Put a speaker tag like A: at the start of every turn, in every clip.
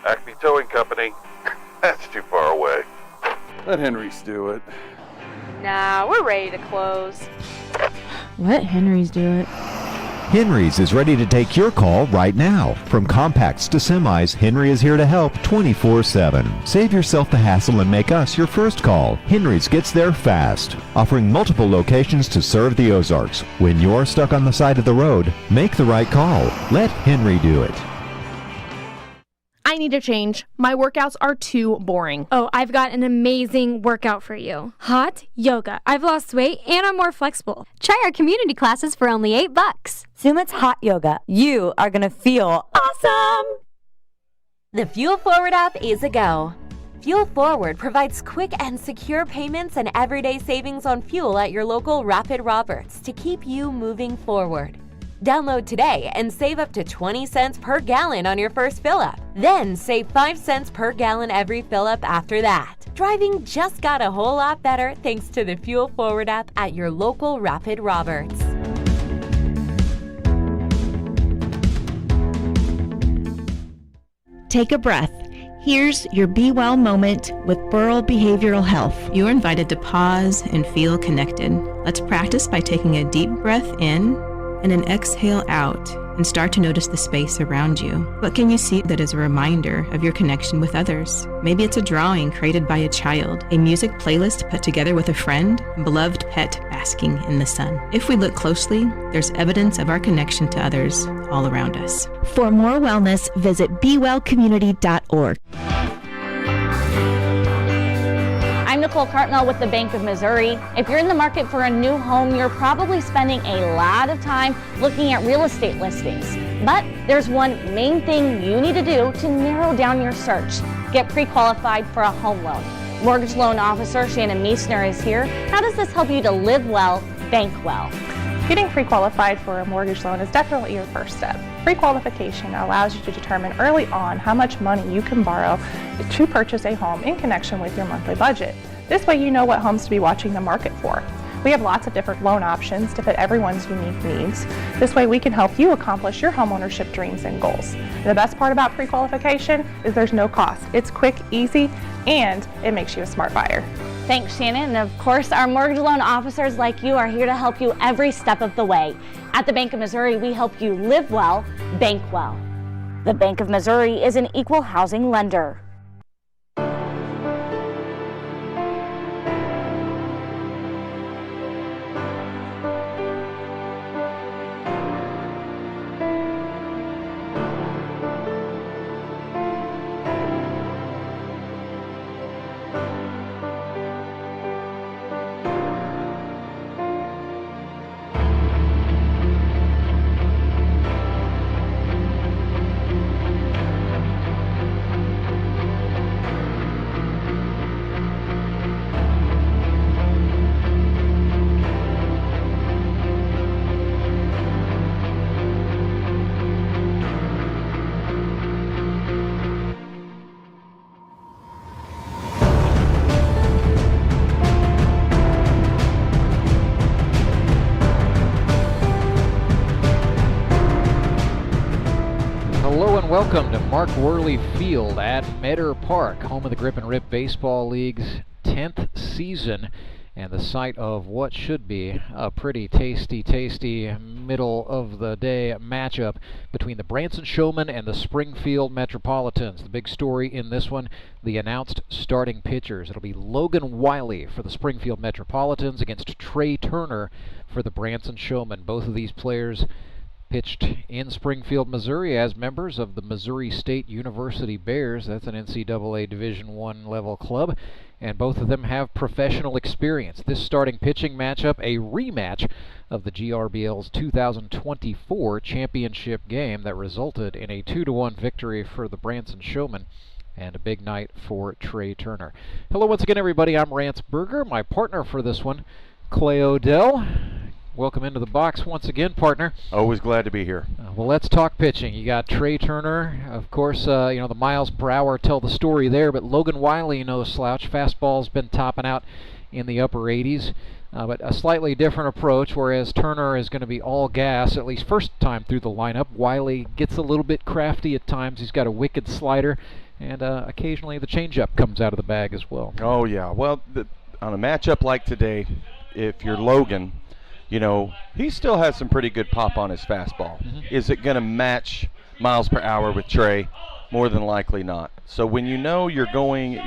A: Acme Towing Company. That's too far away.
B: Let Henry's do it.
C: Nah, we're ready to close.
D: Let Henry's do it.
E: Henry's is ready to take your call right now. From compacts to semis, Henry is here to help 24/7. Save yourself the hassle and make us your first call. Henry's gets there fast, offering multiple locations to serve the Ozarks. When you're stuck on the side of the road, make the right call. Let Henry do it.
F: I need a change. My workouts are too boring.
G: Oh, I've got an amazing workout for you. Hot yoga. I've lost weight and I'm more flexible.
H: Try our community classes for only $8.
I: Sumit's Hot Yoga. You are going to feel awesome!
J: The Fuel Forward app is a go. Fuel Forward provides quick and secure payments and everyday savings on fuel at your local Rapid Roberts to keep you moving forward. Download today and save up to 20 cents per gallon on your first fill-up. Then save 5 cents per gallon every fill-up after that. Driving just got a whole lot better thanks to the Fuel Forward app at your local Rapid Roberts.
K: Take a breath. Here's your Be Well moment with Burl Behavioral Health.
L: You're invited to pause and feel connected. Let's practice by taking a deep breath in and an exhale out, and start to notice the space around you. What can you see that is a reminder of your connection with others? Maybe it's a drawing created by a child, a music playlist put together with a friend, a beloved pet basking in the sun. If we look closely, there's evidence of our connection to others all around us.
K: For more wellness, visit BeWellCommunity.org.
M: I'm Nicole Cartmel with the Bank of Missouri. If you're in the market for a new home, you're probably spending a lot of time looking at real estate listings. But there's one main thing you need to do to narrow down your search. Get pre-qualified for a home loan. Mortgage loan officer Shannon Meissner is here. How does this help you to live well, bank well?
N: Getting pre-qualified for a mortgage loan is definitely your first step. Pre-qualification allows you to determine early on how much money you can borrow to purchase a home in connection with your monthly budget. This way you know what homes to be watching the market for. We have lots of different loan options to fit everyone's unique needs. This way we can help you accomplish your homeownership dreams and goals. And the best part about pre-qualification is there's no cost. It's quick, easy, and it makes you a smart buyer.
M: Thanks, Shannon. And of course, our mortgage loan officers like you are here to help you every step of the way. At the Bank of Missouri, we help you live well, bank well. The Bank of Missouri is an equal housing lender.
O: Welcome to Mark Worley Field at Metter Park, home of the Grip and Rip Baseball League's 10th season, and the site of what should be a pretty tasty middle-of-the-day matchup between the Branson Showmen and the Springfield Metropolitans. The big story in this one, the announced starting pitchers. It'll be Logan Wiley for the Springfield Metropolitans against Trey Turner for the Branson Showmen. Both of these players pitched in Springfield, Missouri as members of the Missouri State University Bears. That's an NCAA Division I level club, and both of them have professional experience. This starting pitching matchup, a rematch of the GRBL's 2024 championship game that resulted in a 2-1 victory for the Branson Showmen, and a big night for Trey Turner. Hello once again, everybody. I'm Rance Berger. My partner for this one, Clay Odell. Welcome into the box once again, partner.
P: Always glad to be here.
O: Well, let's talk pitching. You got Trey Turner, of course. The miles per hour tell the story there, but Logan Wiley, no slouch. Fastball's been topping out in the upper 80s. But a slightly different approach, whereas Turner is going to be all gas, at least first time through the lineup. Wiley gets a little bit crafty at times. He's got a wicked slider, and occasionally the changeup comes out of the bag as well.
P: Oh, yeah. Well, on a matchup like today, if you're Logan, you know, he still has some pretty good pop on his fastball. Is it going to match miles per hour with Trey? More than likely not. So when you know you're going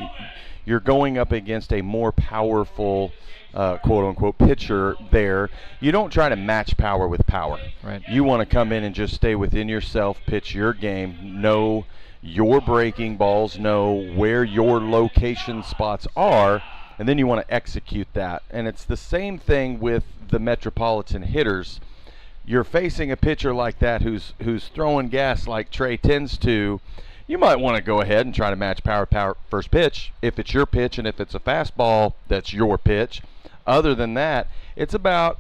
P: up against a more powerful quote-unquote pitcher there, you don't try to match power with power.
O: Right.
P: You want to come in and just stay within yourself, pitch your game, know your breaking balls, know where your location spots are, and then you want to execute that. And it's the same thing with the Metropolitan hitters. You're facing a pitcher like that who's throwing gas like Trey tends to. You might want to go ahead and try to match power first pitch if it's your pitch, and if it's a fastball, that's your pitch. Other than that, it's about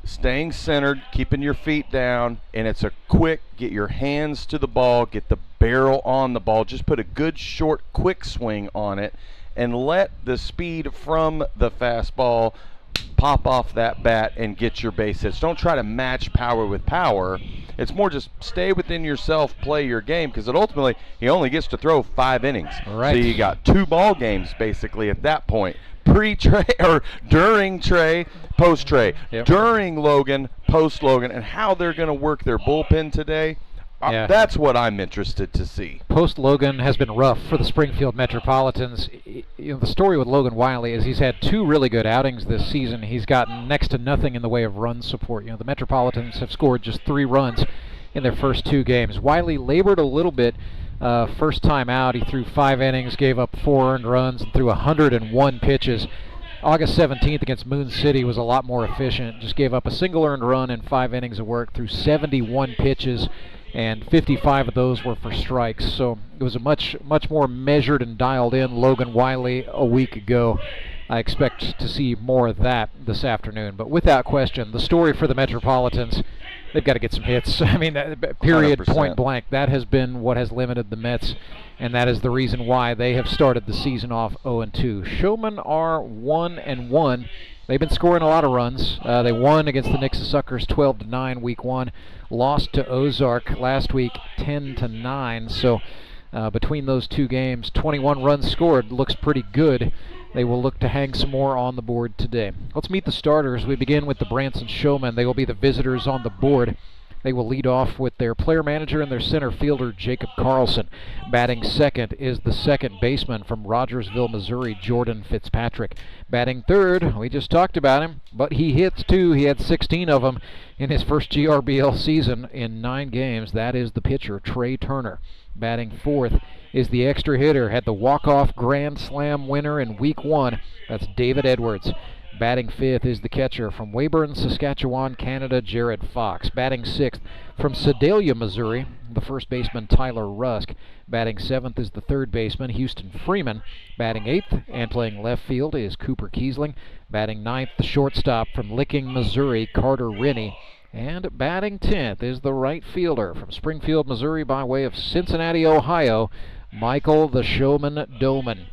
P: staying centered, keeping your feet down, and it's a quick, get your hands to the ball, get the barrel on the ball, just put a good short, quick swing on it, and let the speed from the fastball pop off that bat and get your base hits. Don't try to match power with power. It's more just stay within yourself, play your game, because ultimately he only gets to throw 5 innings.
O: Right.
P: So you got 2 ball games basically at that point. Pre-Trey or during Trey, post-Trey.
O: Yep.
P: During Logan, post-Logan, and how they're going to work their bullpen today.
O: Yeah.
P: That's what I'm interested to see.
O: Post-Logan has been rough for the Springfield Metropolitans. You know, the story with Logan Wiley is he's had 2 really good outings this season. He's gotten next to nothing in the way of run support. You know, the Metropolitans have scored just 3 runs in their first 2 games. Wiley labored a little bit first time out. He threw 5 innings, gave up 4 earned runs, and threw 101 pitches. August 17th against Moon City was a lot more efficient. Just gave up a single earned run and 5 innings of work, threw 71 pitches, and 55 of those were for strikes. So it was a much more measured and dialed in Logan Wiley a week ago. I expect to see more of that this afternoon. But without question, the story for the Metropolitans, they've got to get some hits. I mean, period,
P: 100%.
O: point blank. That has been what has limited the Mets, and that is the reason why they have started the season off 0-2. Showmen are 1-1. They've been scoring a lot of runs. They won against the Nixa Suckers 12-9 week 1. Lost to Ozark last week 10-9. So between those 2 games, 21 runs scored. Looks pretty good. They will look to hang some more on the board today. Let's meet the starters. We begin with the Branson Showmen. They will be the visitors on the board. They will lead off with their player manager and their center fielder, Jacob Carlson. Batting second is the second baseman from Rogersville, Missouri, Jordan Fitzpatrick. Batting third, we just talked about him, but he hits too. He had 16 of them in his first GRBL season in 9 games. That is the pitcher, Trey Turner. Batting fourth is the extra hitter, had the walk-off grand slam winner in week 1. That's David Edwards. Batting fifth is the catcher from Weyburn, Saskatchewan, Canada, Jared Fox. Batting sixth from Sedalia, Missouri, the first baseman, Tyler Rusk. Batting seventh is the third baseman, Houston Freeman. Batting eighth and playing left field is Cooper Kiesling. Batting ninth, the shortstop from Licking, Missouri, Carter Rennie. And batting 10th is the right fielder from Springfield, Missouri, by way of Cincinnati, Ohio, Michael the Showman Doman.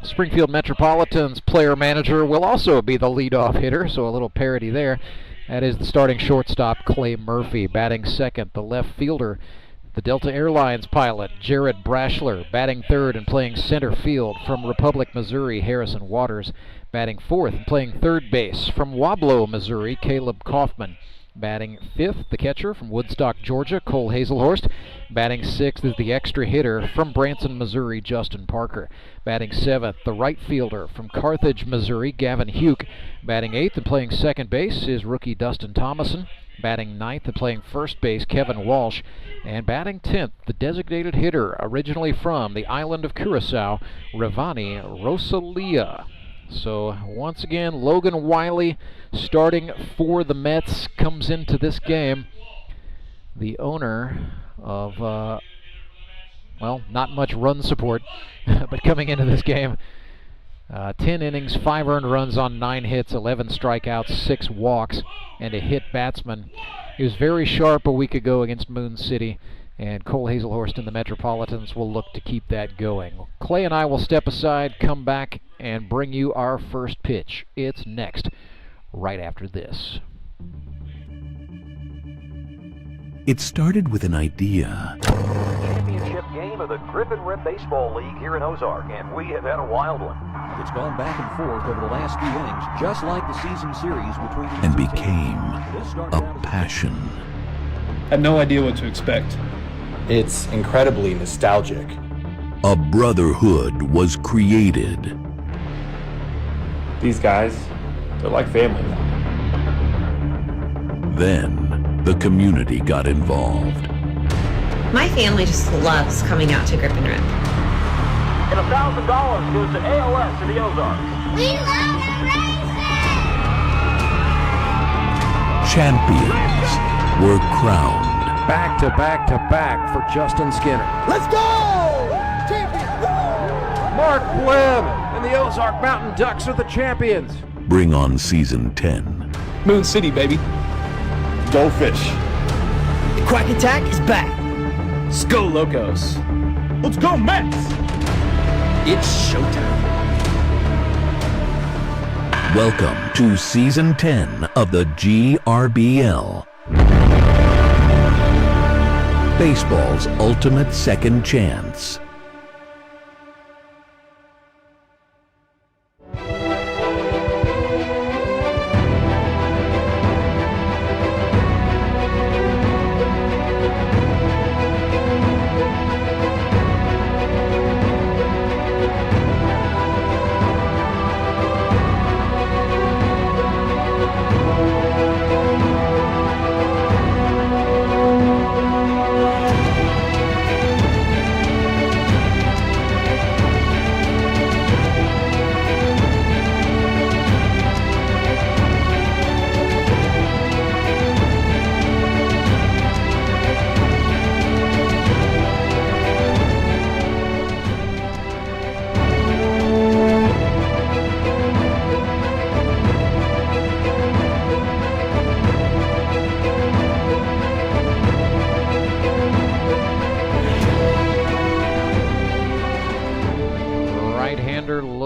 O: Springfield Metropolitans player manager will also be the leadoff hitter, so a little parity there. That is the starting shortstop, Clay Murphy. Batting second, the left fielder, the Delta Airlines pilot, Jared Brashler. Batting third and playing center field from Republic, Missouri, Harrison Waters. Batting fourth and playing third base from Wablo, Missouri, Caleb Kaufman. Batting fifth, the catcher from Woodstock, Georgia, Cole Hazelhorst. Batting sixth is the extra hitter from Branson, Missouri, Justin Parker. Batting seventh, the right fielder from Carthage, Missouri, Gavin Huke. Batting eighth and playing second base is rookie Dustin Thomason. Batting ninth and playing first base, Kevin Walsh. And batting 10th, the designated hitter, originally from the island of Curacao, Ravani Rosalia. So once again, Logan Wiley starting for the Mets comes into this game. The owner of, well, not much run support, but coming into this game, 10 innings, 5 earned runs on 9 hits, 11 strikeouts, 6 walks, and a hit batsman. He was very sharp a week ago against Moon City, and Cole Hazelhorst and the Metropolitans will look to keep that going. Clay and I will step aside, come back, and bring you our first pitch. It's next right after this.
Q: It started with an idea.
R: Championship game of the Griffin Rep Baseball League here in Ozark, and we have had a wild one.
S: It's gone back and forth over the last few innings, just like the season series between these
Q: And
S: two
Q: became
S: teams.
Q: a passion.
B: Had no idea what to expect.
T: It's incredibly nostalgic.
Q: A brotherhood was created.
T: These guys, they're like family now.
Q: Then the community got involved.
U: My family just loves coming out to Grip and Rip.
R: And $1,000 goes to ALS in the Ozarks.
U: We love
Q: Champions were crowned.
O: Back to back to back for Justin Skinner.
V: Let's go! Champions!
O: Mark Pleb and the Ozark Mountain Ducks are the champions.
Q: Bring on season 10.
B: Moon City, baby.
T: Go fish.
V: Quack Attack is back.
B: Go Locos.
V: Let's go Mets!
B: It's showtime.
Q: Welcome to season 10 of the GRBL. Baseball's ultimate second chance.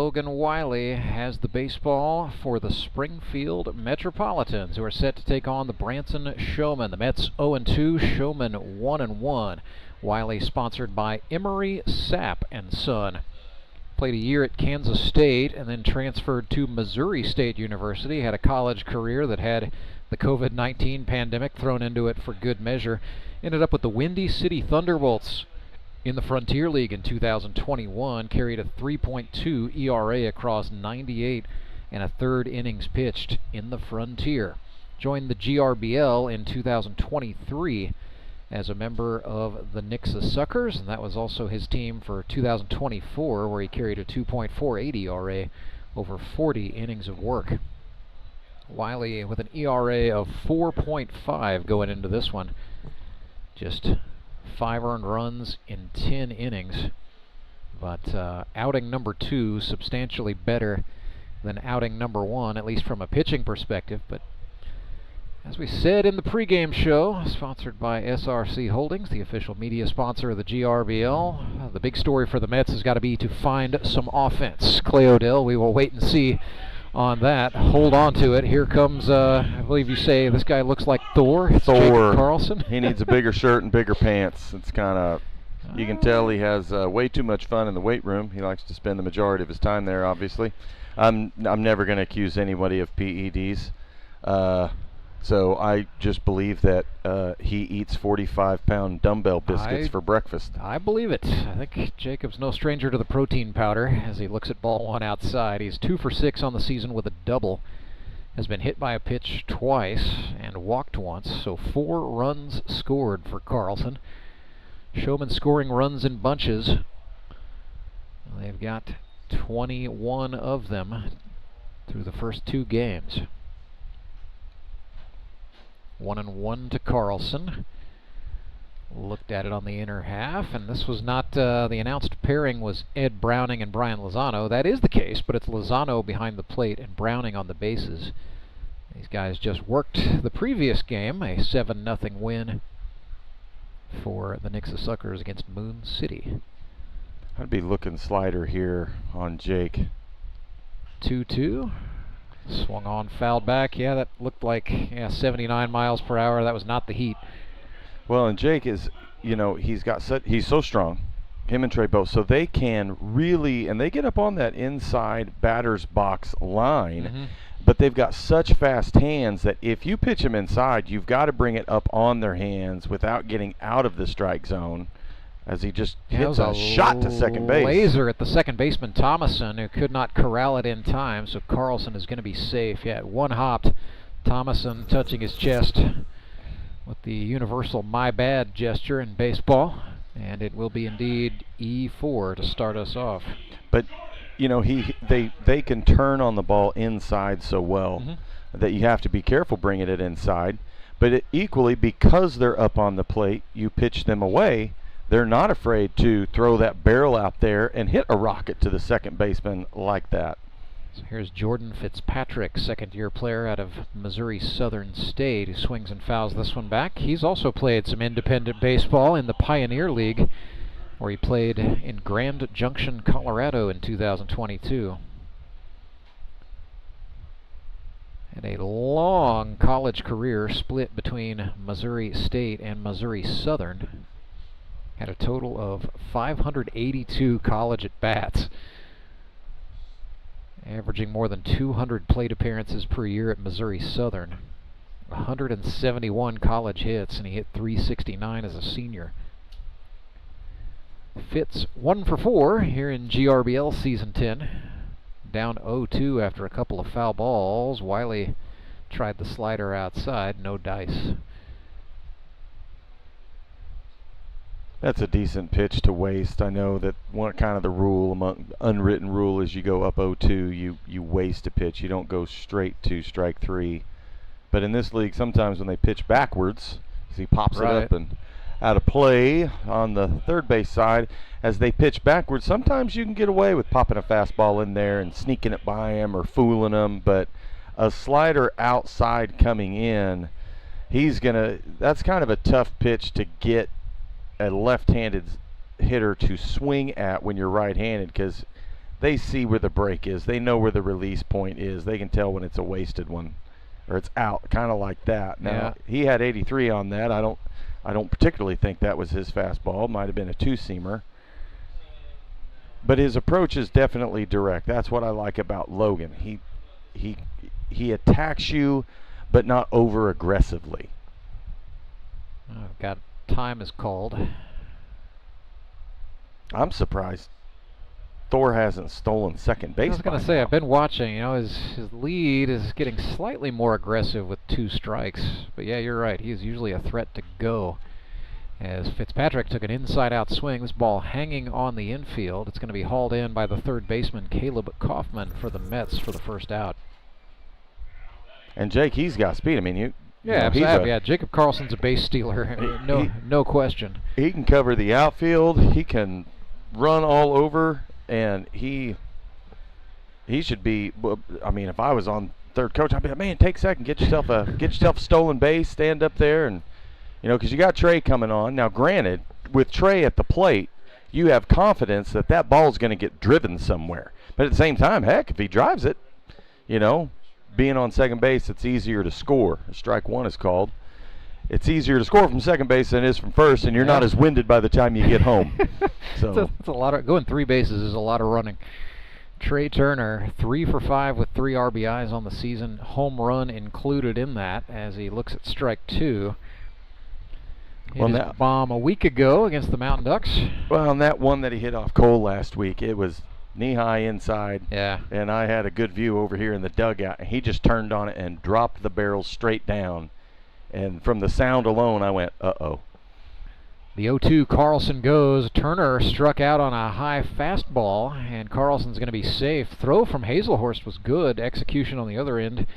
O: Logan Wiley has the baseball for the Springfield Metropolitans, who are set to take on the Branson Showmen. The Mets 0-2, Showmen 1-1. Wiley sponsored by Emery Sapp and Son. Played a year at Kansas State and then transferred to Missouri State University. Had a college career that had the COVID-19 pandemic thrown into it for good measure. Ended up with the Windy City Thunderbolts in the Frontier League in 2021, carried a 3.2 ERA across 98 and a third innings pitched in the Frontier. Joined the GRBL in 2023 as a member of the Nixa Suckers, and that was also his team for 2024, where he carried a 2.48 ERA over 40 innings of work. Wiley with an ERA of 4.5 going into this one. Just 5 earned runs in 10 innings, but outing number 2 substantially better than outing number 1, at least from a pitching perspective. But as we said in the pregame show, sponsored by SRC Holdings, the official media sponsor of the GRBL, the big story for the Mets has got to be to find some offense. Clay Odell, we will wait and see on that. Hold on to it. Here comes, I believe you say this guy looks like Thor. It's Jacob Carlson.
P: He needs a bigger shirt and bigger pants. It's kind of, you can tell he has way too much fun in the weight room. He likes to spend the majority of his time there, obviously. I'm never going to accuse anybody of PEDs. So I just believe that he eats 45-pound dumbbell biscuits for breakfast.
O: I believe it. I think Jacob's no stranger to the protein powder as he looks at ball one outside. He's 2 for 6 on the season with a double. Has been hit by a pitch twice and walked once, so 4 runs scored for Carlson. Showmen scoring runs in bunches. They've got 21 of them through the first 2 games. 1-1 to Carlson. Looked at it on the inner half, and this was not the announced pairing was Ed Browning and Brian Lozano. That is the case, but it's Lozano behind the plate and Browning on the bases. These guys just worked the previous game, a 7-0 win for the Nixa Suckers against Moon City.
P: I'd be looking slider here on Jake.
O: 2-2. Swung on, fouled back. Yeah, that looked like 79 miles per hour. That was not the heat.
P: Well, and Jake is, he's so strong. Him and Trey both, so they can really, and they get up on that inside batter's box line, but they've got such fast hands that if you pitch them inside, you've got to bring it up on their hands without getting out of the strike zone, as he just hits a shot to second base.
O: Laser at the second baseman, Thomason, who could not corral it in time, so Carlson is going to be safe. Yeah, one hopped. Thomason touching his chest with the universal my bad gesture in baseball. And it will be indeed E4 to start us off.
P: But, they can turn on the ball inside so well that you have to be careful bringing it inside. But equally, because they're up on the plate, you pitch them away. They're not afraid to throw that barrel out there and hit a rocket to the second baseman like that.
O: So here's Jordan Fitzpatrick, second-year player out of Missouri Southern State, who swings and fouls this one back. He's also played some independent baseball in the Pioneer League, where he played in Grand Junction, Colorado in 2022. And a long college career split between Missouri State and Missouri Southern. Had a total of 582 college at-bats, averaging more than 200 plate appearances per year at Missouri Southern. 171 college hits, and he hit 369 as a senior. Fitz 1 for 4 here in GRBL Season 10. Down 0-2 after a couple of foul balls. Wiley tried the slider outside, no dice.
P: That's a decent pitch to waste. I know that one kind of the rule, unwritten rule, is you go up 0-2, you waste a pitch. You don't go straight to strike 3. But in this league, sometimes when they pitch backwards, he pops it up and out of play on the third base side. As they pitch backwards, sometimes you can get away with popping a fastball in there and sneaking it by him or fooling him. But a slider outside coming in, that's kind of a tough pitch to get a left-handed hitter to swing at when you're right-handed, because they see where the break is. They know where the release point is. They can tell when it's a wasted one or it's out, kind of like that. Now, he had 83 on that. I don't particularly think that was his fastball. Might have been a two-seamer. But his approach is definitely direct. That's what I like about Logan. He attacks you, but not over-aggressively.
O: Time is called.
P: I'm surprised Thor hasn't stolen second base.
O: I was going to say, I've been watching. His lead is getting slightly more aggressive with 2 strikes. But yeah, you're right. He is usually a threat to go. As Fitzpatrick took an inside-out swing, this ball hanging on the infield. It's going to be hauled in by the third baseman, Caleb Kaufman, for the Mets for the first out.
P: And Jake, he's got speed. I mean,
O: Jacob Carlson's a base stealer, no question.
P: He can cover the outfield. He can run all over, and he should be. I mean, if I was on third coach, I'd be like, man, take second, get yourself a stolen base, stand up there, and because you got Trey coming on. Now, granted, with Trey at the plate, you have confidence that ball's going to get driven somewhere. But at the same time, heck, if he drives it, being on second base, it's easier to score. Strike 1 is called. It's easier to score from second base than it is from first, and you're not as winded by the time you get home. So
O: it's a lot of going 3 bases is a lot of running. Trey Turner 3 for 5 with 3 RBIs on the season, home run included in that, as he looks at strike 2. Hit his bomb a week ago against the Mountain Ducks.
P: Well, and that one that he hit off Cole last week, it was knee-high inside.
O: Yeah.
P: And I had a good view over here in the dugout, and he just turned on it and dropped the barrel straight down. And from the sound alone, I went, uh-oh.
O: The 0-2, Carlson goes. Turner struck out on a high fastball, and Carlson's going to be safe. Throw from Hazelhorst was good. Execution on the other end,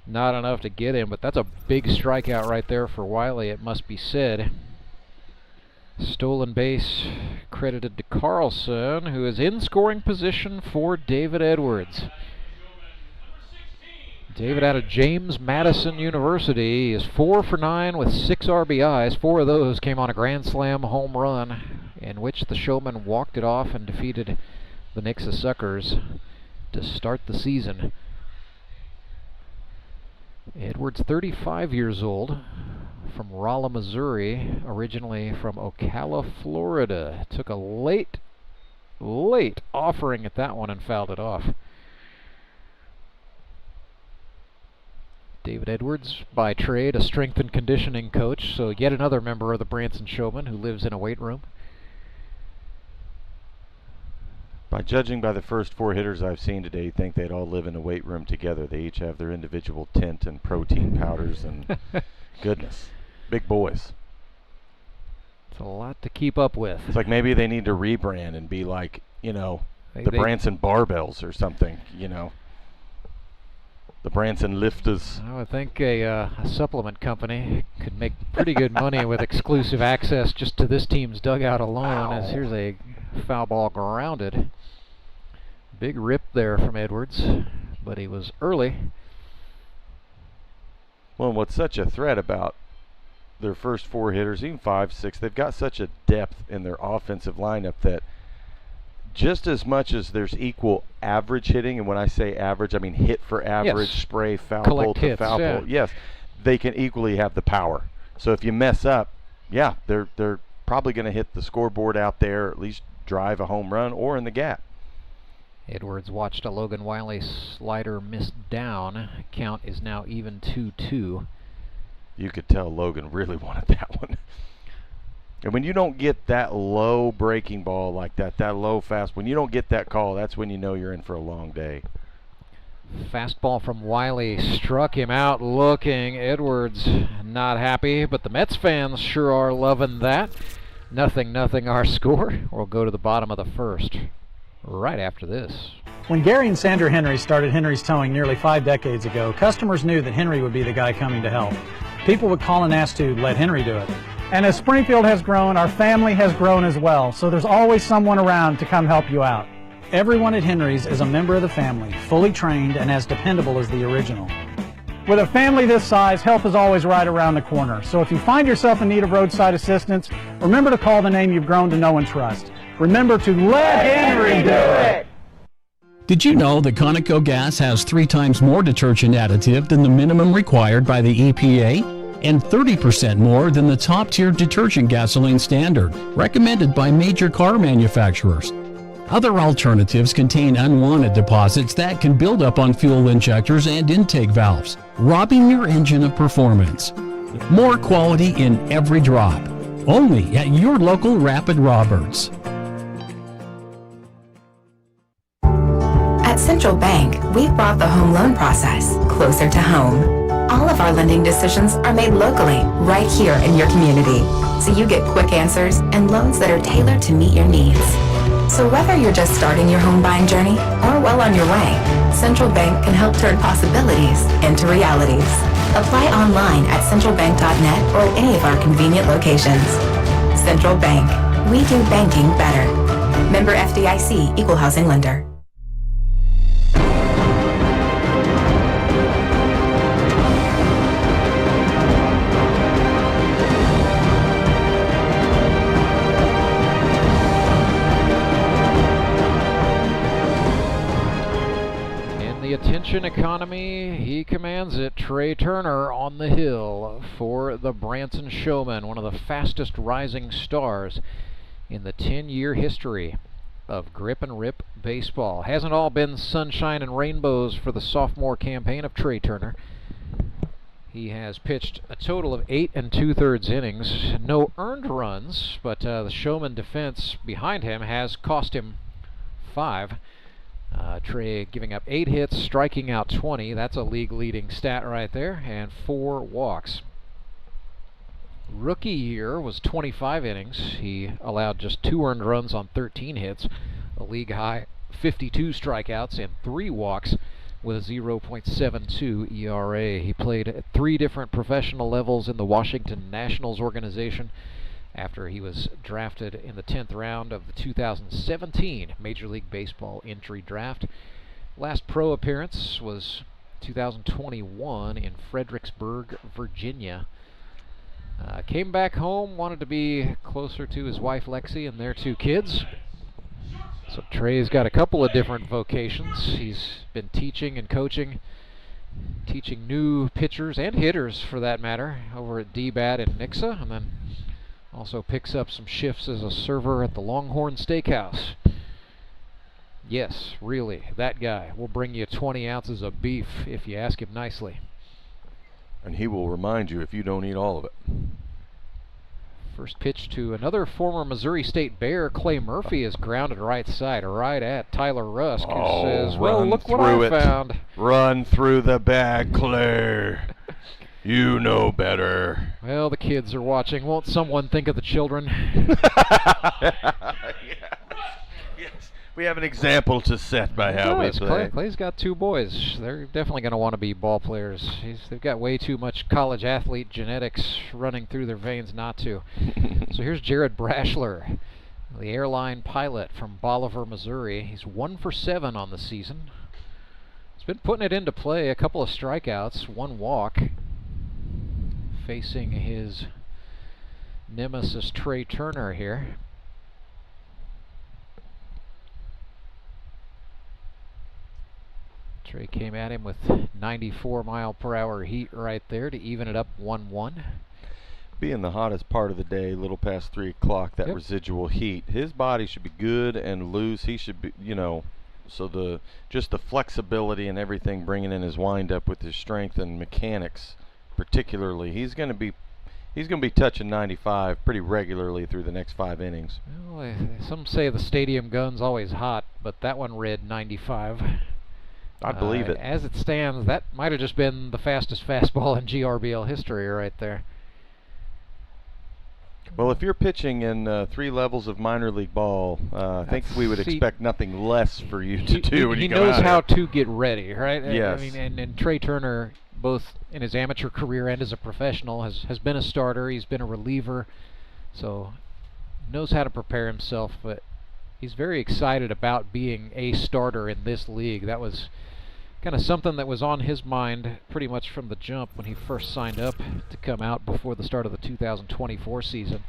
O: not enough to get him, but that's a big strikeout right there for Wiley, it must be said. Stolen base credited to Carlson, who is in scoring position for David Edwards. David out of James Madison University is 4 for 9 with 6 RBIs. 4 of those came on a grand slam home run, in which the Showmen walked it off and defeated the Nixa Suckers to start the season. Edwards, 35 years old, from Rolla, Missouri, originally from Ocala, Florida. Took a late offering at that one and fouled it off. David Edwards, by trade, a strength and conditioning coach, so yet another member of the Branson Showmen who lives in a weight room.
P: By judging by the first 4 hitters I've seen today, you'd think they'd all live in a weight room together. They each have their individual tent and protein powders and goodness, big boys.
O: It's a lot to keep up with.
P: It's like maybe they need to rebrand and be like, the Branson Barbells or something, The Branson Lifters.
O: I would think a supplement company could make pretty good money with exclusive access just to this team's dugout alone. As here's a foul ball grounded. Big rip there from Edwards, but he was early.
P: Well, and what's such a threat about their first 4 hitters, even 5, 6, they've got such a depth in their offensive lineup that just as much as there's equal average hitting, and when I say average, I mean hit for average,
O: yes.
P: spray, foul
O: Collect
P: pole to
O: hits,
P: foul
O: yeah.
P: pole. Yes, they can equally have the power. So if you mess up, yeah, they're probably going to hit the scoreboard out there, or at least drive a home run or in the gap.
O: Edwards watched a Logan Wiley slider miss down. Count is now even 2-2.
P: You could tell Logan really wanted that one. And when you don't get that low breaking ball like that low fast, when you don't get that call, that's when you know you're in for a long day.
O: Fastball from Wiley struck him out looking. Edwards not happy, but the Mets fans sure are loving that. 0-0 our score. We'll go to the bottom of the first right after this.
A: When Gary and Sandra Henry started Henry's Towing nearly 5 decades ago, customers knew that Henry would be the guy coming to help. People would call and ask to let Henry do it. And as Springfield has grown, our family has grown as well, so there's always someone around to come help you out. Everyone at Henry's is a member of the family, fully trained and as dependable as the original. With a family this size, help is always right around the corner. So if you find yourself in need of roadside assistance, remember to call the name you've grown to know and trust. Remember to let Henry do it!
C: Did you know that Conoco gas has 3 times more detergent additive than the minimum required by the EPA? And 30% more than the top-tier detergent gasoline standard, recommended by major car manufacturers. Other alternatives contain unwanted deposits that can build up on fuel injectors and intake valves, robbing your engine of performance. More quality in every drop. Only at your local Rapid Roberts.
W: At Central Bank, we've brought the home loan process closer to home. All of our lending decisions are made locally, right here in your community, so you get quick answers and loans that are tailored to meet your needs. So whether you're just starting your home buying journey or well on your way, Central Bank can help turn possibilities into realities. Apply online at centralbank.net or at any of our convenient locations. Central Bank. We do banking better. Member FDIC, Equal Housing Lender.
O: Attention economy, he commands it. Trey Turner on the hill for the Branson Showmen, one of the fastest rising stars in the 10-year history of grip and rip baseball. Hasn't all been sunshine and rainbows for the sophomore campaign of Trey Turner. He has pitched a total of 8 2/3 innings, no earned runs, but the Showman defense behind him has cost him 5. Trey giving up 8 hits, striking out 20. That's a league-leading stat right there, and 4 walks. Rookie year was 25 innings. He allowed just 2 earned runs on 13 hits, a league-high 52 strikeouts and 3 walks with a 0.72 ERA. He played at 3 different professional levels in the Washington Nationals organization after he was drafted in the 10th round of the 2017 Major League Baseball entry draft. Last pro appearance was 2021 in Fredericksburg, Virginia. Came back home, wanted to be closer to his wife Lexi and their 2 kids. So Trey's got a couple of different vocations. He's been teaching and coaching teaching new pitchers and hitters, for that matter, over at D-Bat in Nixa, and then also picks up some shifts as a server at the Longhorn Steakhouse. Yes, really, that guy will bring you 20 ounces of beef if you ask him nicely.
P: And he will remind you if you don't eat all of it.
O: First pitch to another former Missouri State Bear. Clay Murphy is grounded right side, right at Tyler Rusk, who says, well, look what I found.
P: Run through the bag, Clay. You know better.
O: Well, the kids are watching. Won't someone think of the children?
P: Yes. We have an example to set by how we play.
O: Clay's got 2 boys. They're definitely going to want to be ball players. They've got way too much college athlete genetics running through their veins not to. So here's Jared Brashler, the airline pilot from Bolivar, Missouri. He's 1 for 7 on the season. He's been putting it into play. A couple of strikeouts, 1 walk. Facing his nemesis Trey Turner here. Trey came at him with 94-mile-per-hour heat right there to even it up 1-1.
P: Being the hottest part of the day, a little past 3 o'clock, that residual heat, his body should be good and loose. He should be, you know, so just the flexibility and everything, bringing in his windup with his strength and mechanics, particularly, he's going to be touching 95 pretty regularly through the next 5 innings.
O: Well, some say the stadium gun's always hot, but that one read 95.
P: I believe it.
O: As it stands, that might have just been the fastest fastball in GRBL history right there.
P: Well, if you're pitching in 3 levels of minor league ball, I think we would expect nothing less for you to do when you go out.
O: He knows how to get ready, right?
P: Yes.
O: I mean, and Trey Turner, both in his amateur career and as a professional, has been a starter. He's been a reliever, so knows how to prepare himself. But he's very excited about being a starter in this league. That was kind of something that was on his mind pretty much from the jump when he first signed up to come out before the start of the 2024 season.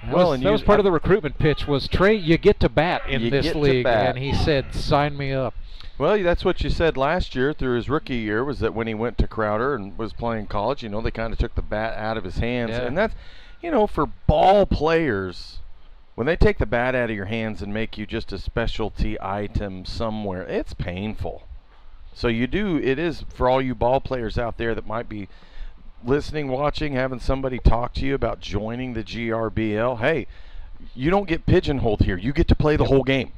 O: That was part of the recruitment pitch was, Trey, you get to bat in this league, and he said, sign me up.
P: Well, that's what you said last year through his rookie year, was that when he went to Crowder and was playing college, you know, they kind of took the bat out of his hands.
O: Yeah.
P: And that's, you know, for ball players, when they take the bat out of your hands and make you just a specialty item somewhere, it's painful. So it is for all you ball players out there that might be listening, watching, having somebody talk to you about joining the GRBL. Hey, you don't get pigeonholed here. You get to play the whole game.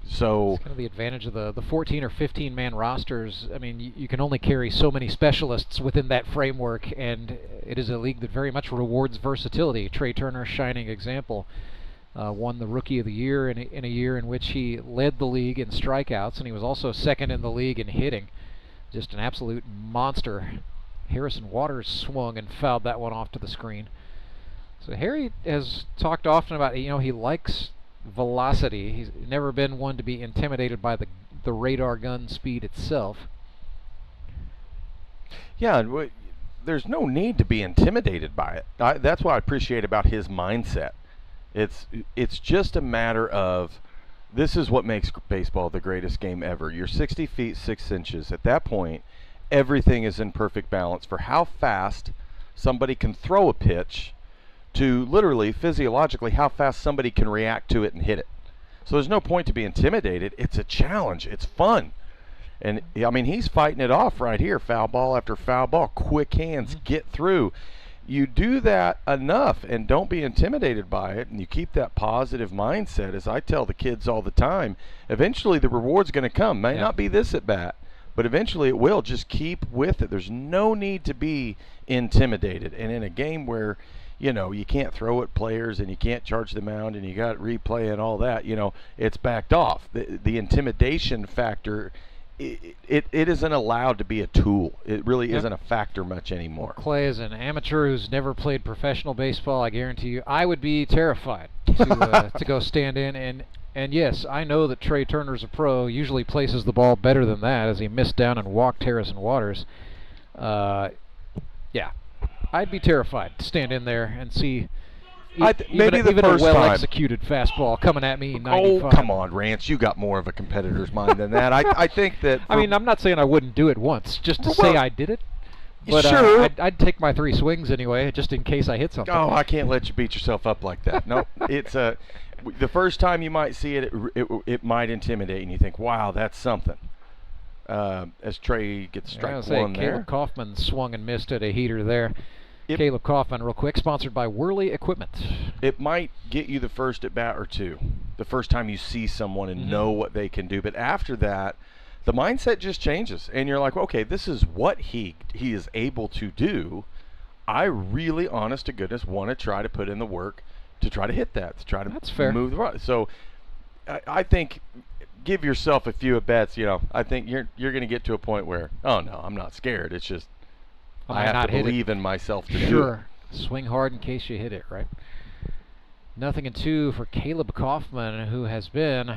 P: So
O: it's kind of the advantage of the 14 or 15 man rosters. I mean, you can only carry so many specialists within that framework, and it is a league that very much rewards versatility. Trey Turner, shining example. Won the Rookie of the Year in a year in which he led the league in strikeouts, and he was also second in the league in hitting. Just an absolute monster. Harrison Waters swung and fouled that one off to the screen. So Harry has talked often about, you know, he likes velocity. He's never been one to be intimidated by the radar gun speed itself.
P: Yeah, there's no need to be intimidated by it. That's what I appreciate about his mindset. It's just a matter of, this is what makes baseball the greatest game ever. You're 60 feet 6 inches. At that point, everything is in perfect balance for how fast somebody can throw a pitch to literally, physiologically, how fast somebody can react to it and hit it. So there's no point to be intimidated. It's a challenge. It's fun. And, I mean, he's fighting it off right here. Foul ball after foul ball. Quick hands, get through. You do that enough and don't be intimidated by it, and you keep that positive mindset, as I tell the kids all the time, eventually the reward's going to come. May not be this at bat, but eventually it will. Just keep with it. There's no need to be intimidated. And in a game where, you know, you can't throw at players and you can't charge the mound and you got replay and all that, you know, it's backed off. The intimidation factor, it isn't allowed to be a tool. It really isn't a factor much anymore.
O: Clay is an amateur who's never played professional baseball. I guarantee you, I would be terrified to go stand in. And yes, I know that Trey Turner's a pro, usually places the ball better than that, as he missed down and walked Harrison Waters. Yeah, I'd be terrified to stand in there and see
P: maybe the
O: even
P: first
O: a
P: time.
O: well-executed fastball coming at me. 95.
P: Oh, come on, Rance. You got more of a competitor's mind than that. I think that.
O: I mean, I'm not saying I wouldn't do it once, just to say I did it. But
P: sure.
O: I'd take my 3 swings anyway, just in case I hit something.
P: Oh, I can't let you beat yourself up like that. No, it's the first time you might see it, it might intimidate, and you think, wow, that's something. As Trey gets strike one there.
O: Caleb Kaufman swung and missed at a heater there. Caleb Kaufman, real quick, sponsored by Worley Equipment.
P: It might get you the first at bat or two, the first time you see someone and know what they can do. But after that, the mindset just changes, and you're like, okay, this is what he is able to do. I really, honest to goodness, want to try to put in the work to try to hit that, to try to move the run. So I think give yourself a few at bats. I think you're going to get to a point where, oh no, I'm not scared. It's just I have to believe in myself to do it.
O: Swing hard in case you hit it, right? 0-2 for Caleb Kaufman, who has been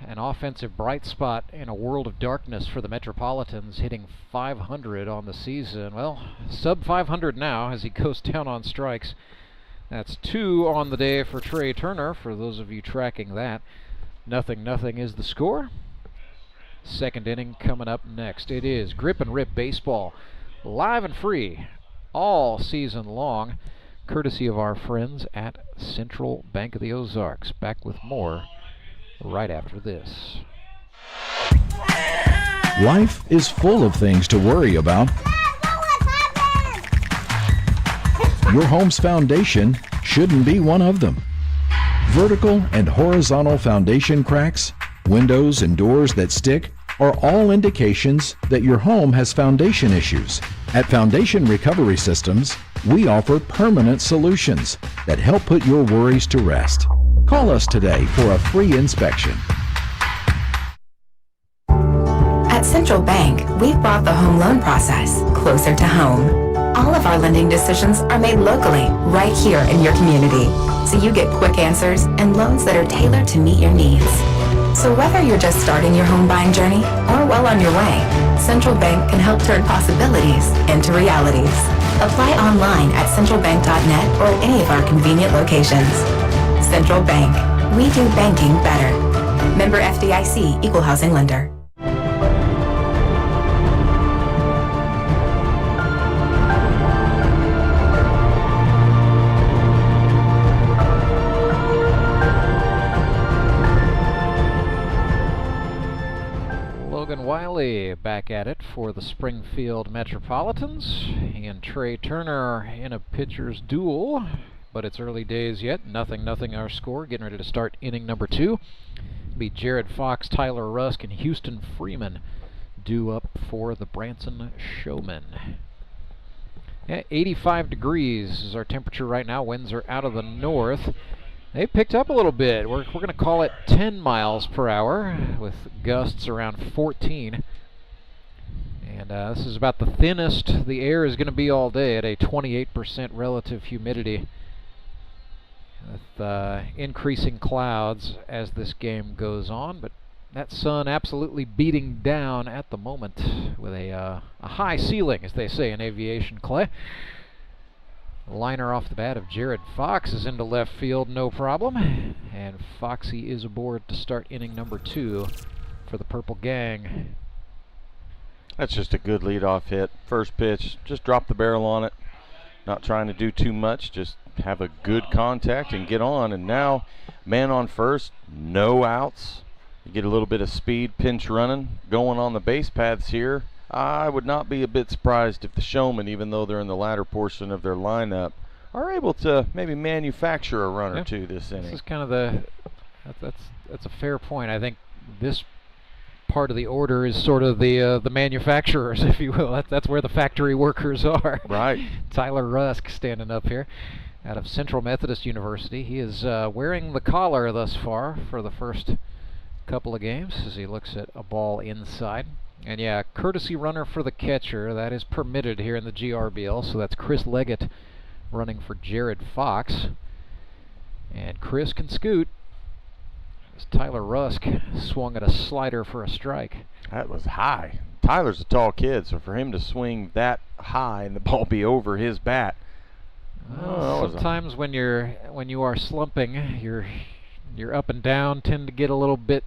O: an offensive bright spot in a world of darkness for the Metropolitans, hitting .500 on the season. Well, sub .500 now as he goes down on strikes. That's 2 on the day for Trey Turner, for those of you tracking that. 0-0 is the score. Second inning coming up next. It is Grip and Rip Baseball, live and free all season long, courtesy of our friends at Central Bank of the Ozarks. Back with more right after this.
D: Life is full of things to worry about. Your home's foundation shouldn't be one of them. Vertical and horizontal foundation cracks, windows and doors that stick are all indications that your home has foundation issues. At Foundation Recovery Systems, we offer permanent solutions that help put your worries to rest. Call us today for a free inspection.
W: At Central Bank, we've brought the home loan process closer to home. All of our lending decisions are made locally, right here in your community, so you get quick answers and loans that are tailored to meet your needs. So whether you're just starting your home buying journey or well on your way, Central Bank can help turn possibilities into realities. Apply online at centralbank.net or at any of our convenient locations. Central Bank. We do banking better. Member FDIC, Equal Housing Lender.
O: Logan Wiley back at it for the Springfield Metropolitans. He and Trey Turner in a pitcher's duel, but it's early days yet. 0-0 our score. Getting ready to start inning number 2. It'll be Jared Fox, Tyler Rusk, and Houston Freeman due up for the Branson Showmen. Yeah, 85 degrees is our temperature right now. Winds are out of the north. They picked up a little bit. We're going to call it 10 miles per hour with gusts around 14. And this is about the thinnest the air is going to be all day at a 28% relative humidity, with increasing clouds as this game goes on. But that sun absolutely beating down at the moment with a high ceiling, as they say in aviation, Clay. Liner off the bat of Jared Fox is into left field, no problem. And Foxy is aboard to start inning number 2 for the Purple Gang.
P: That's just a good leadoff hit. First pitch, just drop the barrel on it. Not trying to do too much, just have a good contact and get on. And now, man on first, no outs. You get a little bit of speed, pinch running, going on the base paths here. I would not be a bit surprised if the Showmen, even though they're in the latter portion of their lineup, are able to maybe manufacture a run or two this inning.
O: This is kind of that's a fair point. I think this part of the order is sort of the manufacturers, if you will. That's where the factory workers are.
P: Right.
O: Tyler Rusk standing up here out of Central Methodist University. He is wearing the collar thus far for the first couple of games as he looks at a ball inside. And yeah, courtesy runner for the catcher. That is permitted here in the GRBL. So that's Chris Leggett running for Jared Fox. And Chris can scoot. As Tyler Rusk swung at a slider for a strike.
P: That was high. Tyler's a tall kid, so for him to swing that high and the ball be over his bat,
O: Well, sometimes when you are slumping, your up and down tend to get a little bit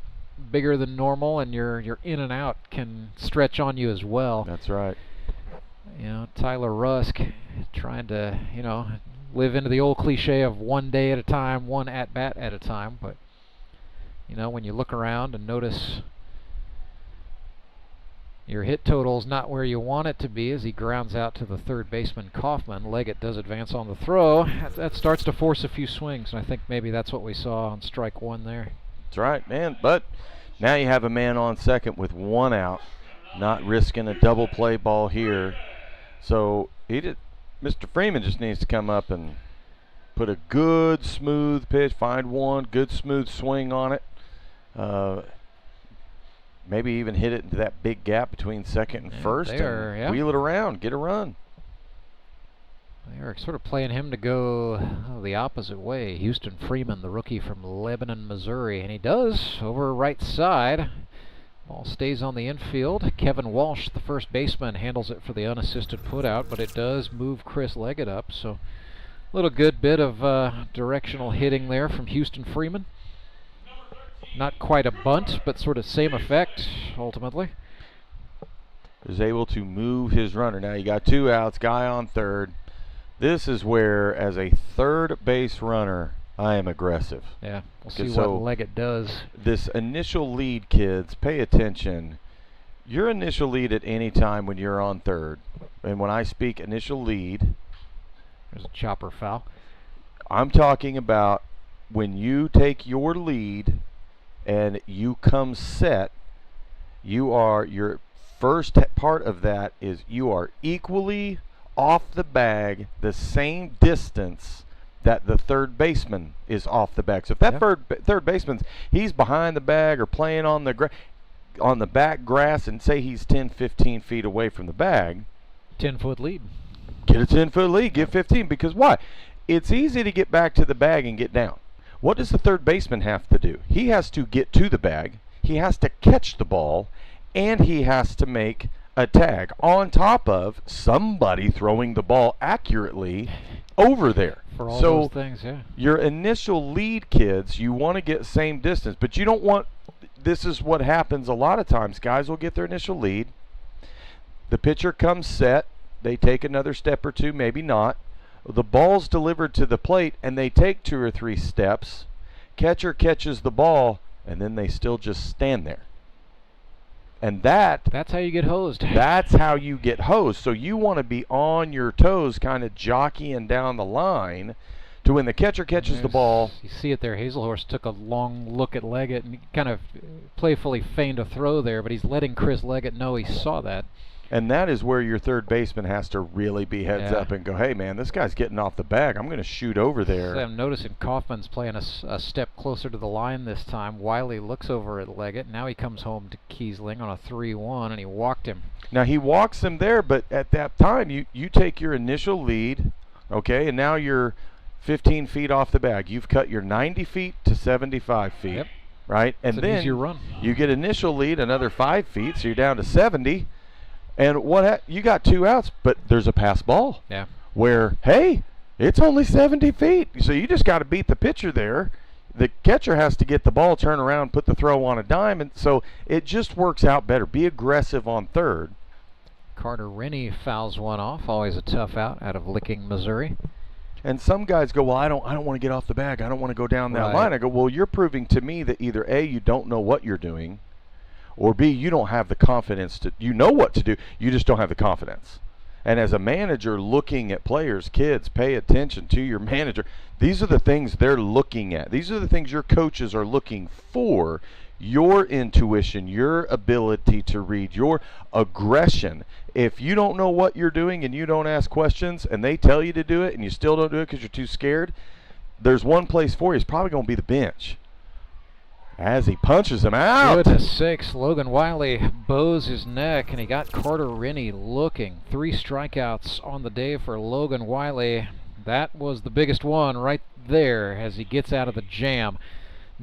O: bigger than normal, and your in and out can stretch on you as well.
P: That's right.
O: You know, Tyler Rusk trying to, live into the old cliche of one day at a time, one at-bat at a time. But, when you look around and notice your hit total's not where you want it to be as he grounds out to the third baseman, Kaufman. Leggett does advance on the throw. That starts to force a few swings, and I think maybe that's what we saw on strike one there.
P: That's right, man. But now you have a man on second with one out, not risking a double play ball here. So Mr. Freeman just needs to come up and put a good smooth pitch, find one, good smooth swing on it. Maybe even hit it into that big gap between second and first and wheel it around, get a run.
O: They are sort of playing him to go the opposite way. Houston Freeman, the rookie from Lebanon, Missouri, and he does over right side. Ball stays on the infield. Kevin Walsh, the first baseman, handles it for the unassisted putout, but it does move Chris Leggett up. So a little good bit of directional hitting there from Houston Freeman. Not quite a bunt, but sort of same effect, ultimately.
P: Is able to move his runner. Now you got two outs, guy on third. This is where, as a third base runner, I am aggressive.
O: Yeah, we'll see what Leggett does.
P: This initial lead, kids, pay attention. Your initial lead at any time when you're on third, and when I speak initial lead,
O: there's a chopper foul.
P: I'm talking about when you take your lead and you come set, your first part of that is you are equally off the bag the same distance that the third baseman is off the bag. So if that third baseman's, he's behind the bag or playing on the back grass, and say he's 10, 15 feet away from the bag.
O: 10-foot lead.
P: Get a 10-foot lead, get 15, because why? It's easy to get back to the bag and get down. What does the third baseman have to do? He has to get to the bag, he has to catch the ball, and he has to make a tag on top of somebody throwing the ball accurately over there.
O: For all those things, yeah.
P: Your initial lead, kids, you want to get same distance, but you don't want, this is what happens a lot of times. Guys will get their initial lead. The pitcher comes set. They take another step or two, maybe not. The ball's delivered to the plate, and they take 2 or 3 steps. Catcher catches the ball, and then they still just stand there. And
O: that's how you get hosed.
P: That's how you get hosed. So you want to be on your toes, kind of jockeying down the line to when the catcher catches the ball.
O: You see it there. Hazelhorst took a long look at Leggett and kind of playfully feigned a throw there, but he's letting Chris Leggett know he saw that.
P: And that is where your third baseman has to really be heads up and go, hey, man, this guy's getting off the bag. I'm going to shoot over there.
O: So I'm noticing Kaufman's playing a step closer to the line this time. Wiley looks over at Leggett. Now he comes home to Kiesling on a 3-1, and he walked him.
P: Now, he walks him there, but at that time, you take your initial lead, okay, and now you're 15 feet off the bag. You've cut your 90 feet to 75 feet, right? And then
O: easier run.
P: You get initial lead another 5 feet, so you're down to 70. And you got 2 outs, but there's a pass ball.
O: Yeah.
P: Where, hey, it's only 70 feet. So you just got to beat the pitcher there. The catcher has to get the ball, turn around, put the throw on a dime. And so it just works out better. Be aggressive on third.
O: Carter Rennie fouls one off. Always a tough out of Licking, Missouri.
P: And some guys go, well, I don't want to get off the bag. I don't want to go down that line. I go, well, you're proving to me that either A, you don't know what you're doing, or B, you don't have the confidence you know what to do, you just don't have the confidence. And as a manager looking at players, kids, pay attention to your manager. These are the things they're looking at. These are the things your coaches are looking for. Your intuition, your ability to read, your aggression. If you don't know what you're doing and you don't ask questions and they tell you to do it and you still don't do it because you're too scared, there's one place for you. It's probably going to be the bench. As he punches him out.
O: Goodness sakes, Logan Wiley bows his neck, and he got Carter Rennie looking. 3 strikeouts on the day for Logan Wiley. That was the biggest one right there as he gets out of the jam.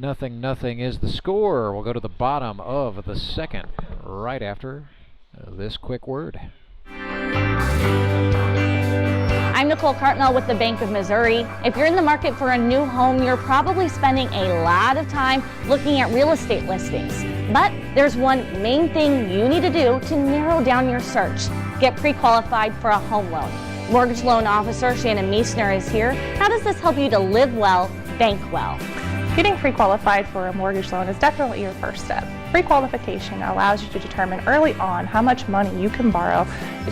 O: 0-0 is the score. We'll go to the bottom of the second right after this quick word.
M: I I'm Nicole Cartmel with the Bank of Missouri. If you're in the market for a new home, you're probably spending a lot of time looking at real estate listings. But there's one main thing you need to do to narrow down your search. Get pre-qualified for a home loan. Mortgage loan officer Shannon Meissner is here. How does this help you to live well, bank well?
N: Getting pre-qualified for a mortgage loan is definitely your first step. Pre-qualification allows you to determine early on how much money you can borrow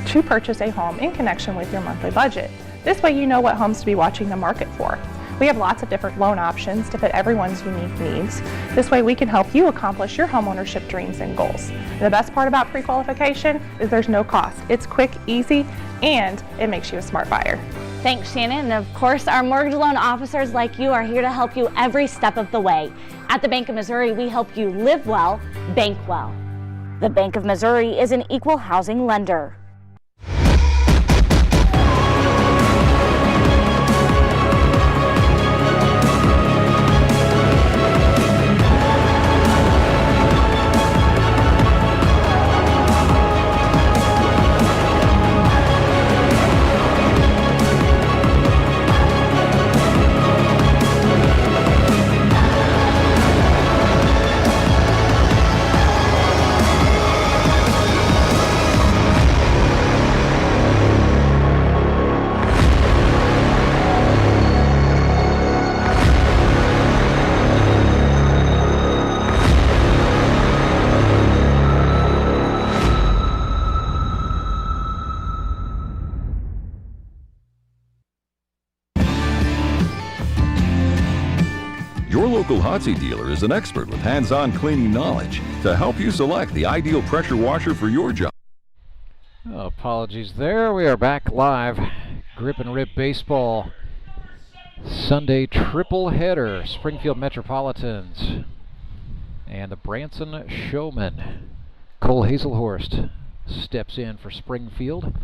N: to purchase a home in connection with your monthly budget. This way you know what homes to be watching the market for. We have lots of different loan options to fit everyone's unique needs. This way we can help you accomplish your homeownership dreams and goals. And the best part about pre-qualification is there's no cost. It's quick, easy, and it makes you a smart buyer.
M: Thanks, Shannon. And of course, our mortgage loan officers like you are here to help you every step of the way. At the Bank of Missouri, we help you live well, bank well. The Bank of Missouri is an equal housing lender.
E: Your local Hotsy dealer is an expert with hands-on cleaning knowledge to help you select the ideal pressure washer for your job.
O: Oh, apologies there. We are back live. Grip and Rip Baseball Sunday triple header. Springfield Metropolitans and the Branson Showmen. Cole Hazelhorst steps in for Springfield,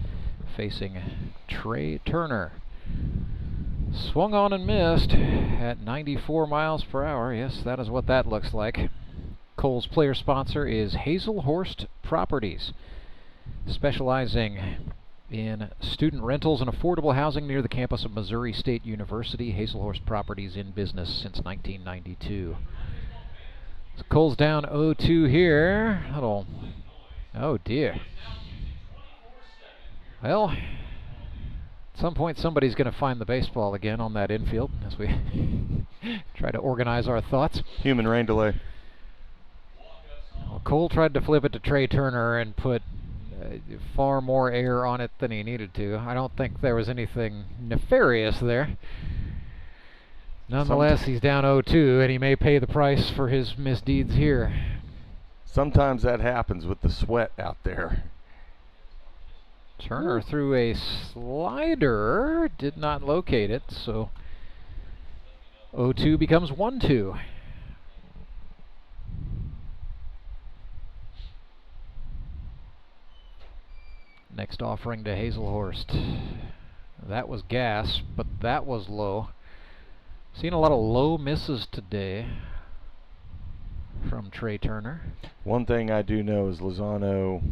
O: facing Trey Turner. Swung on and missed at 94 miles per hour. Yes, that is what that looks like. Cole's player sponsor is Hazelhorst Properties, specializing in student rentals and affordable housing near the campus of Missouri State University. Hazelhorst Properties in business since 1992. So Cole's down 0-2 here. Oh dear. Well, at some point somebody's going to find the baseball again on that infield as we try to organize our thoughts.
P: Human rain delay.
O: Well, Cole tried to flip it to Trey Turner and put far more air on it than he needed to. I don't think there was anything nefarious there. Nonetheless, he's down 0-2, and he may pay the price for his misdeeds here.
P: Sometimes that happens with the sweat out there.
O: Turner threw a slider, did not locate it, so 0-2 becomes 1-2. Next offering to Hazelhorst. That was gas, but that was low. Seen a lot of low misses today from Trey Turner.
P: One thing I do know is Lozano,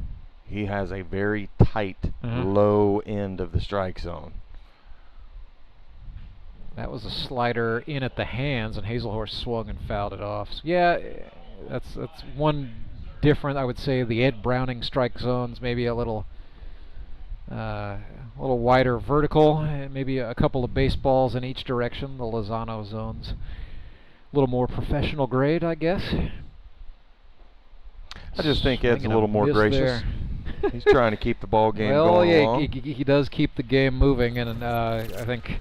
P: he has a very tight low end of the strike zone.
O: That was a slider in at the hands, and Hazelhorst swung and fouled it off. So yeah, that's one different. I would say the Ed Browning strike zones maybe a little wider vertical, and maybe a couple of baseballs in each direction. The Lozano zones a little more professional grade, I guess.
P: I just think Ed's a little more gracious. He's trying to keep the ball game going along.
O: He does keep the game moving, and I think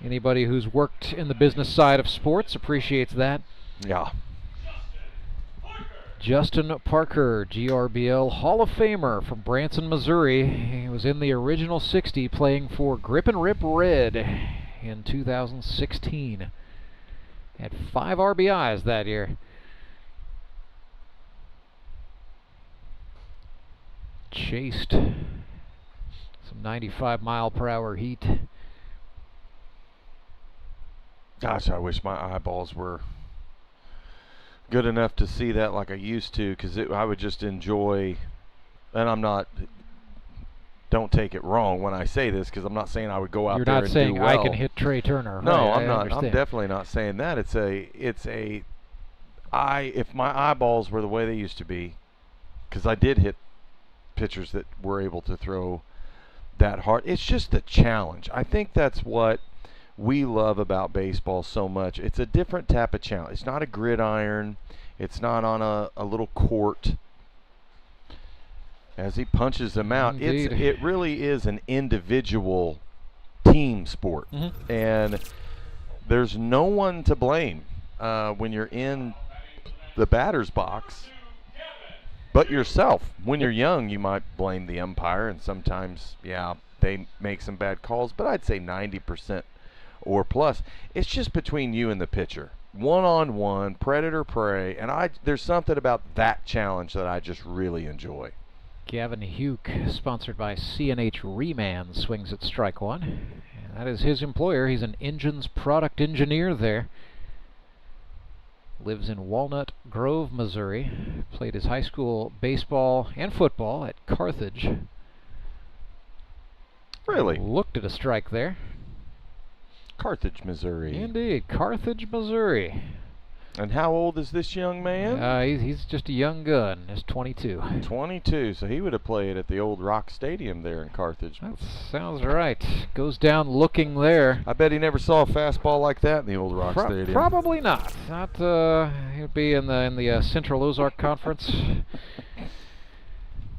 O: anybody who's worked in the business side of sports appreciates that.
P: Yeah.
O: Justin Parker, GRBL Hall of Famer from Branson, Missouri. He was in the original 60 playing for Grip and Rip Red in 2016. Had 5 RBIs that year. Chased some 95-mile-per-hour heat.
P: Gosh, I wish my eyeballs were good enough to see that like I used to, because I would just enjoy, and I'm not don't take it wrong when I say this, because I'm not saying I would go out
O: You're
P: there
O: not
P: and
O: saying
P: do well.
O: I can hit Trey Turner.
P: No,
O: right,
P: I'm not.
O: understand.
P: I'm definitely not saying that. If my eyeballs were the way they used to be, because I did hit pitchers that were able to throw that hard. It's just the challenge. I think that's what we love about baseball so much. It's a different type of challenge. It's not a gridiron. It's not on a little court. As he punches them out, it really is an individual team sport. And there's no one to blame when you're in the batter's box but yourself. When you're young, you might blame the umpire, and sometimes, yeah, they make some bad calls, but I'd say 90% or plus. It's just between you and the pitcher. One-on-one, predator prey, and there's something about that challenge that I just really enjoy.
O: Gavin Huke, sponsored by C&H Reman, swings at strike one. And that is his employer. He's an engines product engineer there. Lives in Walnut Grove, Missouri. Played his high school baseball and football at Carthage.
P: Really?
O: Looked at a strike there.
P: Carthage, Missouri.
O: Indeed, Carthage, Missouri.
P: And how old is this young man?
O: He's just a young gun. He's 22.
P: 22, so he would have played at the old Rock Stadium there in Carthage.
O: That sounds right. Goes down looking there.
P: I bet he never saw a fastball like that in the old Rock Stadium.
O: Probably not. He'd be in the Central Ozark Conference.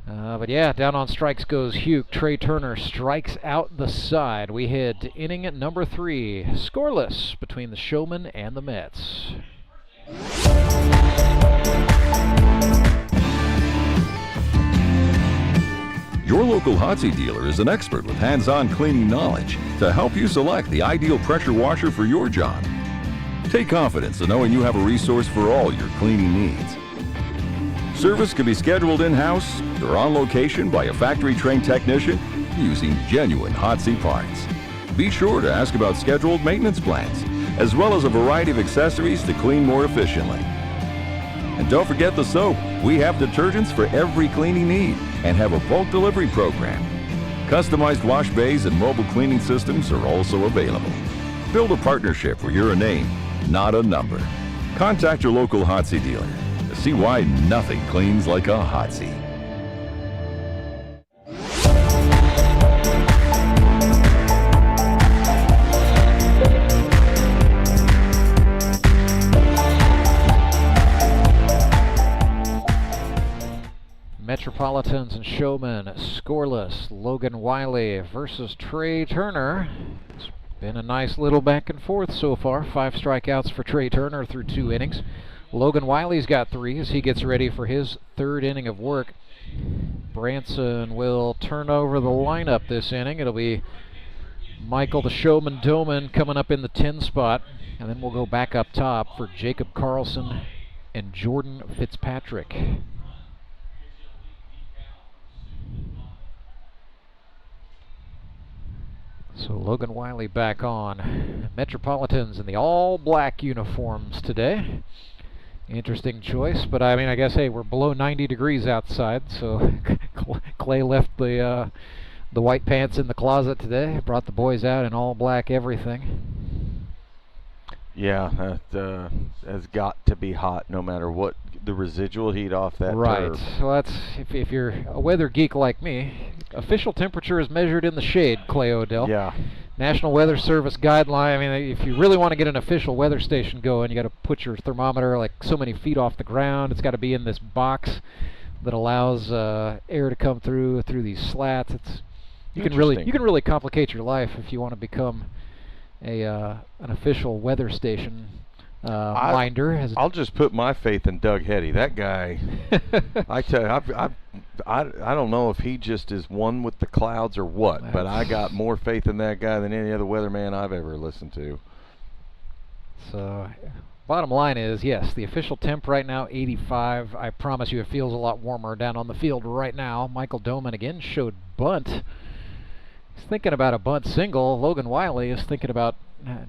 O: But yeah, down on strikes goes Huke. Trey Turner strikes out the side. We head to inning at number 3. Scoreless between the Showmen and the Mets.
E: Your local Hotsy dealer is an expert with hands-on cleaning knowledge to help you select the ideal pressure washer for your job. Take confidence in knowing you have a resource for all your cleaning needs. Service can be scheduled in-house or on location by a factory-trained technician using genuine Hotsy parts. Be sure to ask about scheduled maintenance plans, as well as a variety of accessories to clean more efficiently. And don't forget the soap. We have detergents for every cleaning need and have a bulk delivery program. Customized wash bays and mobile cleaning systems are also available. Build a partnership where you're a name, not a number. Contact your local Hotsy dealer to see why nothing cleans like a Hotsy.
O: Metropolitans and Showmen scoreless. Logan Wiley versus Trey Turner. It's been a nice little back and forth so far. 5 strikeouts for Trey Turner through 2 innings. Logan Wiley's got 3 as he gets ready for his 3rd inning of work. Branson will turn over the lineup this inning. It'll be Michael the Showman Doman coming up in the 10 spot. And then we'll go back up top for Jacob Carlson and Jordan Fitzpatrick. So Logan Wiley back on. Metropolitans in the all-black uniforms today. Interesting choice, but I mean, I guess, hey, we're below 90 degrees outside, so Clay left the white pants in the closet today. Brought the boys out in all-black everything.
P: Yeah, that has got to be hot no matter what the residual heat off that
O: Right.
P: turf.
O: So that's, if you're a weather geek like me, official temperature is measured in the shade, Clay Odell.
P: Yeah.
O: National Weather Service guideline. I mean, if you really want to get an official weather station going, you got to put your thermometer like so many feet off the ground. It's got to be in this box that allows air to come through these slats. You can really complicate your life if you want to become an official weather station minder.
P: I'll just put my faith in Doug Hetty. That guy, I tell you, I don't know if he just is one with the clouds or what, but I got more faith in that guy than any other weatherman I've ever listened to.
O: So, bottom line is, yes, the official temp right now, 85. I promise you it feels a lot warmer down on the field right now. Michael Doman again showed bunt. He's thinking about a bunt single. Logan Wiley is thinking about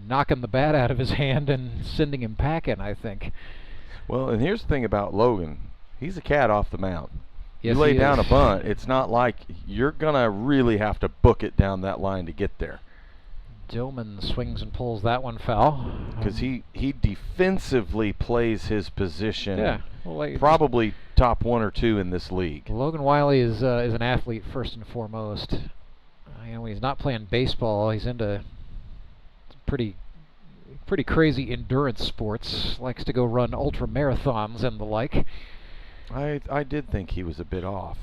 O: knocking the bat out of his hand and sending him packing, I think.
P: Well, and here's the thing about Logan. He's a cat off the mound. You lay down a bunt, it's not like you're going to really have to book it down that line to get there.
O: Doman swings and pulls that one foul.
P: Because he defensively plays his position.
O: Yeah. Well,
P: probably top 1 or 2 in this league.
O: Logan Wiley is an athlete first and foremost. When he's not playing baseball, he's into pretty crazy endurance sports. Likes to go run ultra marathons and the like.
P: I did think he was a bit off.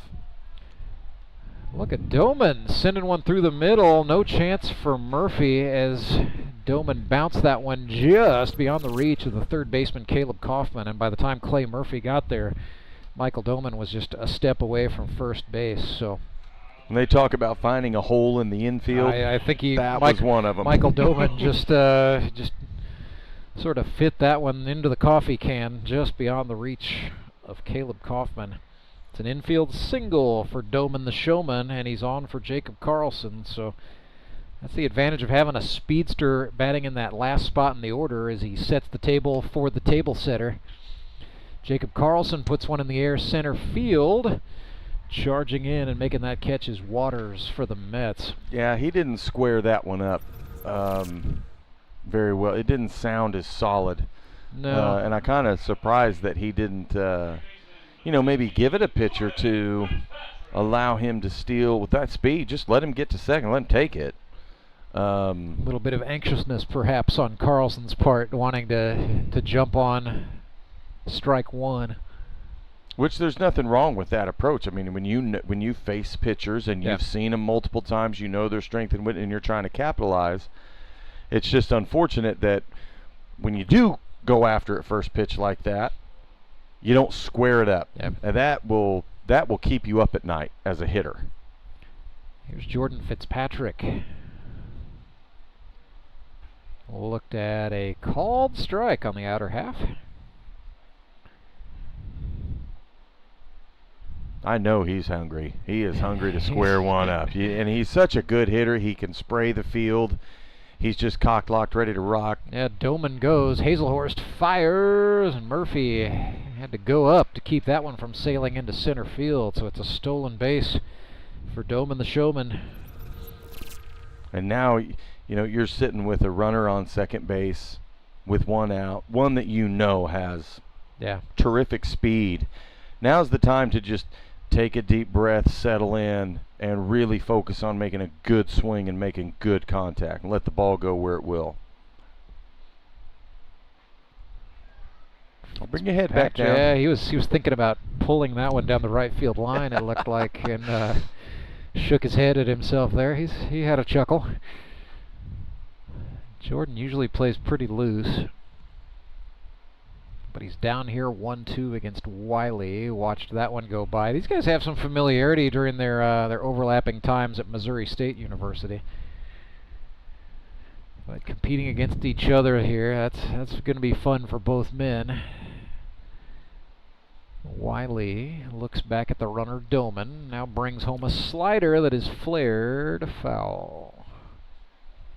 O: Look at Doman sending one through the middle. No chance for Murphy as Doman bounced that one just beyond the reach of the third baseman Caleb Kaufman. And by the time Clay Murphy got there, Michael Doman was just a step away from first base. So
P: when they talk about finding a hole in the infield,
O: I think
P: that was one of them.
O: Michael Doman just sort of fit that one into the coffee can just beyond the reach of Caleb Kaufman. It's an infield single for Doman the Showman, and he's on for Jacob Carlson. So that's the advantage of having a speedster batting in that last spot in the order as he sets the table for the table setter. Jacob Carlson puts one in the air center field. Charging in and making that catch is Waters for the Mets.
P: Yeah, he didn't square that one up very well. It didn't sound as solid.
O: No.
P: And I'm kind of surprised that he didn't, maybe give it a pitch or two, allow him to steal with that speed. Just let him get to second, let him take it.
O: A little bit of anxiousness perhaps on Carlson's part, wanting to jump on strike one.
P: Which there's nothing wrong with that approach. I mean, when you face pitchers and you've seen them multiple times, you know their strength and you're trying to capitalize. It's just unfortunate that when you do go after it first pitch like that, you don't square it up.
O: Yep.
P: And that will keep you up at night as a hitter.
O: Here's Jordan Fitzpatrick. Looked at a called strike on the outer half.
P: I know he's hungry. He is hungry to square one up. And he's such a good hitter. He can spray the field. He's just cock-locked, ready to rock.
O: Yeah, Doman goes. Hazelhorst fires, and Murphy had to go up to keep that one from sailing into center field. So it's a stolen base for Doman the Showman.
P: And now, you're sitting with a runner on second base with one out, one that has terrific speed. Now's the time to just take a deep breath, settle in, and really focus on making a good swing and making good contact and let the ball go where it will. I'll bring your head back down.
O: Yeah, he was thinking about pulling that one down the right field line, it looked like, and shook his head at himself there. He had a chuckle. Jordan usually plays pretty loose. But he's down here 1-2 against Wiley. Watched that one go by. These guys have some familiarity during their overlapping times at Missouri State University. But competing against each other here, that's going to be fun for both men. Wiley looks back at the runner Doman. Now brings home a slider that is flared foul.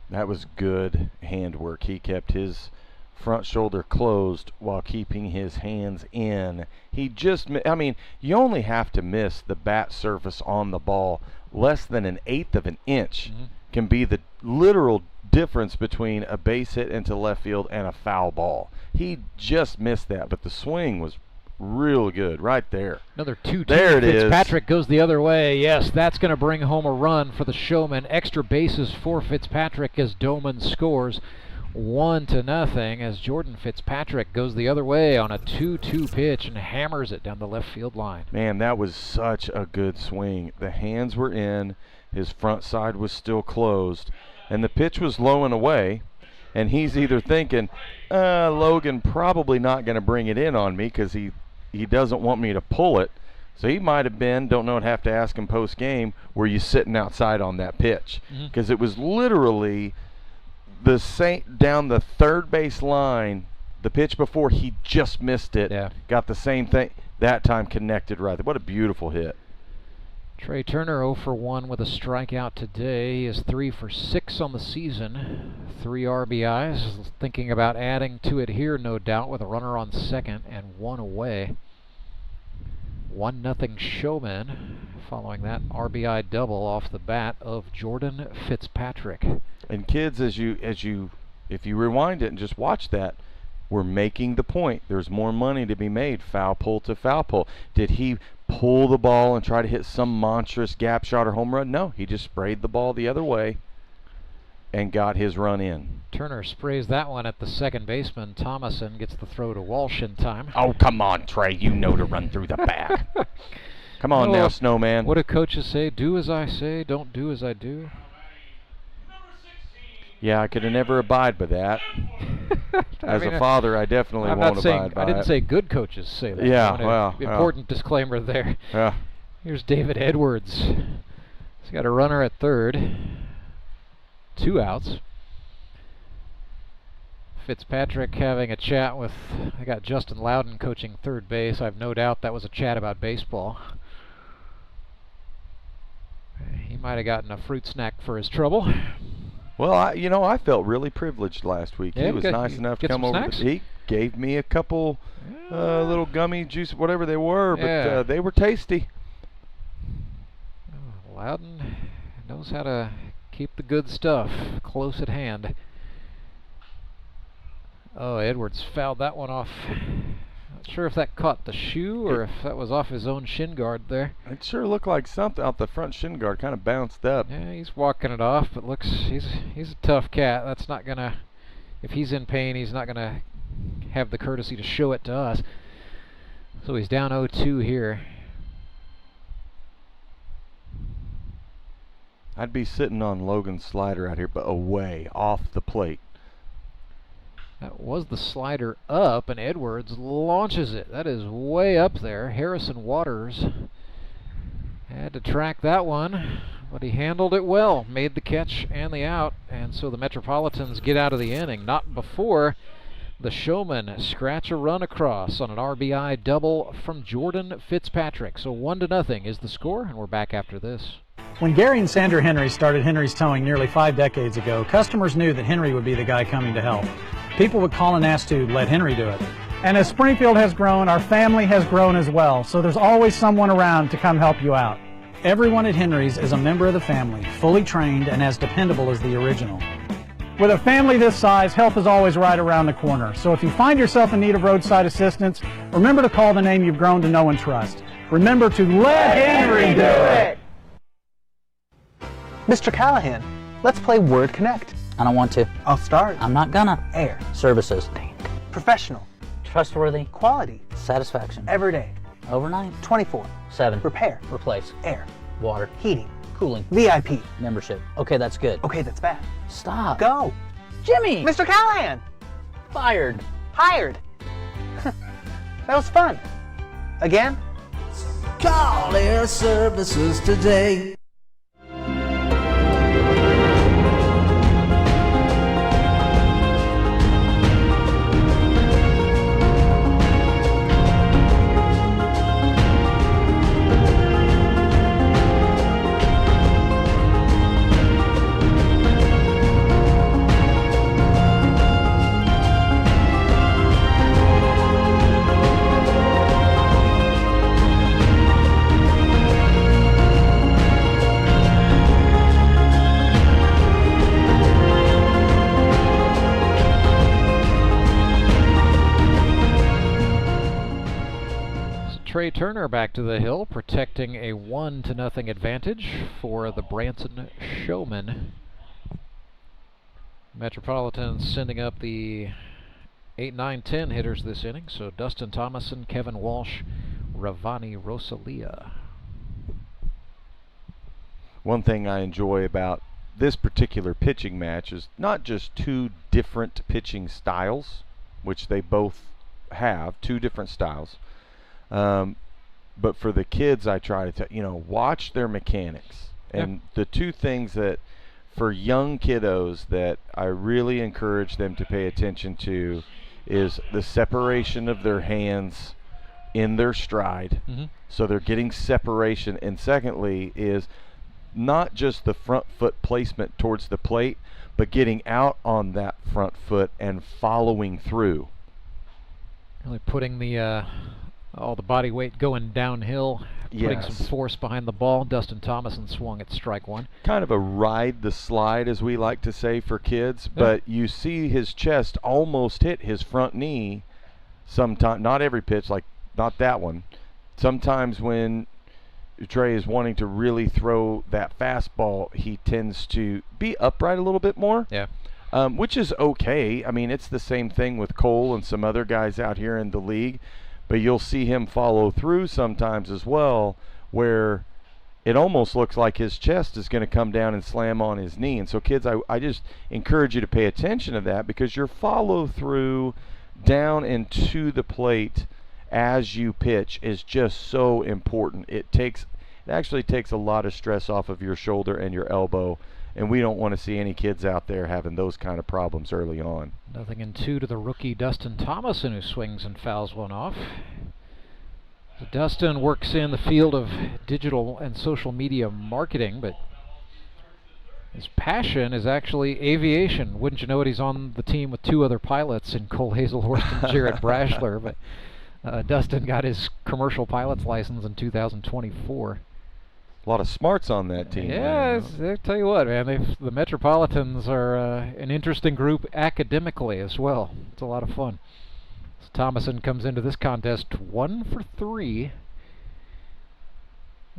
P: That was good handwork. He kept his front shoulder closed while keeping his hands in. You only have to miss the bat surface on the ball. Less than 1/8 of an inch can be the literal difference between a base hit into left field and a foul ball. He just missed that, but the swing was real good right there.
O: Another 2-2.
P: There it is.
O: Fitzpatrick goes the other way. Yes, that's going to bring home a run for the Showman. Extra bases for Fitzpatrick as Doman scores. 1-0 as Jordan Fitzpatrick goes the other way on a 2-2 pitch and hammers it down the left field line.
P: Man, that was such a good swing. The hands were in, his front side was still closed, and the pitch was low and away, and he's either thinking, Logan probably not going to bring it in on me because he doesn't want me to pull it. So he might have been, don't know, I'd have to ask him post-game, were you sitting outside on that pitch? Because it was literally the same down the third base line. The pitch before, he just missed it.
O: Yeah.
P: Got the same thing. That time connected right there. What a beautiful hit.
O: Trey Turner 0 for 1 with a strikeout today. He is 3 for 6 on the season. 3 RBIs. Thinking about adding to it here, no doubt, with a runner on second and one away. 1-0 Showmen, following that RBI double off the bat of Jordan Fitzpatrick.
P: And kids, if you rewind it and just watch that, we're making the point. There's more money to be made, foul pole to foul pole. Did he pull the ball and try to hit some monstrous gap shot or home run? No, he just sprayed the ball the other way and got his run in.
O: Turner sprays that one at the second baseman. Thomason gets the throw to Walsh in time.
P: Oh, come on, Trey. You know to run through the back. Come on now, Snowman.
O: What do coaches say? Do as I say, don't do as I do.
P: Yeah, I could have never abide by that. As a father, I definitely won't abide by it.
O: I didn't say good coaches say that.
P: Yeah,
O: Important disclaimer there.
P: Yeah.
O: Here's David Edwards. He's got a runner at third. 2 outs. Fitzpatrick having a chat with, I got Justin Loudon coaching third base. I've no doubt that was a chat about baseball. He might have gotten a fruit snack for his trouble.
P: Well, I felt really privileged last week.
O: Yeah,
P: he was nice enough to come over. He gave me a couple little gummy juice, whatever they were, but they were tasty.
O: Loudon knows how to keep the good stuff close at hand. Oh, Edwards fouled that one off. Not sure if that caught the shoe or if that was off his own shin guard there.
P: It sure looked like something out the front shin guard, kind of bounced up.
O: Yeah, he's walking it off, but looks he's a tough cat. That's not gonna, if he's in pain, he's not gonna have the courtesy to show it to us. So he's down 0-2 here.
P: I'd be sitting on Logan's slider out here, but away, off the plate.
O: That was the slider up, and Edwards launches it. That is way up there. Harrison Waters had to track that one, but he handled it well. Made the catch and the out, and so the Metropolitans get out of the inning. Not before the Showmen scratch a run across on an RBI double from Jordan Fitzpatrick. So 1-0 is the score, and we're back after this.
A: When Gary and Sandra Henry started Henry's Towing nearly 5 decades ago, customers knew that Henry would be the guy coming to help. People would call and ask to let Henry do it. And as Springfield has grown, our family has grown as well, so there's always someone around to come help you out. Everyone at Henry's is a member of the family, fully trained and as dependable as the original. With a family this size, help is always right around the corner. So if you find yourself in need of roadside assistance, remember to call the name you've grown to know and trust. Remember to let Henry do it!
F: Mr. Callahan, let's play Word Connect.
G: I don't want to.
F: I'll start.
G: I'm not gonna.
F: Air.
G: Services.
F: Professional.
G: Trustworthy.
F: Quality.
G: Satisfaction.
F: Everyday.
G: Overnight.
F: 24/7. Repair.
G: Replace.
F: Air.
G: Water.
F: Heating.
G: Cooling.
F: VIP.
G: Membership. Okay, that's good.
F: Okay, that's bad.
G: Stop.
F: Go.
G: Jimmy!
F: Mr. Callahan!
G: Fired.
F: Hired. That was fun. Again?
V: Call Air Services today.
O: Trey Turner back to the hill, protecting a 1-0 advantage for the Branson Showmen. Metropolitans sending up the 8, 9, 10 hitters this inning. So Dustin Thomason, Kevin Walsh, Ravani Rosalia.
P: One thing I enjoy about this particular pitching match is not just 2 different pitching styles, which they both have, 2 different styles. But for the kids, I try to watch their mechanics. And the 2 things that for young kiddos that I really encourage them to pay attention to is the separation of their hands in their stride. So they're getting separation. And secondly is not just the front foot placement towards the plate, but getting out on that front foot and following through.
O: Really putting the All the body weight going downhill, putting
P: Yes.
O: some force behind the ball. Dustin Thomason swung at strike one.
P: Kind of a ride the slide, as we like to say for kids, but you see his chest almost hit his front knee sometime. Not every pitch, like not that one. Sometimes when Trey is wanting to really throw that fastball, he tends to be upright a little bit more.
O: Yeah.
P: Which is okay. I mean, it's the same thing with Cole and some other guys out here in the league. But you'll see him follow through sometimes as well, where it almost looks like his chest is going to come down and slam on his knee. And so, kids, I just encourage you to pay attention to that, because your follow through down and to the plate as you pitch is just so important. It actually takes a lot of stress off of your shoulder and your elbow. And we don't want to see any kids out there having those kind of problems early on.
O: 0-2 to the rookie Dustin Thomason, who swings and fouls one off. So Dustin works in the field of digital and social media marketing, but his passion is actually aviation. Wouldn't you know it, he's on the team with 2 other pilots in Cole Hazelhorst and Jared Brashler. But Dustin got his commercial pilot's license in 2024.
P: A lot of smarts on that team.
O: Yeah, I tell you what, man, the Metropolitans are an interesting group academically as well. It's a lot of fun. So Thomason comes into this contest 1 for 3.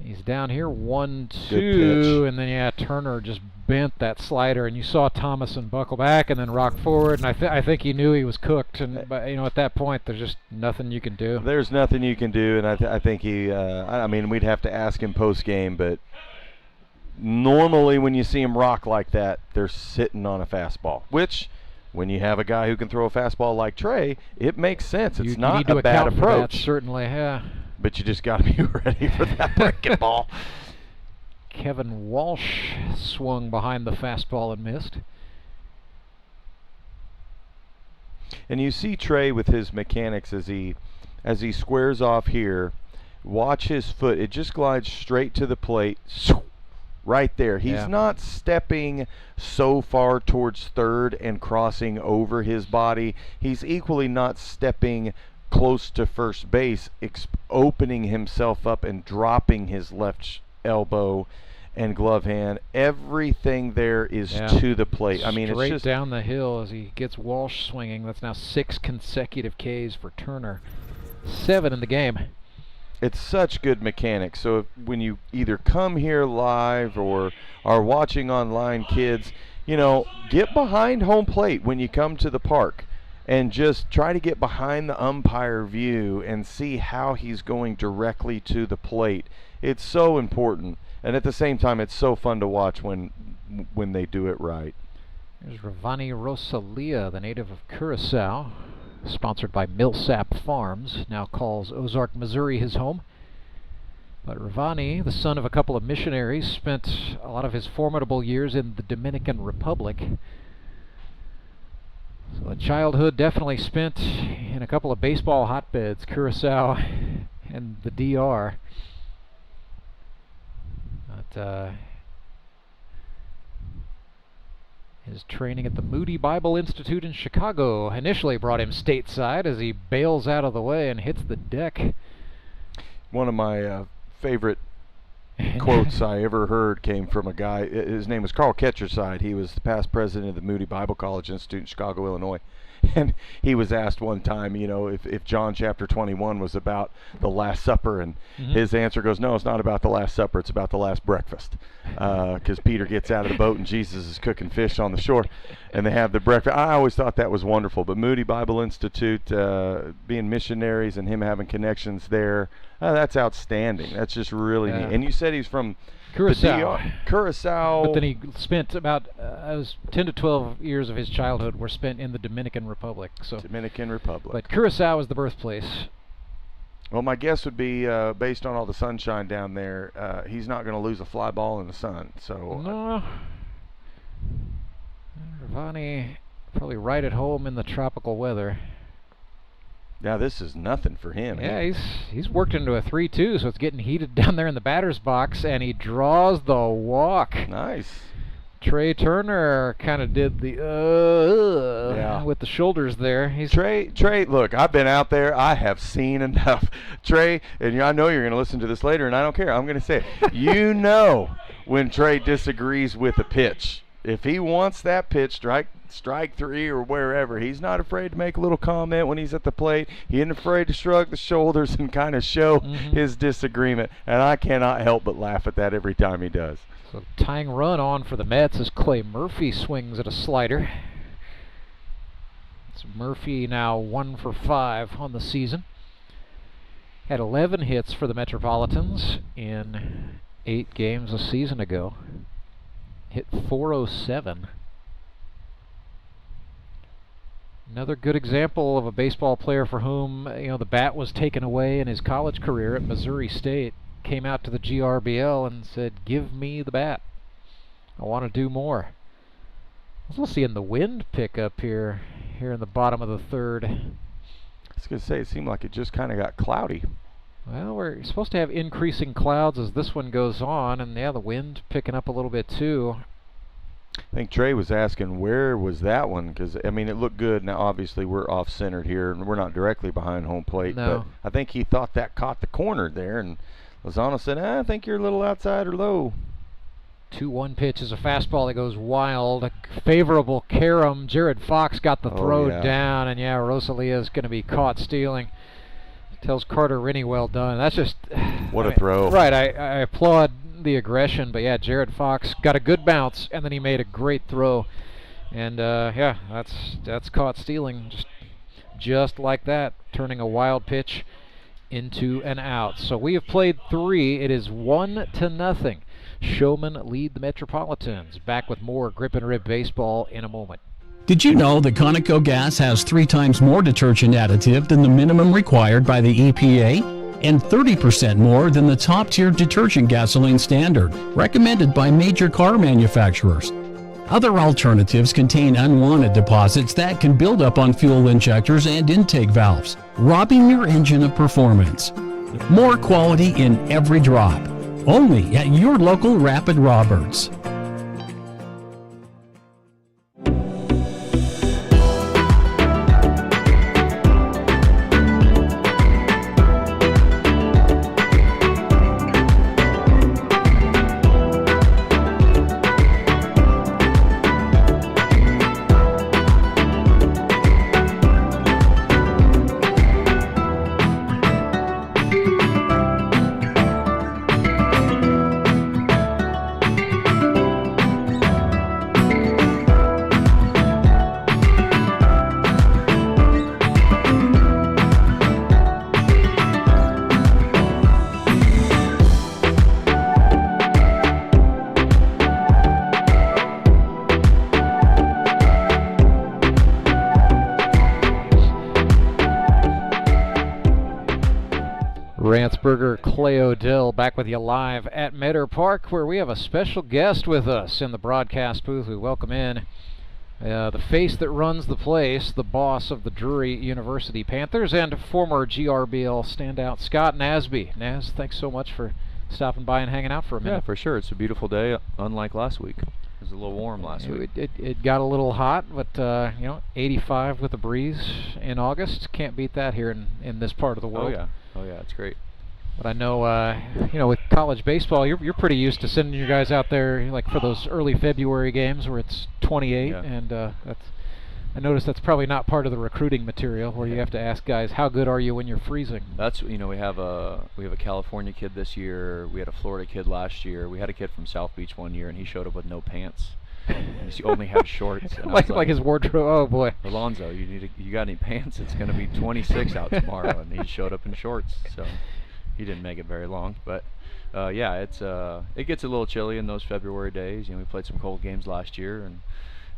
O: He's down here 1-2, and then Turner just bent that slider, and you saw Thomason buckle back and then rock forward, and I think he knew he was cooked. And but at that point, there's just nothing you can do.
P: There's nothing you can do, and I think he. I mean, we'd have to ask him post game, but normally when you see him rock like that, they're sitting on a fastball. Which, when you have a guy who can throw a fastball like Trey, it makes sense. It's not
O: you need to
P: a bad
O: account
P: approach.
O: For that, certainly, yeah.
P: But you just got to be ready for that breaking ball.
O: Kevin Walsh swung behind the fastball and missed.
P: And you see Trey with his mechanics as he squares off here. Watch his foot. It just glides straight to the plate. Right there. He's not stepping so far towards third and crossing over his body. He's equally not stepping close to first base, opening himself up and dropping his left elbow and glove hand. Everything there is to the plate. I mean,
O: straight
P: it's just
O: down the hill as he gets Walsh swinging. That's now 6 consecutive Ks for Turner. 7 in the game.
P: It's such good mechanics. So when you either come here live or are watching online, kids, get behind home plate when you come to the park. And just try to get behind the umpire view and see how he's going directly to the plate. It's so important. And at the same time, it's so fun to watch when they do it right.
O: There's Ravani Rosalia, the native of Curacao, sponsored by Millsap Farms, now calls Ozark, Missouri his home. But Ravani, the son of a couple of missionaries, spent a lot of his formidable years in the Dominican Republic. So a childhood definitely spent in a couple of baseball hotbeds, Curacao and the DR. But his training at the Moody Bible Institute in Chicago initially brought him stateside as he bails out of the way and hits the deck.
P: One of my favorite quotes I ever heard came from a guy. His name was Carl Ketcherside. He was the past president of the Moody Bible College Institute in Chicago, Illinois. And he was asked one time, if John chapter 21 was about the Last Supper, and his answer goes, no, it's not about the Last Supper, it's about the last breakfast. Because Peter gets out of the boat and Jesus is cooking fish on the shore, and they have the breakfast. I always thought that was wonderful. But Moody Bible Institute, being missionaries and him having connections there, that's outstanding. That's just really neat. And you said he's from
O: Curacao.
P: Curacao.
O: But then he spent about 10 to 12 years of his childhood were spent in the Dominican Republic. So
P: Dominican Republic.
O: But Curacao is the birthplace.
P: Well, my guess would be, based on all the sunshine down there, he's not going to lose a fly ball in the sun. So
O: no. Ravani probably right at home in the tropical weather.
P: Now this is nothing for him.
O: Yeah, he's worked into a 3-2, so it's getting heated down there in the batter's box, and he draws the walk.
P: Nice.
O: Trey Turner kind of did the with the shoulders there. He's
P: Trey, look, I've been out there. I have seen enough. Trey, and I know you're going to listen to this later, and I don't care. I'm going to say it. You know when Trey disagrees with a pitch. If he wants that pitch, strike three or wherever, he's not afraid to make a little comment when he's at the plate. He isn't afraid to shrug the shoulders and kind of show his disagreement, and I cannot help but laugh at that every time he does.
O: So tying run on for the Mets as Clay Murphy swings at a slider. It's Murphy now 1 for 5 on the season. Had 11 hits for the Metropolitans in 8 games a season ago. Hit .407. Another good example of a baseball player for whom the bat was taken away in his college career at Missouri State. Came out to the GRBL and said, "Give me the bat. I want to do more." We'll see in the wind pick up here in the bottom of the third.
P: I was going to say, it seemed like it just kind of got cloudy.
O: Well, we're supposed to have increasing clouds as this one goes on, and the wind picking up a little bit too.
P: I think Trey was asking where was that one, because it looked good. Now obviously we're off-centered here and we're not directly behind home plate, but I think he thought that caught the corner there, and Lozano said, I think you're a little outside or low.
O: 2-1 pitch is a fastball that goes wild. A favorable carom. Jared Fox got the throw down, and Rosalia is going to be caught stealing. Tells Carter Rennie, well done. That's just
P: what a throw.
O: Right, I applaud the aggression, but Jared Fox got a good bounce, and then he made a great throw, and that's caught stealing, just like that, turning a wild pitch into an out. So we have played 3. It is 1-0. Showmen lead the Metropolitans. Back with more Grip and Rib baseball in a moment.
C: Did you know that Conoco gas has 3 times more detergent additive than the minimum required by the EPA? And 30% more than the top-tier detergent gasoline standard, recommended by major car manufacturers. Other alternatives contain unwanted deposits that can build up on fuel injectors and intake valves, robbing your engine of performance. More quality in every drop. Only at your local Rapid Roberts.
O: Rantsberger, Clay Odell back with you live at Meadow Park, where we have a special guest with us in the broadcast booth. We welcome in the face that runs the place, the boss of the Drury University Panthers, and former GRBL standout Scott Nasby. Nas, thanks so much for stopping by and hanging out for a minute.
H: Yeah, for sure. It's a beautiful day, unlike last week. It was a little warm last week.
O: It got a little hot, but 85 with a breeze in August. Can't beat that here in this part of the world.
H: Oh yeah, it's great.
O: But I know, with college baseball, you're pretty used to sending your guys out there like for those early February games where it's 28, and I noticed that's probably not part of the recruiting material where you have to ask guys how good are you when you're freezing.
H: That's we have a California kid this year. We had a Florida kid last year. We had a kid from South Beach one year, and he showed up with no pants. And he only had shorts. And
O: like his wardrobe. Oh boy.
H: Alonzo, you got any pants? It's going to be 26 out tomorrow, and he showed up in shorts. So. He didn't make it very long, but it gets a little chilly in those February days. We played some cold games last year, and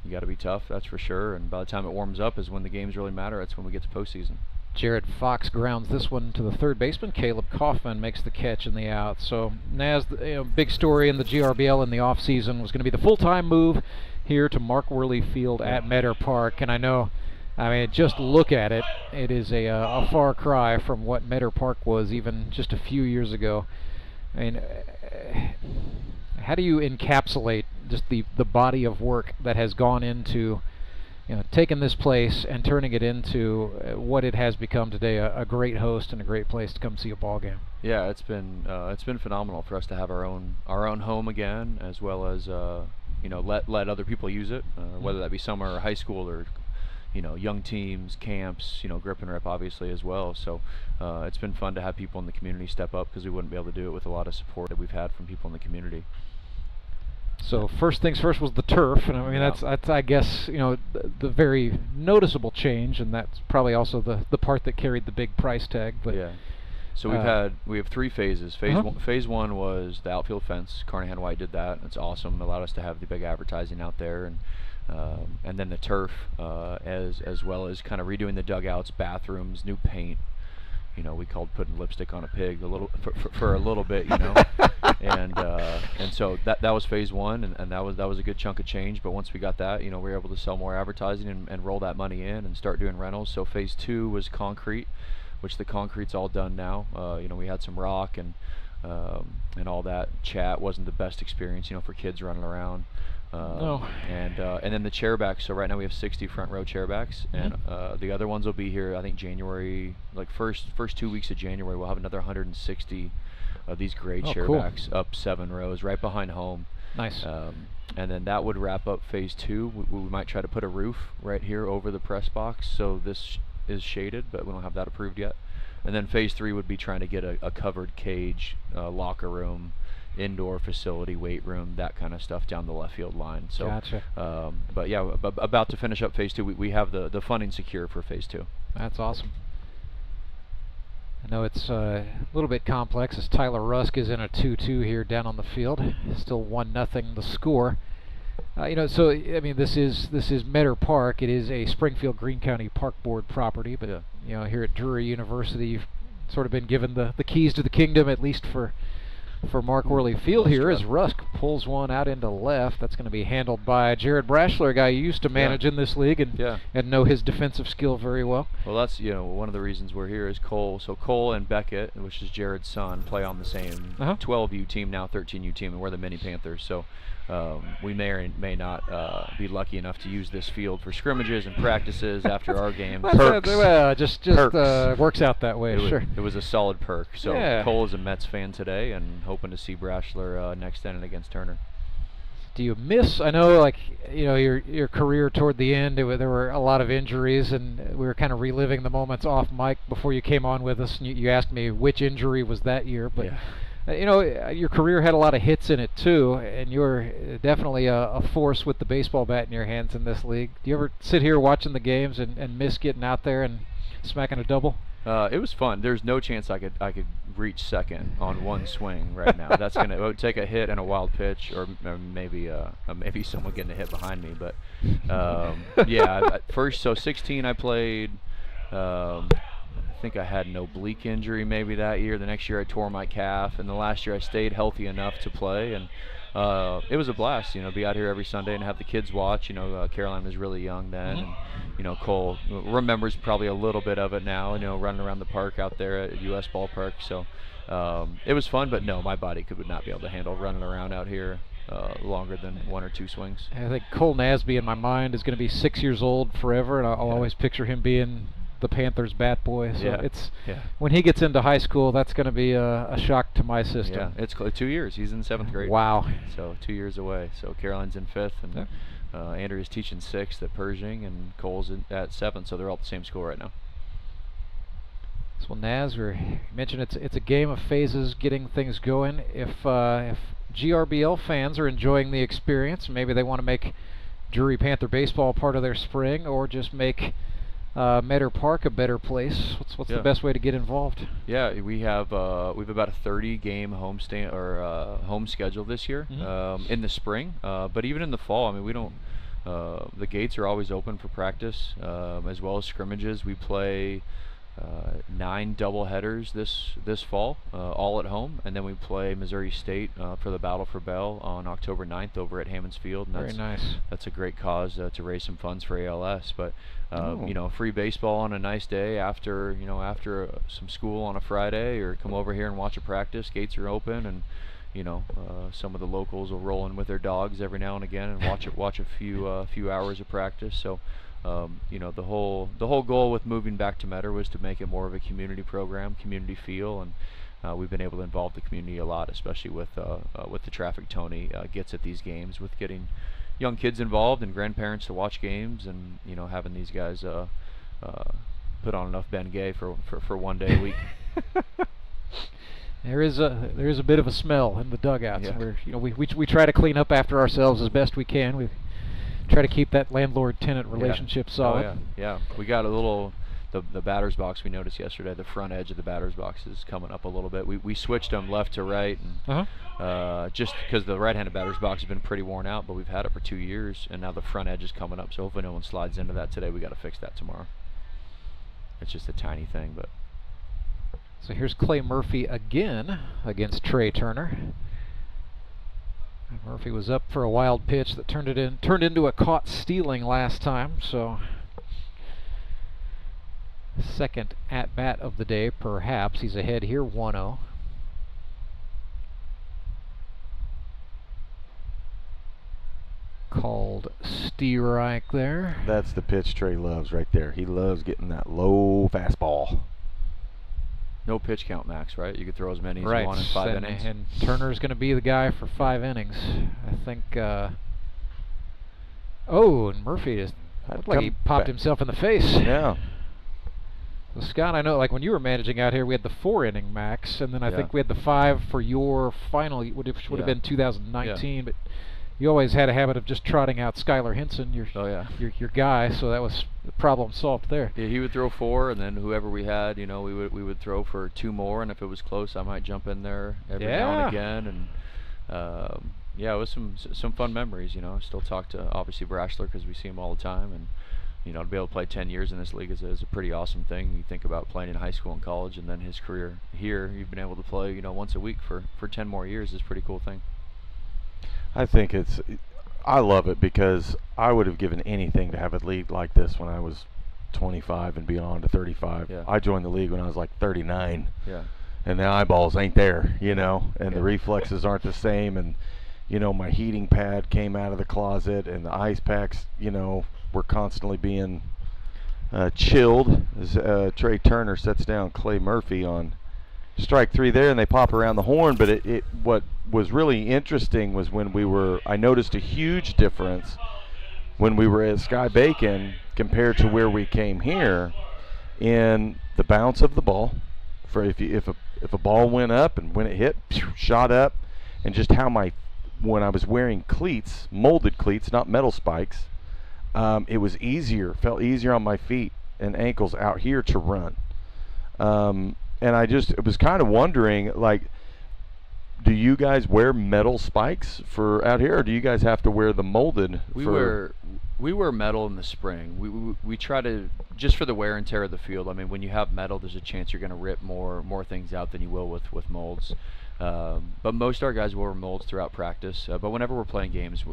H: you got to be tough, that's for sure. And by the time it warms up is when the games really matter. That's when we get to postseason.
O: Jared Fox grounds this one to the third baseman. Caleb Kaufman makes the catch in the out. So Naz, big story in the GRBL in the offseason was going to be the full-time move here to Mark Worley Field at Meadow Park, and just look at it. It is a far cry from what Meadow Park was even just a few years ago. How do you encapsulate just the body of work that has gone into, taking this place and turning it into what it has become today, a great host and a great place to come see a ball game?
H: Yeah, it's been phenomenal for us to have our own home again, as well as let other people use it, whether that be summer or high school or young teams, camps, grip and rip obviously as well. So it's been fun to have people in the community step up, because we wouldn't be able to do it with a lot of support that we've had from people in the community.
O: So first things first was the turf, and I mean that's I guess the very noticeable change, and that's probably also the part that carried the big price tag. But
H: yeah. So we have 3 phases. Phase one was the outfield fence. Carnahan White did that. It's awesome. Allowed us to have the big advertising out there, and then the turf, as well as kind of redoing the dugouts, bathrooms, new paint. We called putting lipstick on a pig for a little bit, and so that was phase one, and that was a good chunk of change. But once we got that, we were able to sell more advertising and roll that money in and start doing rentals. So phase 2 was concrete, which the concrete's all done now. We had some rock and all that. Chat wasn't the best experience, for kids running around.
O: No.
H: And then the chairbacks. So right now we have 60 front row chairbacks, and the other ones will be here. I think January, like first 2 weeks of January, we'll have another 160 of these great chairbacks up 7 rows right behind home.
O: Nice.
H: And then that would wrap up phase 2. We might try to put a roof right here over the press box, so this is shaded, but we don't have that approved yet. And then phase 3 would be trying to get a covered cage, locker room, indoor facility, weight room, that kind of stuff down the left field line. So,
O: gotcha.
H: But yeah, about to finish up phase 2. We have the funding secure for phase 2.
O: That's awesome. I know it's a little bit complex as Tyler Rusk is in a 2-2 here down on the field. Still 1-0 the score. So I mean, this is Metter Park. It is a Springfield Greene County Park Board property, but here at Drury University, you've sort of been given the keys to the kingdom, at least for Mark Worley Field here, as Rusk pulls one out into left. That's going to be handled by Jared Brashler, a guy you used to manage in this league and know his defensive skill very well.
H: Well, that's one of the reasons we're here is Cole. So Cole and Beckett, which is Jared's son, play on the same 12U team, now 13U team, and we're the Mini Panthers. So we may or may not be lucky enough to use this field for scrimmages and practices after our game.
O: Perks. Just works out that way.
H: It was a solid perk. So Cole is a Mets fan today, and hoping to see Brashler next inning against Turner.
O: Do you miss? I know, your career toward the end, there were a lot of injuries, and we were kind of reliving the moments off mic before you came on with us. And you asked me which injury was that year, but. Yeah. Your career had a lot of hits in it too, and you're definitely a force with the baseball bat in your hands in this league. Do you ever sit here watching the games and miss getting out there and smacking a double?
H: It was fun. There's no chance I could reach second on one swing right now. It would take a hit and a wild pitch, or maybe someone getting a hit behind me. But yeah, first 16 I played. I think I had an oblique injury maybe that year. The next year I tore my calf, and the last year I stayed healthy enough to play, and it was a blast, be out here every Sunday and have the kids watch. Caroline was really young then, and Cole remembers probably a little bit of it now, running around the park out there at US Ballpark. So it was fun, but no, my body would not be able to handle running around out here longer than 1 or 2 swings.
O: I think Cole Nasby in my mind is going to be 6 years old forever, and I'll always picture him being the Panthers bat boy. So when he gets into high school, that's going to be a shock to my system.
H: Yeah, it's 2 years. He's in 7th grade.
O: Wow.
H: So 2 years away. So Caroline's in 5th, and Andrea's teaching 6th at Pershing, and Cole's at 7th. So they're all at the same school right now.
O: So Naz, you mentioned it's a game of phases, getting things going. If GRBL fans are enjoying the experience, maybe they want to make Drury Panther baseball part of their spring, or just make Metter Park a better place. What's the best way to get involved?
H: Yeah, we've about a 30-game home schedule this year in the spring, but even in the fall. I mean, we don't. The gates are always open for practice, as well as scrimmages. We play 9 doubleheaders this fall, all at home, and then we play Missouri State for the Battle for Bell on October 9th over at Hammons Field. And
O: Very nice.
H: That's a great cause to raise some funds for ALS. But free baseball on a nice day after some school on a Friday, or come over here and watch a practice. Gates are open, and some of the locals will roll in with their dogs every now and again and watch a few hours of practice. So the whole goal with moving back to Metter was to make it more of a community program, community feel, and we've been able to involve the community a lot, especially with the traffic Tony gets at these games, with getting young kids involved and grandparents to watch games, and having these guys put on enough Ben Gay for one day a week.
O: There is a bit of a smell in the dugouts.
H: Yeah.
O: We try to clean up after ourselves as best we can. We try to keep that landlord-tenant relationship solid.
H: Oh, yeah. We got a little the batter's box. We noticed yesterday the front edge of the batter's box is coming up a little bit. We switched them left to right, and just because the right-handed batter's box has been pretty worn out, but we've had it for 2 years, and now the front edge is coming up. So hopefully no one slides into that today. We got to fix that tomorrow. It's just a tiny thing, but.
O: So here's Clay Murphy again against Trey Turner. Murphy was up for a wild pitch that turned into a caught stealing last time. So second at bat of the day, perhaps. He's ahead here, 1-0. Called strike there.
P: That's the pitch Trey loves right there. He loves getting that low fastball.
H: No pitch count, Max, right? You could throw as many as
O: right.
H: you want in 5 innings.
O: And Turner's going to be the guy for 5 innings. I think. And Murphy just looked like he popped himself in the face.
P: Yeah.
O: So Scott, I know, like when you were managing out here, we had the 4-inning max, and then I think we had the 5 for your final, which would have been 2019. But you always had a habit of just trotting out Skylar Henson, your guy. So that was the problem solved there.
H: Yeah, he would throw 4, and then whoever we had, we would throw for 2 more, and if it was close, I might jump in there every now and again. And it was some fun memories. I still talk to obviously Brashler because we see him all the time, and to be able to play 10 years in this league is a pretty awesome thing. You think about playing in high school and college, and then his career here, you've been able to play once a week for 10 more years is a pretty cool thing.
P: I love it because I would have given anything to have a league like this when I was 25 and beyond to 35.
H: Yeah.
P: I joined the league when I was like 39.
H: Yeah.
P: And the eyeballs ain't there, and the reflexes aren't the same, and my heating pad came out of the closet, and the ice packs, were constantly being chilled as Trey Turner sets down Clay Murphy on strike 3 there, and they pop around the horn. But what was really interesting was I noticed a huge difference when we were at Sky Bacon compared to where we came here in the bounce of the ball. For if a ball went up and when it hit, shot up, and just how when I was wearing cleats, molded cleats, not metal spikes, it was felt easier on my feet and ankles out here to run. And I was kind of wondering, like, do you guys wear metal spikes for out here, or do you guys have to wear the molded?
H: We wear metal in the spring. We try to, just for the wear and tear of the field. I mean, when you have metal, there's a chance you're going to rip more things out than you will with molds. But most of our guys wear molds throughout practice. But whenever we're playing games,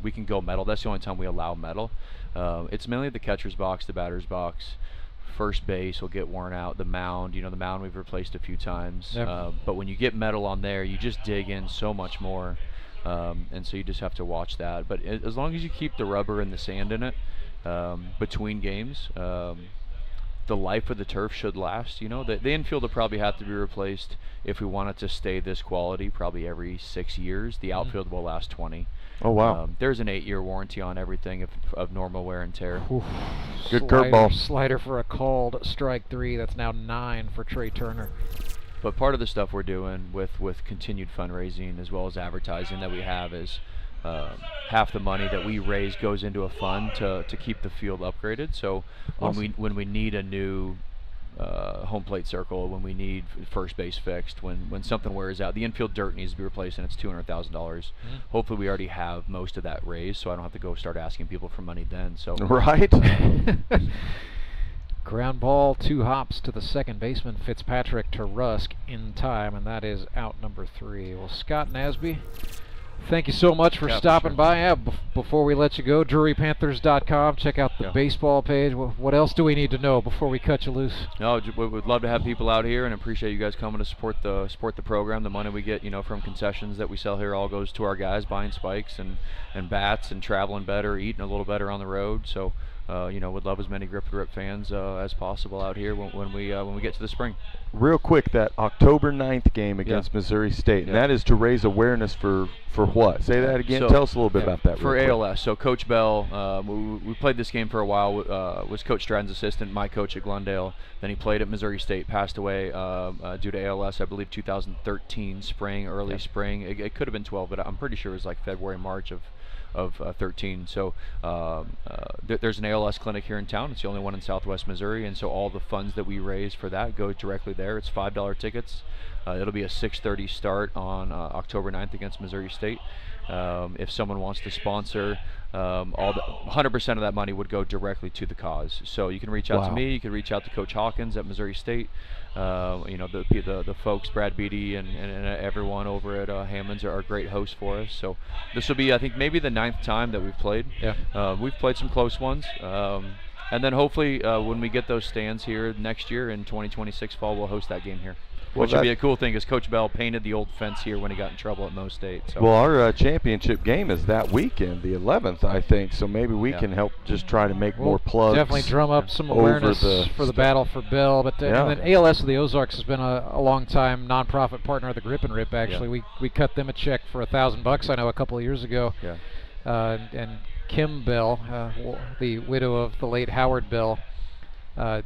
H: we can go metal. That's the only time we allow metal. It's mainly the catcher's box, the batter's box. First base will get worn out. The mound, the mound we've replaced a few times.
O: Yep.
H: But when you get metal on there, you just dig in so much more. And so you just have to watch that. But as long as you keep the rubber and the sand in it between games, the life of the turf should last. The infield will probably have to be replaced if we want it to stay this quality, probably every 6 years. The outfield will last 20.
P: Oh, wow.
H: There's an 8-year warranty on everything of normal wear and tear.
O: Oof.
P: Good curveball.
O: Slider for a called strike 3. That's now 9 for Trey Turner.
H: But part of the stuff we're doing with continued fundraising as well as advertising that we have is half the money that we raise goes into a fund to keep the field upgraded. So
O: awesome.
H: when we need a new home plate circle, when we need first base fixed, when something wears out, the infield dirt needs to be replaced, and it's $200,000. Hopefully we already have most of that raised, so I don't have to go start asking people for money then. So
P: right.
O: Ground ball, 2 hops to the second baseman Fitzpatrick to Rusk in time, and that is out number 3. Well, Scott Nasby, Thank you so much for
H: Yeah,
O: stopping
H: for
O: by. Yeah, before we let you go, DruryPanthers.com. Check out the baseball page. What else do we need to know before we cut you loose?
H: No, we would love to have people out here, and appreciate you guys coming to support the program. The money we get, from concessions that we sell here, all goes to our guys buying spikes and bats and traveling better, eating a little better on the road. So, would love as many Grip and Rip fans as possible out here when we get to the spring.
P: Real quick, that October 9th game against Missouri State, and that is to raise awareness for what? Say that again. Tell us a little bit about that.
H: For
P: real quick.
H: ALS. So Coach Bell, we played this game for a while. Was Coach Stratton's assistant, my coach at Glendale. Then he played at Missouri State. Passed away due to ALS, I believe 2013 spring, early spring. It could have been 12, but I'm pretty sure it was like February, March of 13. So there's an ALS clinic here in town. It's the only one in Southwest Missouri, and so all the funds that we raise for that go directly there. It's $5 tickets. It'll be a 6:30 start on October 9th against Missouri State. If someone wants to sponsor, 100% of that money would go directly to the cause. So you can reach out to me. You can reach out to Coach Hawkins at Missouri State. The folks, Brad Beatty and everyone over at Hammond's are great hosts for us. So this will be, I think, maybe the 9th time that we've played.
O: Yeah.
H: We've played some close ones. And then hopefully when we get those stands here next year in 2026 fall, we'll host that game here. Which would be a cool thing, because Coach Bell painted the old fence here when he got in trouble at Mo State. So.
P: Well, our championship game is that weekend, the 11th, I think. So maybe we can help just try to make more plugs.
O: Definitely drum up some awareness for the battle for Bell. But and then ALS of the Ozarks has been a long time nonprofit partner of the Grip and Rip. Actually, we cut them a check for $1,000. I know a couple of years ago.
H: Yeah.
O: And Kim Bell, the widow of the late Howard Bell,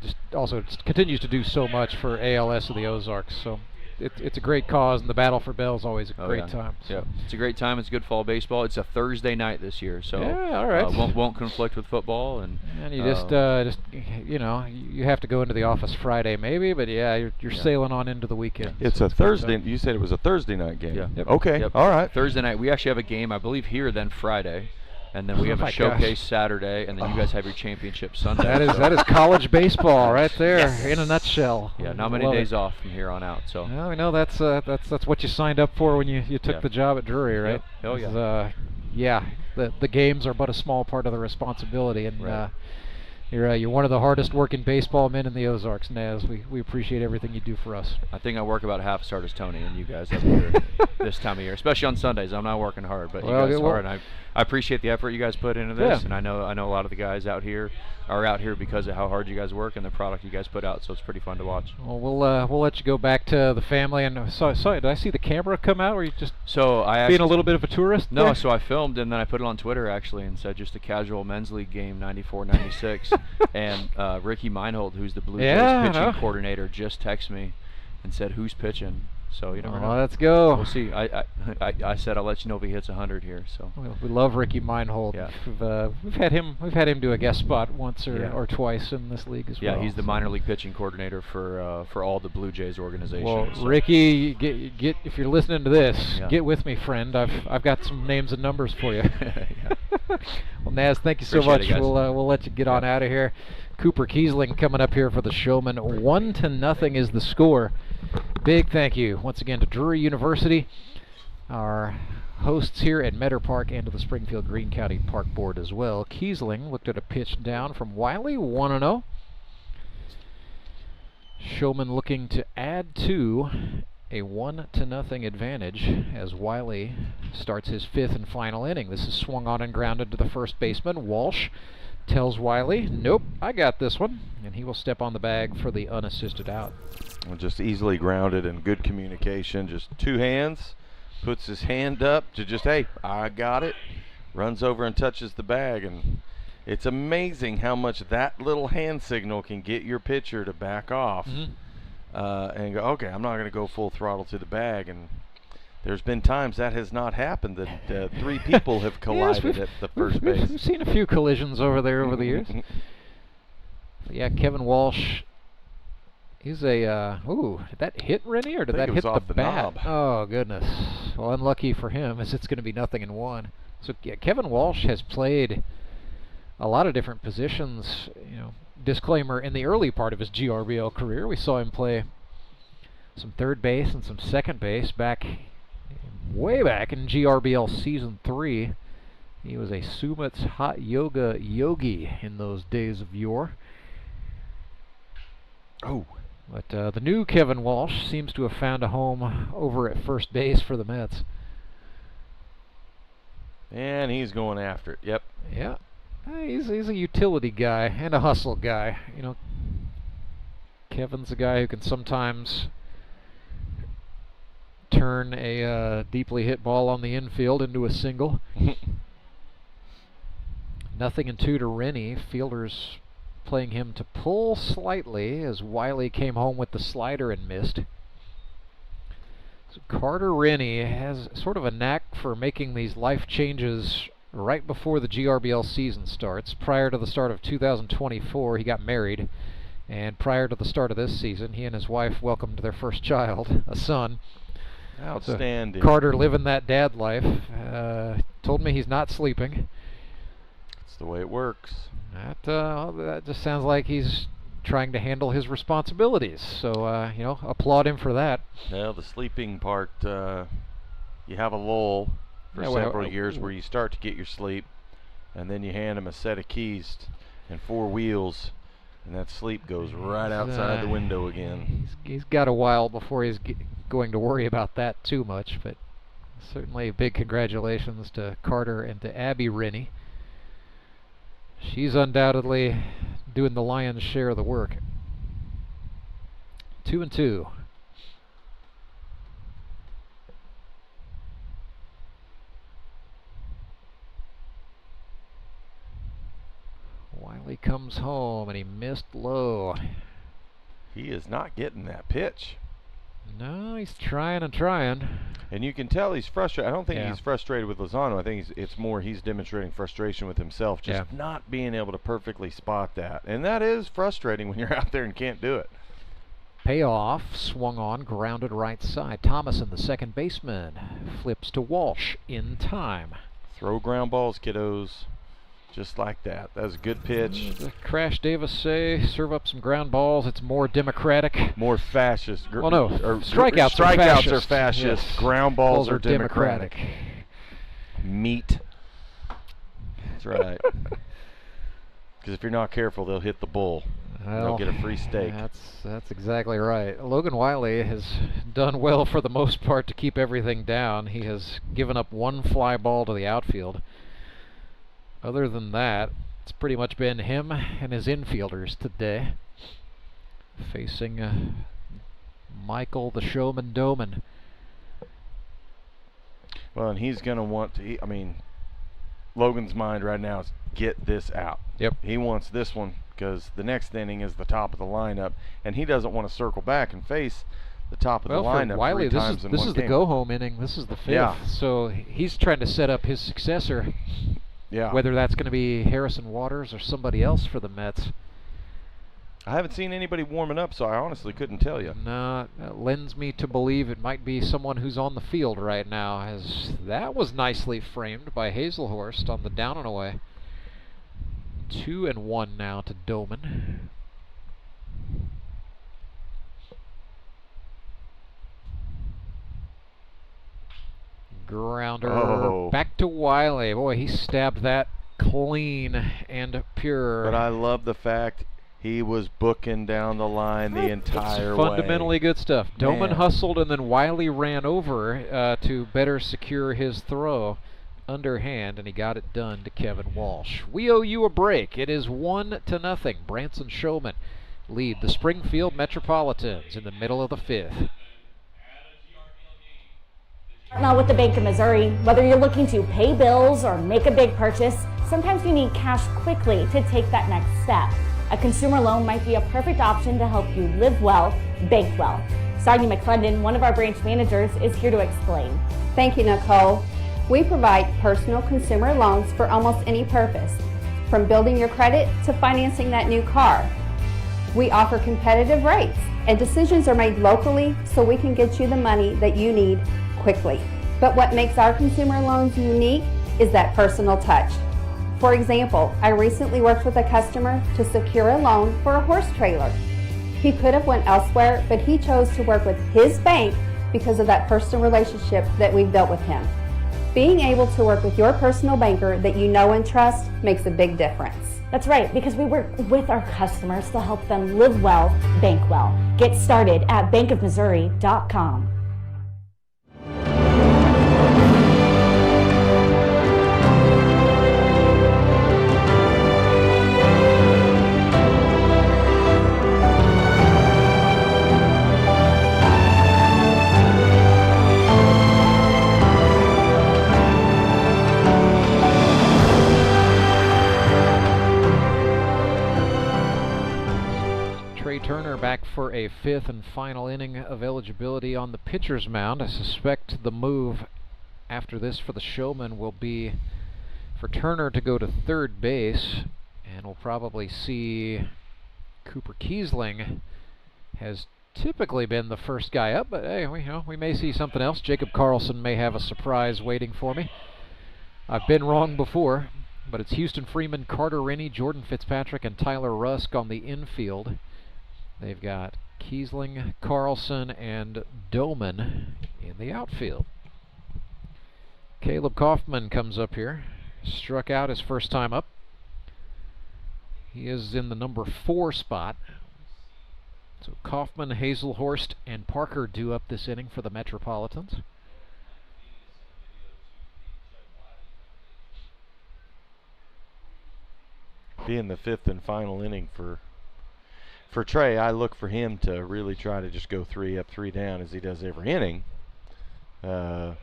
O: just also continues to do so much for ALS of the Ozarks. So it's a great cause, and the battle for Bell is always a great time. So.
H: Yeah, it's a great time. It's good fall baseball. It's a Thursday night this year, so
O: all right.
H: Won't conflict with football. And
O: you you have to go into the office Friday maybe, but you're sailing on into the weekend.
P: It's a Thursday. You said it was a Thursday night game.
H: Yeah.
P: Yep. Okay.
H: Yep.
P: All right.
H: Thursday night. We actually have a game, I believe, here then Friday. And then we have a showcase Saturday, and then you guys have your championship Sunday.
O: That is college baseball right there in a nutshell.
H: Yeah, not many days off from here on out. So.
O: Well, we know that's what you signed up for when you took the job at Drury, right?
H: Yep. Oh
O: yeah. The games are but a small part of the responsibility, and you're one of the hardest working baseball men in the Ozarks, Naz. We appreciate everything you do for us.
H: I think I work about half as hard as Tony and you guys up here this time of year, especially on Sundays. I'm not working hard, but you guys are, and I appreciate the effort you guys put into this, and I know a lot of the guys out here are out here because of how hard you guys work and the product you guys put out, so it's pretty fun to watch.
O: Well, we'll let you go back to the family. And sorry, did I see the camera come out? Or you just being a little bit of a tourist?
H: No,
O: there?
H: So I filmed and then I put it on Twitter actually and said just a casual men's league game, 94-96, and Ricky Meinhold, who's the Blue Jays pitching coordinator, just texted me and said, "Who's pitching?" So you never know.
O: Let's go.
H: We'll see. I said I'll let you know if he hits 100 here. So
O: we love Ricky Meinhold.
H: Yeah.
O: We've had him do a guest spot once or twice in this league as well.
H: Yeah, he's the minor league pitching coordinator for all the Blue Jays organizations.
O: Well, Ricky, get if you're listening to this, get with me, friend. I've got some names and numbers for you. Well, Naz, thank you so much. We'll let you get on out of here. Cooper Kiesling coming up here for the Showmen. 1-0 is the score. Big thank you once again to Drury University, our hosts here at Meadow Park, and to the Springfield Greene County Park Board as well. Kiesling looked at a pitch down from Wiley, 1-0. Showmen looking to add to a 1-0 advantage as Wiley starts his 5th and final inning. This is swung on and grounded to the first baseman. Walsh tells Wiley, "Nope, I got this one," and he will step on the bag for the unassisted out.
P: Just easily grounded and good communication. Just two hands, puts his hand up to just, hey, I got it. Runs over and touches the bag, and it's amazing how much that little hand signal can get your pitcher to back off and go, okay, I'm not going to go full throttle to the bag. And there's been times that has not happened, that 3 people have collided at the first base.
O: We've seen a few collisions over there over the years. Yeah, Kevin Walsh. He's a, did that hit Rennie, or did that hit the bat?
P: Knob.
O: Oh, goodness. Well, unlucky for him, as it's going to be 0-1. So, yeah, Kevin Walsh has played a lot of different positions. Disclaimer, in the early part of his GRBL career, we saw him play some third base and some second base back way back in GRBL Season 3. He was a Sumit's hot yoga yogi in those days of yore.
P: Oh.
O: But the new Kevin Walsh seems to have found a home over at first base for the Mets.
P: And he's going after it. Yep.
O: Yeah. He's a utility guy and a hustle guy. You know, Kevin's a guy who can sometimes turn a deeply hit ball on the infield into a single. Nothing in 2 to Rennie. Fielders playing him to pull slightly as Wiley came home with the slider and missed. So Carter Rennie has sort of a knack for making these life changes right before the GRBL season starts. Prior to the start of 2024, he got married. And prior to the start of this season, he and his wife welcomed their first child, a son.
P: Outstanding.
O: So Carter living that dad life. Told me he's not sleeping.
P: That's the way it works.
O: That just sounds like he's trying to handle his responsibilities. So, you know, applaud him for that.
P: Well, the sleeping part, you have a lull for several years where you start to get your sleep, and then you hand him a set of keys and 4 wheels, and that sleep goes right outside the window again.
O: He's got a while before he's going to worry about that too much, but certainly big congratulations to Carter and to Abby Rennie. She's undoubtedly doing the lion's share of the work. 2-2. Wiley comes home and he missed low.
P: He is not getting that pitch.
O: No, he's trying and trying.
P: And you can tell he's frustrated. I don't think he's frustrated with Lozano. I think it's more he's demonstrating frustration with himself, just not being able to perfectly spot that. And that is frustrating when you're out there and can't do it.
O: Payoff, swung on, grounded right side. Thomason, the second baseman, flips to Walsh in time.
P: Throw ground balls, kiddos. Just like that. That was a good pitch.
O: Crash Davis say, serve up some ground balls. It's more democratic.
P: More fascist.
O: Well, no.
P: Strikeouts are fascist.
O: Yes.
P: Ground balls are democratic. Meat. That's right. Because if you're not careful, they'll hit the bull. They'll get a free steak.
O: That's exactly right. Logan Wiley has done well for the most part to keep everything down. He has given up 1 fly ball to the outfield. Other than that, it's pretty much been him and his infielders today. Facing Michael the Showman Doman.
P: Well, and he's going to want to, I mean, Logan's mind right now is get this out.
O: Yep.
P: He wants this one because the next inning is the top of the lineup, and he doesn't want to circle back and face the top of the lineup.
O: For Wiley,
P: 3 times in one
O: this is
P: game.
O: the go-home inning. This is the 5th.
P: Yeah.
O: So he's trying to set up his successor.
P: Yeah.
O: Whether that's going to be Harrison Waters or somebody else for the Mets.
P: I haven't seen anybody warming up, so I honestly couldn't tell you.
O: No, that lends me to believe it might be someone who's on the field right now, as that was nicely framed by Hazelhorst on the down and away. 2-1 now to Doman. Grounder back to Wiley. Boy, he stabbed that clean and pure.
P: But I love the fact he was booking down the line the entire
O: way. Fundamentally good stuff. Doman hustled and then Wiley ran over to better secure his throw underhand, and he got it done to Kevin Walsh. We owe you a break. It is 1-0. Branson Showmen lead the Springfield Metropolitans in the middle of the 5th.
M: Now with the Bank of Missouri, whether you're looking to pay bills or make a big purchase, sometimes you need cash quickly to take that next step. A consumer loan might be a perfect option to help you live well, bank well. Sonia McClendon, one of our branch managers, is here to explain.
I: Thank you, Nicole. We provide personal consumer loans for almost any purpose, from building your credit to financing that new car. We offer competitive rates, and decisions are made locally so we can get you the money that you need quickly. But what makes our consumer loans unique is that personal touch. For example, I recently worked with a customer to secure a loan for a horse trailer. He could have went elsewhere, but he chose to work with his bank because of that personal relationship that we've built with him. Being able to work with your personal banker that you know and trust makes a big difference.
M: That's right, because we work with our customers to help them live well, bank well. Get started at bankofmissouri.com.
O: Trey Turner back for a 5th and final inning of eligibility on the pitcher's mound. I suspect the move after this for the Showmen will be for Turner to go to third base, and we'll probably see Cooper Kiesling has typically been the first guy up, but hey, we may see something else. Jacob Carlson may have a surprise waiting for me. I've been wrong before, but it's Houston Freeman, Carter Rennie, Jordan Fitzpatrick, and Tyler Rusk on the infield. They've got Kiesling, Carlson, and Doman in the outfield. Caleb Kaufman comes up here. Struck out his first time up. He is in the number 4 spot. So Kaufman, Hazelhorst, and Parker due up this inning for the Metropolitans.
P: Being the 5th and final inning for Trey, I look for him to really try to just go 3 up, 3 down as he does every inning. But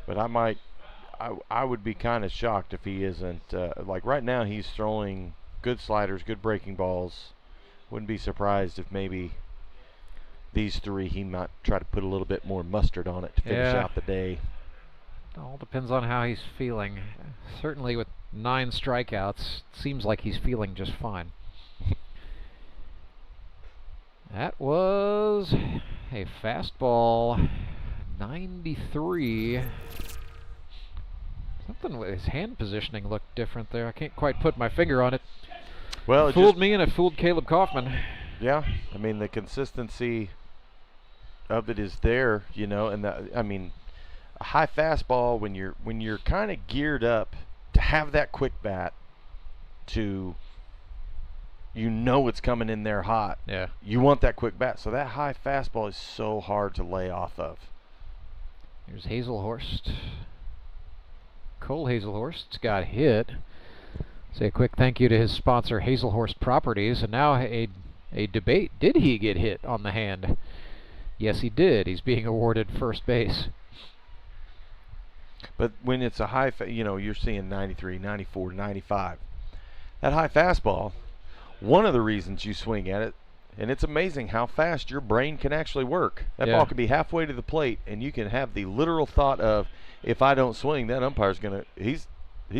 P: I would be kind of shocked if he isn't. Like right now, he's throwing good sliders, good breaking balls. Wouldn't be surprised if maybe these 3 he might try to put a little bit more mustard on it to finish out the day.
O: It all depends on how he's feeling. Certainly with 9 strikeouts, seems like he's feeling just fine. That was a fastball, 93. Something with his hand positioning looked different there. I can't quite put my finger on it.
P: Well,
O: it fooled me and it fooled Caleb Kaufman.
P: Yeah, I mean the consistency of it is there, you know, and I mean a high fastball when you're kind of geared up to have that quick bat, to it's coming in there hot.
O: Yeah.
P: You want that quick bat. So that high fastball is so hard to lay off of.
O: Here's Hazelhorst. Cole Hazelhorst got hit. Say a quick thank you to his sponsor, Hazelhorst Properties. And now a debate. Did he get hit on the hand? Yes, he did. He's being awarded first base.
P: But when it's a high, you're seeing 93, 94, 95. That high fastball, one of the reasons you swing at it, and it's amazing how fast your brain can actually work. That ball could be halfway to the plate, and you can have the literal thought of, if I don't swing, that umpire's he's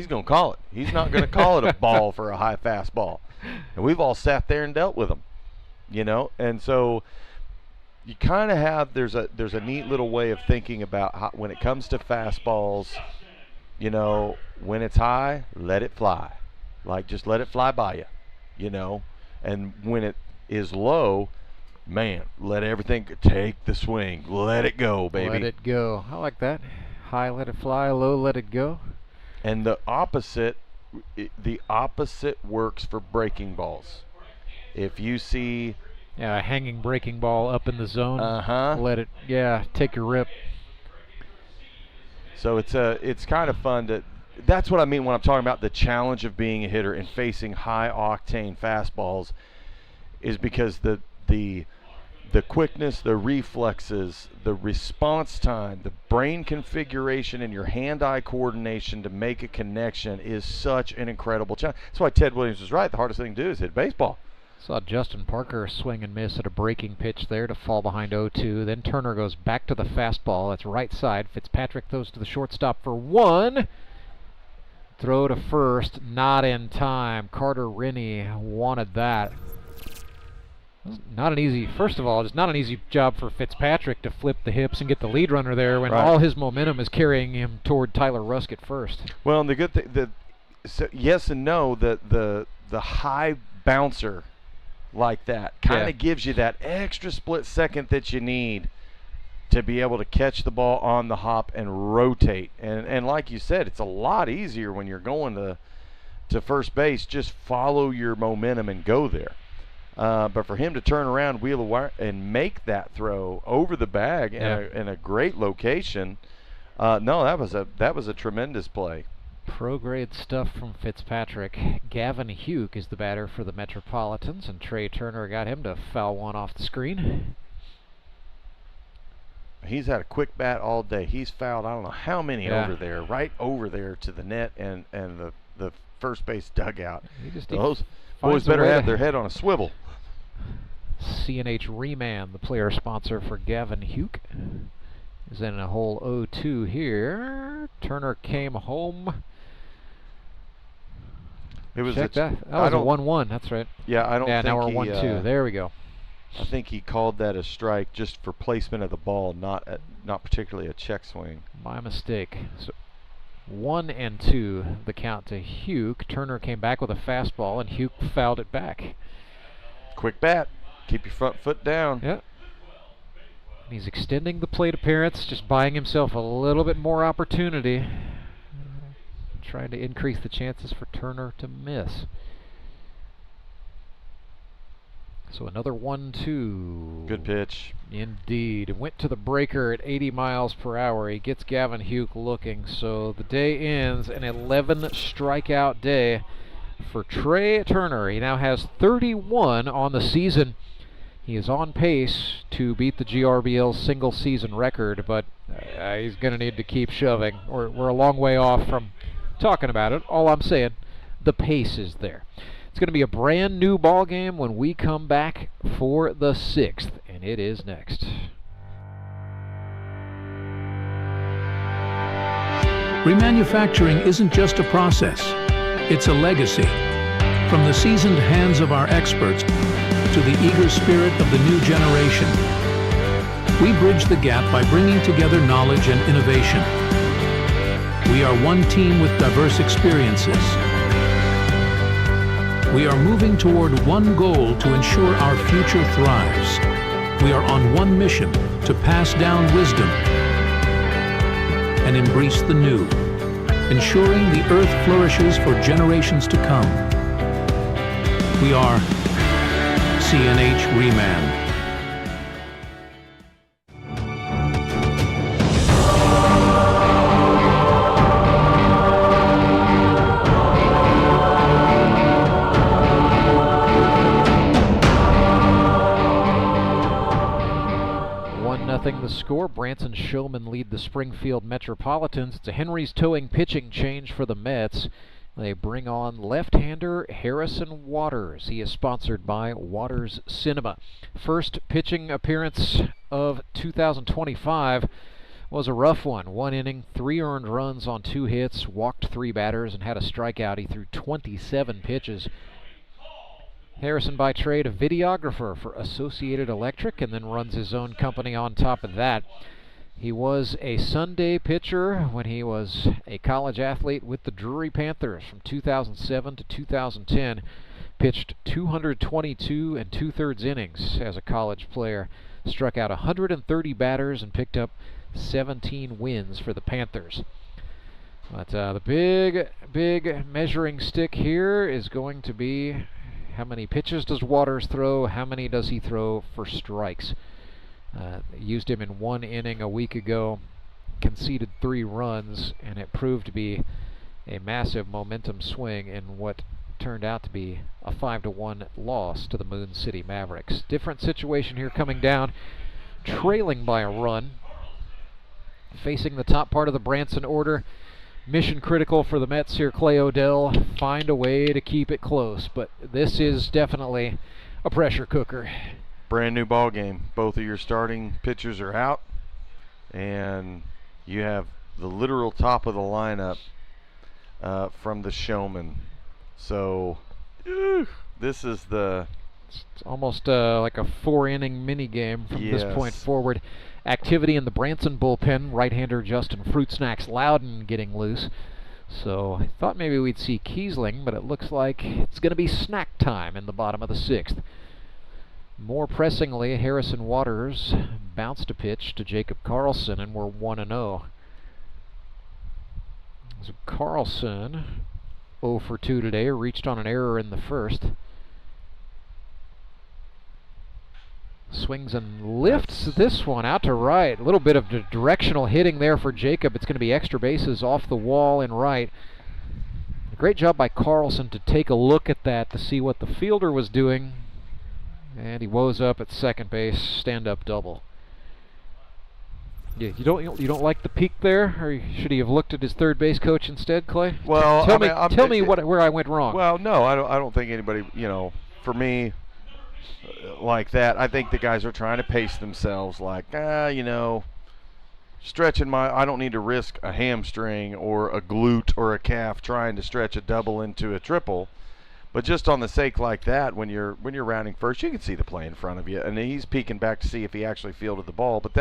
P: gonna call it. He's not gonna call it a ball for a high fastball. And we've all sat there and dealt with them, And so you kind of have there's a neat little way of thinking about how, when it comes to fastballs, when it's high, let it fly. Like just let it fly by you. And when it is low, man, let everything take the swing. Let it go, baby.
O: Let it go. I like that. High, let it fly. Low, let it go.
P: And the opposite works for breaking balls. If you see
O: a hanging breaking ball up in the zone, let it take a rip.
P: So it's kind of fun to. That's what I mean when I'm talking about the challenge of being a hitter and facing high octane fastballs, is because the quickness, the reflexes, the response time, the brain configuration, and your hand-eye coordination to make a connection is such an incredible challenge. That's why Ted Williams was right. The hardest thing to do is hit baseball.
O: Saw Justin Parker swing and miss at a breaking pitch there to fall behind 0-2. Then Turner goes back to the fastball. That's right side. Fitzpatrick throws to the shortstop for 1. Throw to first, not in time. Carter Rennie wanted that. Not an easy, first of all, it's not an easy job for Fitzpatrick to flip the hips and get the lead runner there when all his momentum is carrying him toward Tyler Rusk at first.
P: Well, and the good thing, yes and no, the high bouncer like that kind of gives you that extra split second that you need to be able to catch the ball on the hop and rotate. And like you said, it's a lot easier when you're going to first base. Just follow your momentum and go there. But for him to turn around, wheel a wire, and make that throw over the bag in a great location, no, that was a tremendous play.
O: Pro-grade stuff from Fitzpatrick. Gavin Hugh is the batter for the Metropolitans, and Trey Turner got him to foul one off the screen.
P: He's had a quick bat all day. He's fouled I don't know how many over there, right over there to the net and the first base dugout. Those boys better have their head on a swivel.
O: CNH Reman, the player sponsor for Gavin Hugh, is in a hole 0-2 here. Turner came home.
P: It was
O: that was a 1-1. That's right.
P: Yeah, I don't.
O: Yeah,
P: think
O: now we're 1-2. There we go.
P: I think he called that a strike just for placement of the ball, not particularly a check swing.
O: My mistake. So 1-2, the count to Hugh. Turner came back with a fastball, and Hugh fouled it back.
P: Quick bat. Keep your front foot down.
O: Yep. He's extending the plate appearance, just buying himself a little bit more opportunity. Trying to increase the chances for Turner to miss. So another 1-2.
P: Good pitch.
O: Indeed. Went to the breaker at 80 miles per hour. He gets Gavin Hugh looking. So the day ends an 11 strikeout day for Trey Turner. He now has 31 on the season. He is on pace to beat the GRBL single season record, but he's going to need to keep shoving. We're a long way off from talking about it. All I'm saying, the pace is there. It's going to be a brand new ball game when we come back for the 6th, and it is next.
J: Remanufacturing isn't just a process, it's a legacy. From the seasoned hands of our experts to the eager spirit of the new generation, we bridge the gap by bringing together knowledge and innovation. We are one team with diverse experiences. We are moving toward one goal to ensure our future thrives. We are on one mission to pass down wisdom and embrace the new, ensuring the earth flourishes for generations to come. We are CNH Reman.
O: The score, Branson Showmen lead the Springfield Metropolitans. It's a Henry's Towing pitching change for the Mets. They bring on left-hander Harrison Waters. He is sponsored by Waters Cinema. First pitching appearance of 2025 was a rough one. 1 inning, 3 earned runs on 2 hits, walked 3 batters, and had a strikeout. He threw 27 pitches. Harrison by trade a videographer for Associated Electric and then runs his own company on top of that. He was a Sunday pitcher when he was a college athlete with the Drury Panthers from 2007 to 2010. Pitched 222 and 2/3 innings as a college player. Struck out 130 batters and picked up 17 wins for the Panthers. But the big measuring stick here is going to be how many pitches does Waters throw? How many does he throw for strikes? Used him in 1 inning a week ago, conceded 3 runs, and it proved to be a massive momentum swing in what turned out to be a 5-1 loss to the Moon City Mavericks. Different situation here coming down, trailing by a run, facing the top part of the Branson order. Mission critical for the Mets here, Clay Odell. Find a way to keep it close, but this is definitely a pressure cooker.
P: Brand new ball game. Both of your starting pitchers are out, and you have the literal top of the lineup from the Showmen. So this is
O: it's almost like a 4-inning mini game from this point forward. Activity in the Branson bullpen, right-hander Justin Fruit Snacks Loudon getting loose. So I thought maybe we'd see Kiesling, but it looks like it's going to be snack time in the bottom of the 6th. More pressingly, Harrison Waters bounced a pitch to Jacob Carlson, and we're 1-0. So Carlson, 0 for 2 today, reached on an error in the first. Swings and lifts this one out to right. A little bit of directional hitting there for Jacob. It's going to be extra bases off the wall and right. Great job by Carlson to take a look at that to see what the fielder was doing. And he woes up at second base, stand-up double. Yeah, you don't like the peak there, or should he have looked at his third base coach instead, Clay?
P: Well,
O: tell me where I went wrong.
P: Well, no, I don't think anybody, for me, like that, I think the guys are trying to pace themselves, like, stretching I don't need to risk a hamstring or a glute or a calf trying to stretch a double into a triple. But just on the sake like that, when you're rounding first, you can see the play in front of you, and he's peeking back to see if he actually fielded the ball. But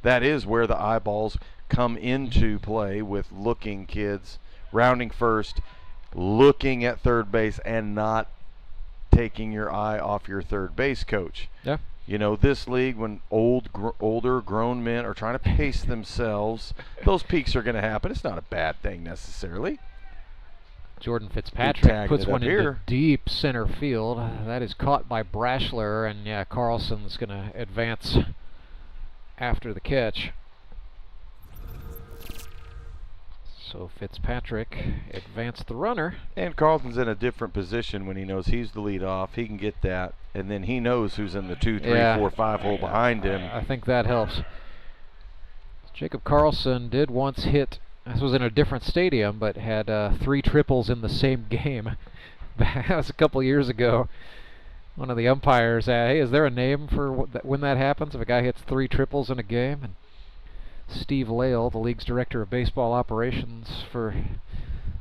P: that is where the eyeballs come into play with looking kids rounding first, looking at third base, and not taking your eye off your third base coach.
O: Yeah.
P: This league, when older grown men are trying to pace themselves, those peaks are going to happen. It's not a bad thing necessarily.
O: Jordan Fitzpatrick puts one into deep center field. That is caught by Brashler, and yeah, Carlson's going to advance after the catch. So Fitzpatrick advanced the runner.
P: And Carlson's in a different position when he knows he's the lead off. He can get that, and then he knows who's in the 2, 3, 4, 5 hole behind him.
O: I think that helps. Jacob Carlson did once hit, this was in a different stadium, but had 3 triples in the same game. That was a couple years ago. One of the umpires said, hey, is there a name for when that happens, if a guy hits 3 triples in a game? And Steve Lale, the league's director of baseball operations for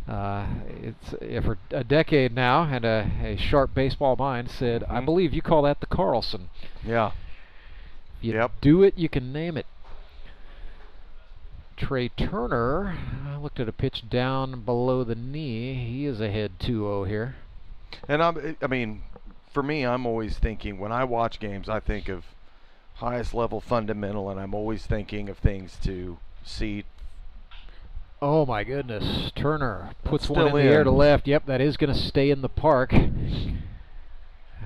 O: a decade now, and a sharp baseball mind, said, I believe you call that the Carlson.
P: Yeah.
O: If you do it, you can name it. Trey Turner looked at a pitch down below the knee. He is ahead 2-0 here.
P: And for me, I'm always thinking, when I watch games, I think of highest level fundamental, and I'm always thinking of things to see.
O: Oh my goodness, Turner puts one in the air to left. Yep, that is going to stay in the park.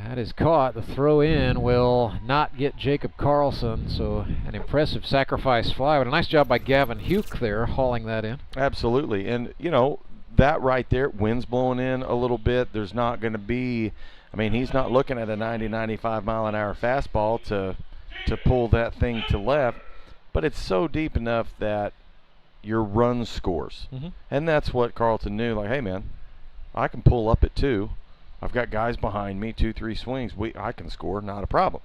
O: That is caught. The throw in will not get Jacob Carlson, so an impressive sacrifice fly, but a nice job by Gavin Huke there hauling that in.
P: Absolutely, and that right there, wind's blowing in a little bit. There's not going to be, he's not looking at a 90, 95 mile an hour fastball to pull that thing to left, but it's so deep enough that your run scores. And that's what Carlton knew, like, hey man, I can pull up at 2. I've got guys behind me, 2, 3 swings. I can score, not a problem.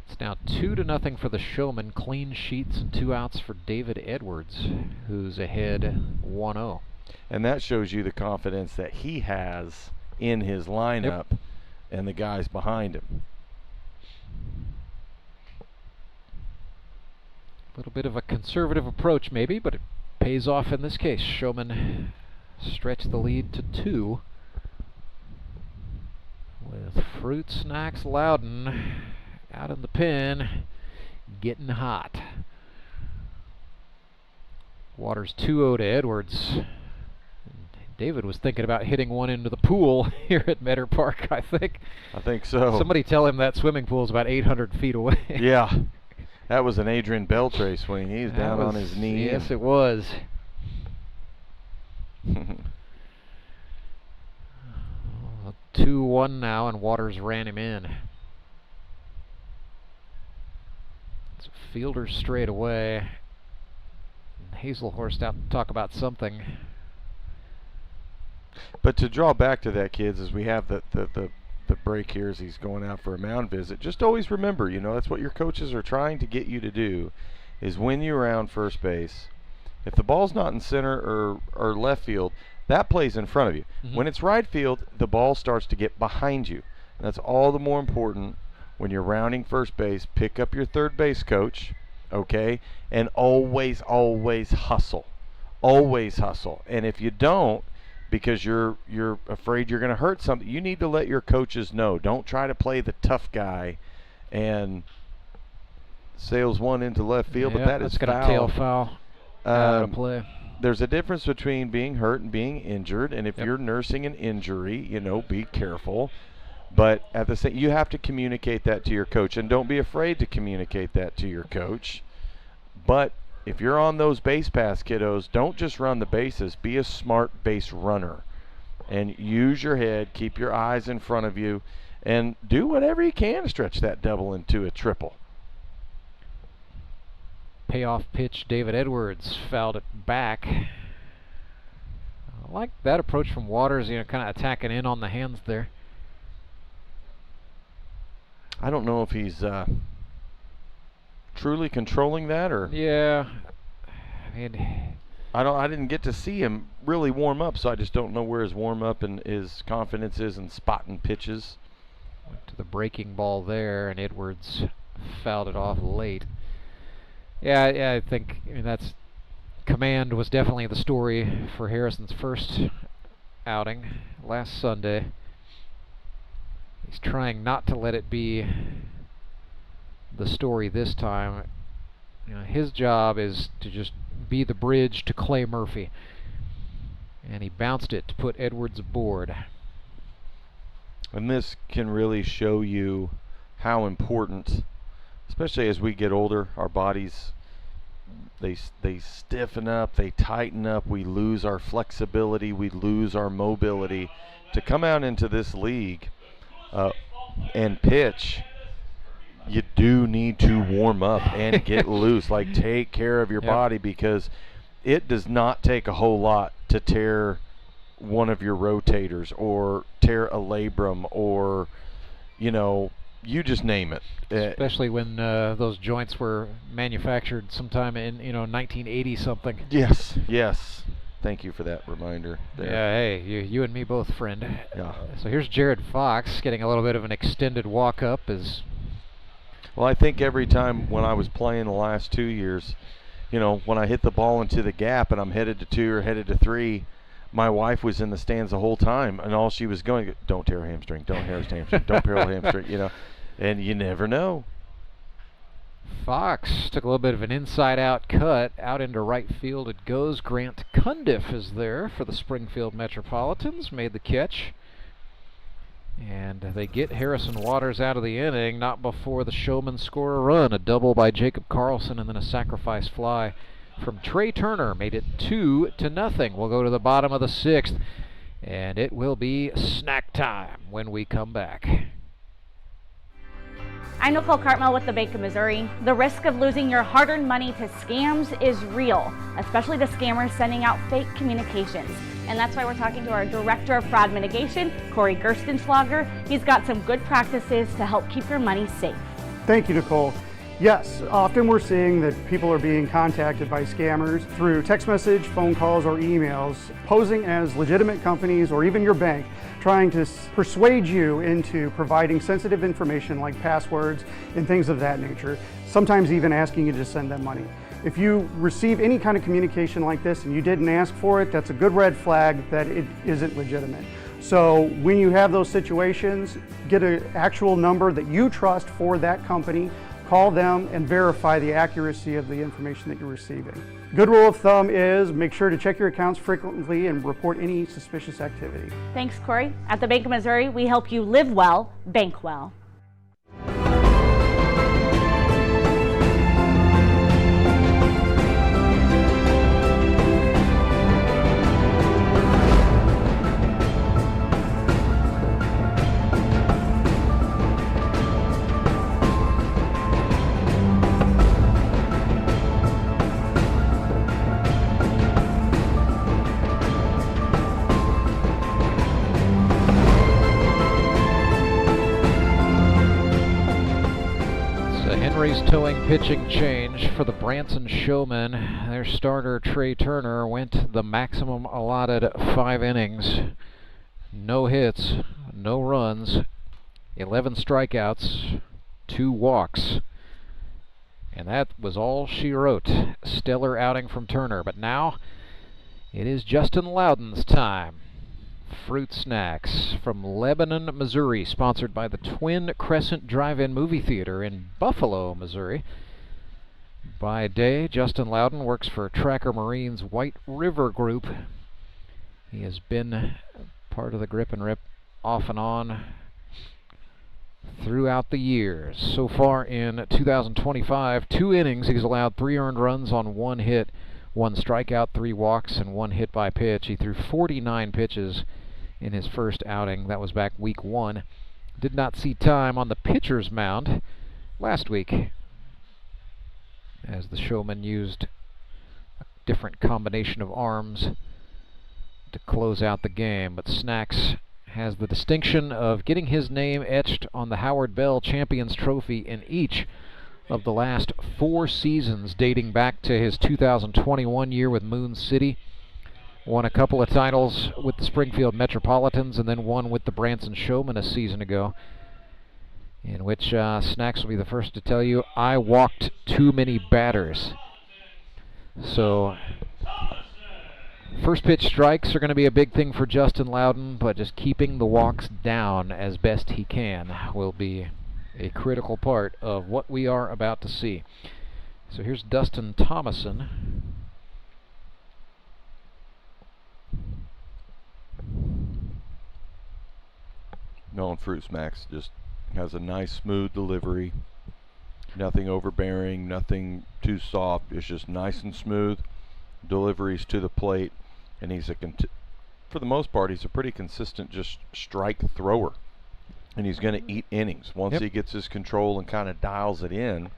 O: It's now 2-0 for the Showmen. Clean sheets and 2 outs for David Edwards, who's ahead 1-0.
P: And that shows you the confidence that he has in his lineup and the guys behind him.
O: A little bit of a conservative approach maybe, but it pays off in this case. Showmen stretch the lead to 2. With Fruit Snacks Loudon out in the pen, getting hot. Waters 2-0 to Edwards. David was thinking about hitting one into the pool here at Metter Park, I think.
P: I think so.
O: Somebody tell him that swimming pool is about 800 feet away.
P: Yeah. That was an Adrian Beltre swing. He's down on his knee.
O: Yes, it was. 2-1 now, and Waters ran him in. It's a fielder straight away. Hazelhorst out to talk about something.
P: But to draw back to that, kids, as we have the break here as he's going out for a mound visit, just always remember, that's what your coaches are trying to get you to do, is when you're around first base, if the ball's not in center or left field, that play's in front of you. When it's right field, the ball starts to get behind you. And that's all the more important when you're rounding first base. Pick up your third base coach, okay? And always, always hustle. Always hustle. And if you don't, because you're afraid you're going to hurt something, you need to let your coaches know. Don't try to play the tough guy and sails one into left field, but
O: Yeah,
P: that is
O: that's
P: foul.
O: gonna tail foul out of play.
P: There's a difference between being hurt and being injured, and if you're nursing an injury, be careful. But at the same, you have to communicate that to your coach, and don't be afraid to communicate that to your coach. But if you're on those base paths, kiddos, don't just run the bases. Be a smart base runner, and use your head, keep your eyes in front of you, and do whatever you can to stretch that double into a triple.
O: Payoff pitch, David Edwards fouled it back. I like that approach from Waters, kind of attacking in on the hands there.
P: I don't know if he's truly controlling that, or
O: yeah. I mean,
P: I didn't get to see him really warm up, so I just don't know where his warm up and his confidence is in spotting pitches.
O: Went to the breaking ball there, and Edwards fouled it off late. Yeah, I think that's command was definitely the story for Harrison's first outing last Sunday. He's trying not to let it be the story this time. His job is to just be the bridge to Clay Murphy, and he bounced it to put Edwards aboard.
P: And this can really show you how important, especially as we get older, our bodies, they stiffen up, they tighten up, we lose our flexibility, we lose our mobility. To come out into this league and pitch, you do need to warm up and get loose. Like, take care of your body, because it does not take a whole lot to tear one of your rotators or tear a labrum, or you just name it.
O: Especially when those joints were manufactured sometime in 1980 something.
P: Yes. Thank you for that reminder there.
O: Yeah, hey, you and me both, friend.
P: Yeah.
O: So here's Jared Fox getting a little bit of an extended walk up.
P: Well, I think every time when I was playing the last 2 years, when I hit the ball into the gap and I'm headed to 2 or headed to 3, my wife was in the stands the whole time, and all she was going, don't tear a hamstring, don't tear a hamstring, don't tear a hamstring, and you never know.
O: Fox took a little bit of an inside-out cut out into right field. It goes. Grant Cundiff is there for the Springfield Metropolitans. Made the catch. And they get Harrison Waters out of the inning, not before the Showmen score a run. A double by Jacob Carlson, and then a sacrifice fly from Trey Turner made it 2-0. We'll go to the bottom of the 6th, and it will be snack time when we come back.
M: I'm Nicole Cartmel with the Bank of Missouri. The risk of losing your hard-earned money to scams is real, especially the scammers sending out fake communications. And that's why we're talking to our Director of Fraud Mitigation, Corey Gerstenschlager. He's got some good practices to help keep your money safe.
K: Thank you, Nicole. Yes, often we're seeing that people are being contacted by scammers through text message, phone calls, or emails, posing as legitimate companies or even your bank, trying to persuade you into providing sensitive information like passwords and things of that nature, sometimes even asking you to send them money. If you receive any kind of communication like this and you didn't ask for it, that's a good red flag that it isn't legitimate. So when you have those situations, get an actual number that you trust for that company, call them and verify the accuracy of the information that you're receiving. Good rule of thumb is make sure to check your accounts frequently and report any suspicious activity.
M: Thanks, Corey. At the Bank of Missouri, we help you live well, bank well.
O: Towing pitching change for the Branson Showmen. Their starter, Trey Turner, went the maximum allotted 5 innings. No hits, no runs, 11 strikeouts, 2 walks. And that was all she wrote. Stellar outing from Turner. But now it is Justin Loudon's time. Fruit snacks from Lebanon, Missouri, sponsored by the Twin Crescent Drive-In Movie Theater in Buffalo, Missouri. By day, Justin Loudon works for Tracker Marine's White River Group. He has been part of the Grip and Rip off and on throughout the years. So far in 2025, 2 innings, he's allowed 3 earned runs on 1 hit, 1 strikeout, 3 walks, and 1 hit by pitch. He threw 49 pitches in his first outing. That was back week 1. Did not see time on the pitcher's mound last week, as the Showmen used a different combination of arms to close out the game. But Snacks has the distinction of getting his name etched on the Howard Bell Champions Trophy in each of the last 4 seasons, dating back to his 2021 year with Moon City. Won a couple of titles with the Springfield Metropolitans, and then one with the Branson Showmen a season ago, in which Snacks will be the first to tell you, I walked too many batters. So first pitch strikes are going to be a big thing for Justin Loudon, but just keeping the walks down as best he can will be a critical part of what we are about to see. So here's Dustin Thomason.
P: Known Fruit Smacks just has a nice smooth delivery. Nothing overbearing, nothing too soft. It's just nice and smooth deliveries to the plate, and he's for the most part, he's a pretty consistent just strike thrower, and he's going to eat innings once he gets his control and kind of dials it in.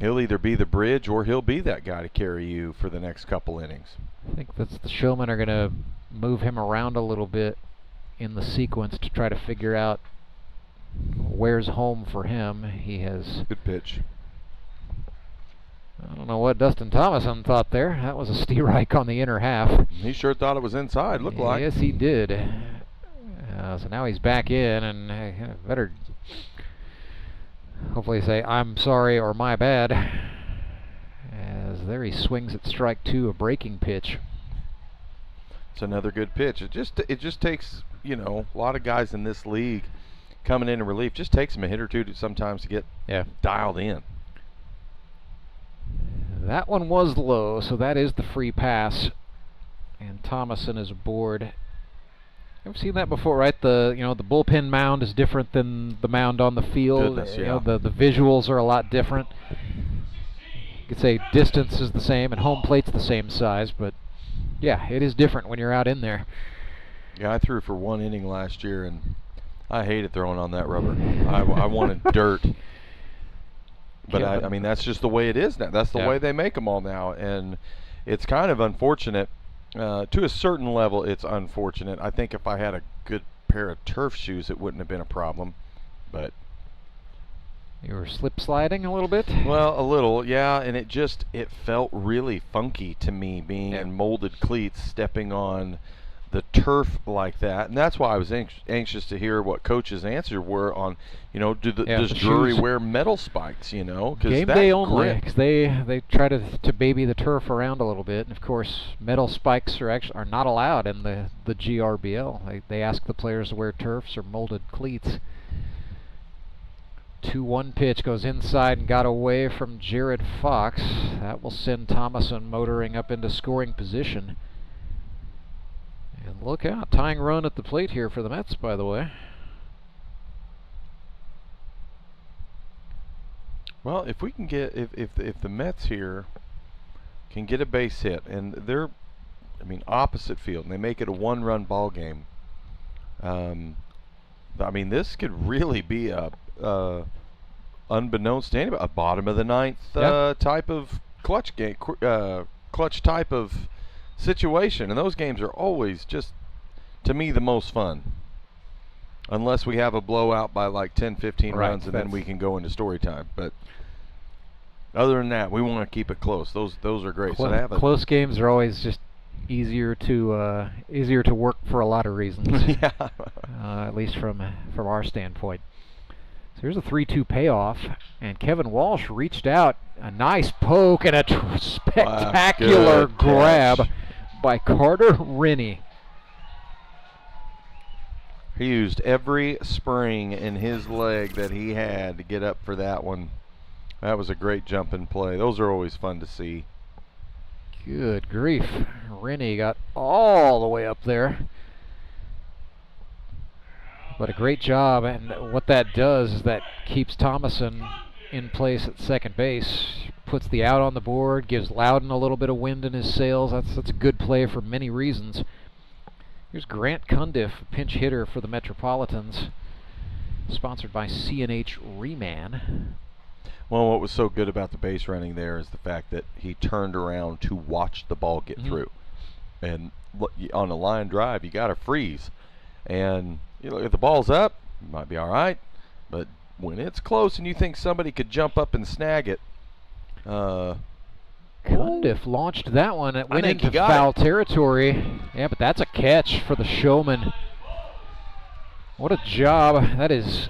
P: He'll either be the bridge or he'll be that guy to carry you for the next couple innings.
O: I think that's the Showmen are going to move him around a little bit in the sequence to try to figure out where's home for him. He has
P: good pitch.
O: I don't know what Dustin Thomason thought there. That was a steerike on the inner half.
P: He sure thought it was inside, looked like.
O: Yes, he did. So now he's back in, and better hopefully say, I'm sorry or my bad. As there he swings at strike 2, a breaking pitch.
P: It's another good pitch. It just takes, you know, a lot of guys in this league coming in relief. Just takes them a hit or two sometimes to get dialed in.
O: That one was low, so that is the free pass, and Thomason is aboard. You've seen that before, right? The bullpen mound is different than the mound on the field.
P: Goodness,
O: you know, the visuals are a lot different. You could say distance is the same and home plate's the same size, but yeah, it is different when you're out in there.
P: Yeah, I threw for 1 inning last year, and I hated throwing on that rubber. I wanted dirt. But I mean, that's just the way it is now. That's the way they make them all now, and it's kind of unfortunate. To a certain level, it's unfortunate. I think if I had a good pair of turf shoes, it wouldn't have been a problem. But
O: you were slip sliding a little bit?
P: Well, a little, yeah, and it felt really funky to me being in molded cleats, stepping on the turf like that, and that's why I was anxious to hear what Coach's answer were on, you know, does Drury wear metal spikes, you know?
O: Game day only, because they try to baby the turf around a little bit, and of course metal spikes are not allowed in the GRBL. They ask the players to wear turfs or molded cleats. 2-1 pitch goes inside and got away from Jared Fox. That will send Thomason motoring up into scoring position. And look out, tying run at the plate here for the Mets, by the way.
P: Well, if we can get, if the Mets here can get a base hit, and they're, I mean, opposite field, and they make it a 1-run ball game, I mean, this could really be a unbeknownst to anybody, a bottom of the 9th type of clutch game, clutch type of situation, and those games are always just, to me, the most fun, unless we have a blowout by like 10-15 runs, and then we can go into story time. But other than that, we want to keep it close. Those are great.
O: Close games are always just easier to work for a lot of reasons. At least from our standpoint. So here's a 3-2 payoff, and Kevin Walsh reached out, a nice poke and a spectacular grab by Carter Rennie.
P: He used every spring in his leg that he had to get up for that one. That was a great jumping play. Those are always fun to see.
O: Good grief. Rennie got all the way up there. But a great job, and what that does is that keeps Thomason in place at second base, puts the out on the board, gives Loudon a little bit of wind in his sails. That's a good play for many reasons. Here's Grant Cundiff, pinch hitter for the Metropolitans, sponsored by C&H Reman.
P: Well, what was so good about the base running there is the fact that he turned around to watch the ball get through. And on a line drive, you got to freeze. And you know, if the ball's up, you might be all right. But when it's close and you think somebody could jump up and snag it,
O: Cundiff launched that one. It went into foul territory. Yeah, but that's a catch for the Showmen. What a job. That is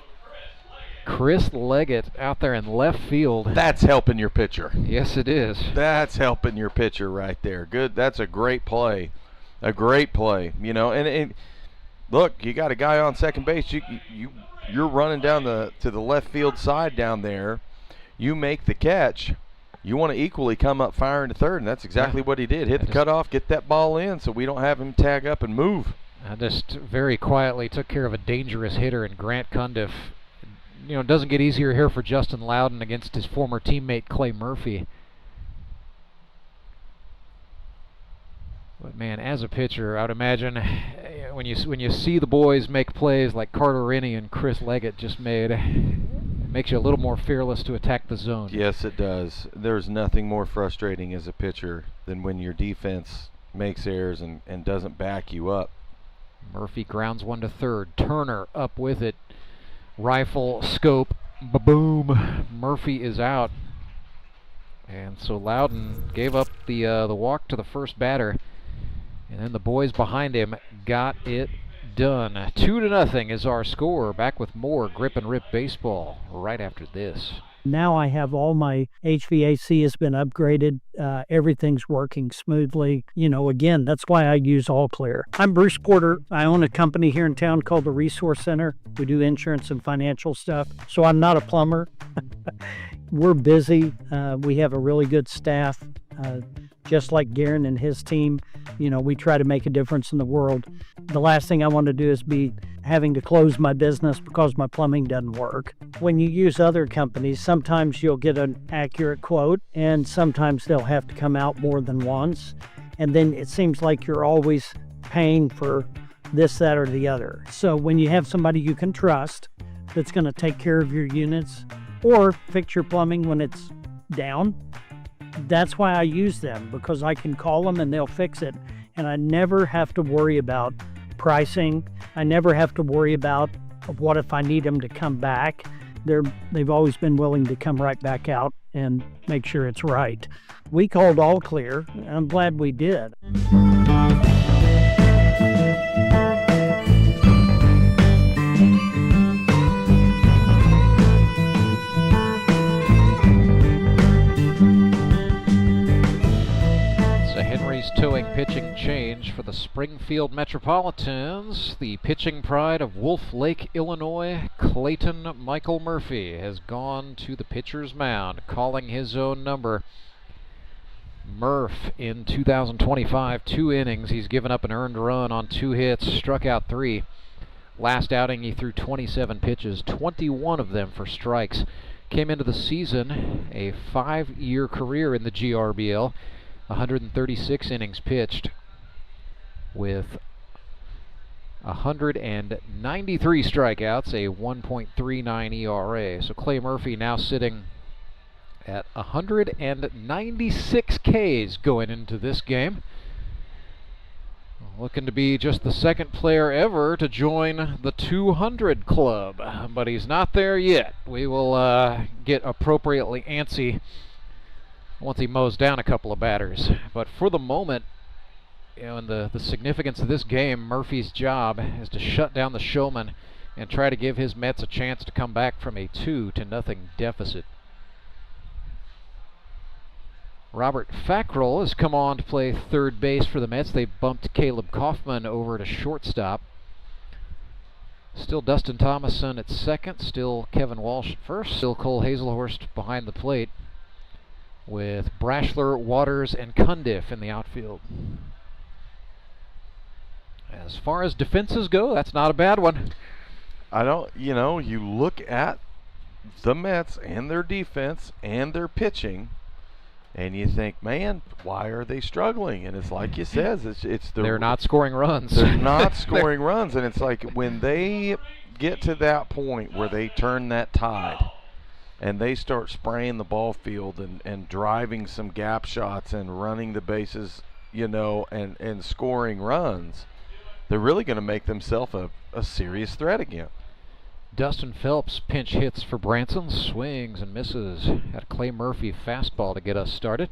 O: Chris Leggett out there in left field.
P: That's helping your pitcher.
O: Yes, it is.
P: That's helping your pitcher right there. Good. That's a great play. A great play. You know, and look, you got a guy on second base. You're running down to the left field side down there. You make the catch. You want to equally come up firing to third, and that's exactly what he did. Hit the cutoff, get that ball in, so we don't have him tag up and move.
O: I just very quietly took care of a dangerous hitter in Grant Cundiff. You know, it doesn't get easier here for Justin Loudon against his former teammate Clay Murphy. But man, as a pitcher, I would imagine when you see the boys make plays like Carter Rennie and Chris Leggett just made, it makes you a little more fearless to attack the zone.
P: Yes, it does. There's nothing more frustrating as a pitcher than when your defense makes errors and doesn't back you up.
O: Murphy grounds one to third. Turner up with it. Rifle, scope, ba-boom. Murphy is out. And so Loudon gave up the walk to the first batter. And then the boys behind him got it done. 2-0 is our score. Back with more Grip and Rip baseball right after this.
L: Now I have all my HVAC has been upgraded. Everything's working smoothly. You know, again, that's why I use All Clear. I'm Bruce Porter. I own a company here in town called the Resource Center. We do insurance and financial stuff. So I'm not a plumber. We're busy. We have a really good staff. Just like Garen and his team, you know, we try to make a difference in the world. The last thing I want to do is be having to close my business because my plumbing doesn't work. When you use other companies, sometimes you'll get an accurate quote, and sometimes they'll have to come out more than once. And then it seems like you're always paying for this, that, or the other. So when you have somebody you can trust that's going to take care of your units or fix your plumbing when it's down, that's why I use them, because I can call them and they'll fix it. And I never have to worry about pricing. I never have to worry about what if I need them to come back. They've always been willing to come right back out and make sure it's right. We called All Clear, and I'm glad we did.
O: Towing pitching change for the Springfield Metropolitans. The pitching pride of Wolf Lake, Illinois, Clayton Michael Murphy, has gone to the pitcher's mound, calling his own number. Murph in 2025, 2 innings. He's given up an earned run on 2 hits, struck out 3. Last outing he threw 27 pitches, 21 of them for strikes. Came into the season a 5-year career in the GRBL. 136 innings pitched with 193 strikeouts, a 1.39 ERA. So Clay Murphy now sitting at 196 Ks going into this game. Looking to be just the second player ever to join the 200 club, but he's not there yet. We will get appropriately antsy once he mows down a couple of batters. But for the moment, you know, in the significance of this game, Murphy's job is to shut down the Showmen and try to give his Mets a chance to come back from a 2-0 deficit. Robert Fackrell has come on to play third base for the Mets. They bumped Caleb Kaufman over to shortstop. Still Dustin Thomason at second, still Kevin Walsh at first, still Cole Hazelhorst behind the plate with Brashler, Waters, and Cundiff in the outfield. As far as defenses go, that's not a bad one.
P: You look at the Mets and their defense and their pitching, and you think, man, why are they struggling? And it's like you said,
O: they're not scoring runs.
P: They're not scoring runs, and it's like when they get to that point where they turn that tide and they start spraying the ball field and driving some gap shots and running the bases, and scoring runs, they're really going to make themselves a serious threat again.
O: Dustin Phelps pinch hits for Branson, swings and misses. Had a Clay Murphy fastball to get us started.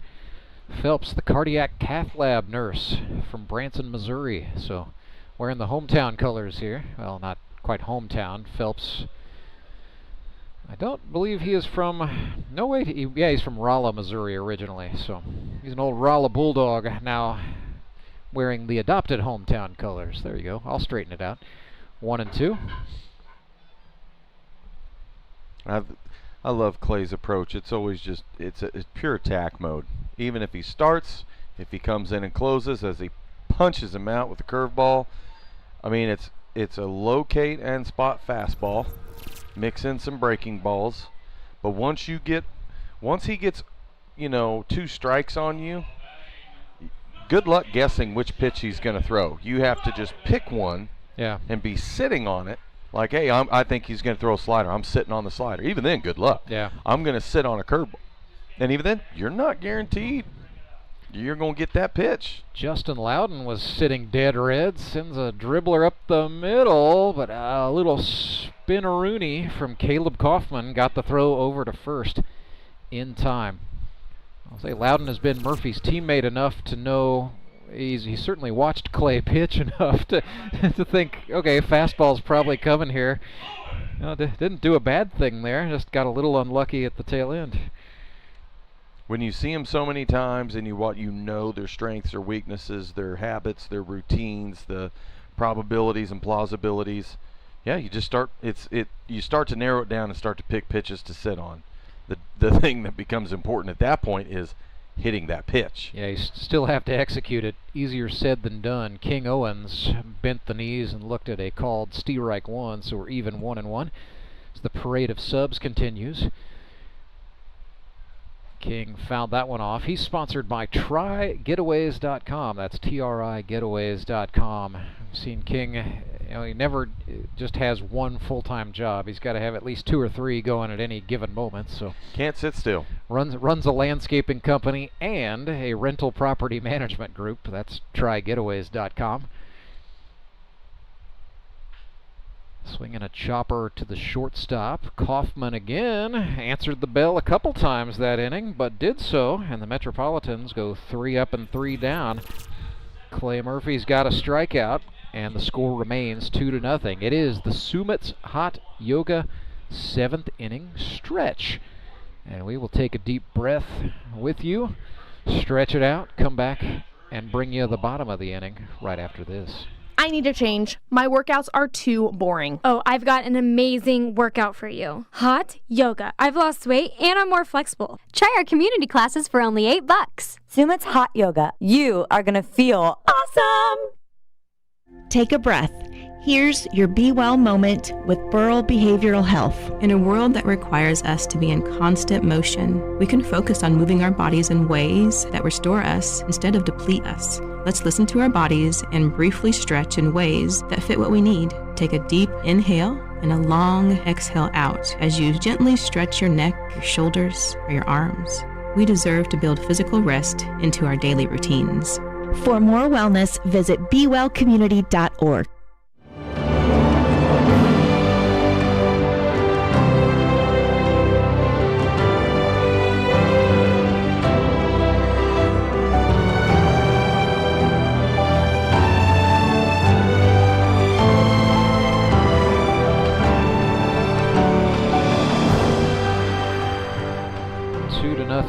O: Phelps, the cardiac cath lab nurse from Branson, Missouri. So wearing the hometown colors here. Well, not quite hometown. Phelps, I don't believe he is from, no way, he's from Rolla, Missouri originally. So he's an old Rolla Bulldog now wearing the adopted hometown colors. There you go. I'll straighten it out. 1-2.
P: I love Clay's approach. It's always just it's pure attack mode. Even if he starts, if he comes in and closes, as he punches him out with the curveball. I mean, it's a locate and spot fastball, mix in some breaking balls. But once he gets 2 strikes on you, good luck guessing which pitch he's going to throw. You have to just pick one, and be sitting on it. Like, hey, I think he's going to throw a slider. I'm sitting on the slider. Even then, good luck.
O: Yeah.
P: I'm going to sit on a curveball. And even then, you're not guaranteed you're going to get that pitch.
O: Justin Loudon was sitting dead red. Sends a dribbler up the middle, but a little spinneroony from Caleb Kaufman got the throw over to first in time. I'll say Loudon has been Murphy's teammate enough to know. He certainly watched Clay pitch enough to think, okay, fastball's probably coming here. Didn't do a bad thing there, just got a little unlucky at the tail end.
P: When you see him so many times and you know their strengths, their weaknesses, their habits, their routines, the probabilities and plausibilities, you just start to narrow it down and start to pick pitches to sit on. The thing that becomes important at that point is hitting that pitch.
O: Yeah, you still have to execute it. Easier said than done. King Owens bent the knees and looked at a called strike 1, so we're even 1-1. As the parade of subs continues. King fouled that one off. He's sponsored by TryGetaways.com. That's TRIGetaways.com. I've seen King, he never just has one full-time job. He's got to have at least 2 or 3 going at any given moment. So
P: can't sit still.
O: Runs a landscaping company and a rental property management group. That's TryGetaways.com. Swinging a chopper to the shortstop. Kaufman again answered the bell a couple times that inning, but did so, and the Metropolitans go 3 up and 3 down. Clay Murphy's got a strikeout, and the score remains 2-0. It is the Sumit's Hot Yoga 7th inning stretch. And we will take a deep breath with you, stretch it out, come back, and bring you the bottom of the inning right after this.
R: I need a change. My workouts are too boring.
S: Oh, I've got an amazing workout for you. Hot yoga. I've lost weight and I'm more flexible.
T: Try our community classes for only $8. Sumit's Hot Yoga. You are going to feel awesome.
U: Take a breath. Here's your Be Well moment with Burl Behavioral Health.
V: In a world that requires us to be in constant motion, we can focus on moving our bodies in ways that restore us instead of deplete us. Let's listen to our bodies and briefly stretch in ways that fit what we need. Take a deep inhale and a long exhale out as you gently stretch your neck, your shoulders, or your arms. We deserve to build physical rest into our daily routines.
U: For more wellness, visit BeWellCommunity.org.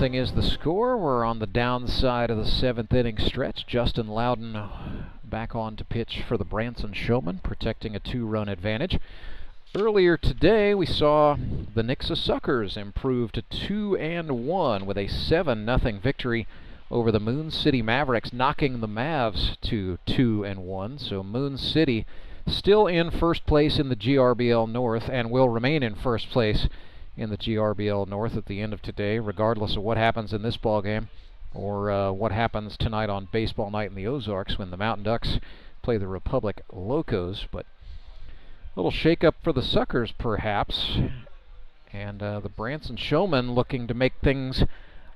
O: 0-0 is the score. We're on the downside of the 7th inning stretch. Justin Loudon back on to pitch for the Branson Showmen, protecting a 2-run advantage. Earlier today, we saw the Nixa Suckers improve to 2-1 with a 7-0 victory over the Moon City Mavericks, knocking the Mavs to 2-1. So Moon City still in first place in the GRBL North and will remain in first place in the GRBL North at the end of today, regardless of what happens in this ballgame or what happens tonight on baseball night in the Ozarks when the Mountain Ducks play the Republic Locos. But a little shake-up for the Suckers, perhaps. And the Branson Showmen looking to make things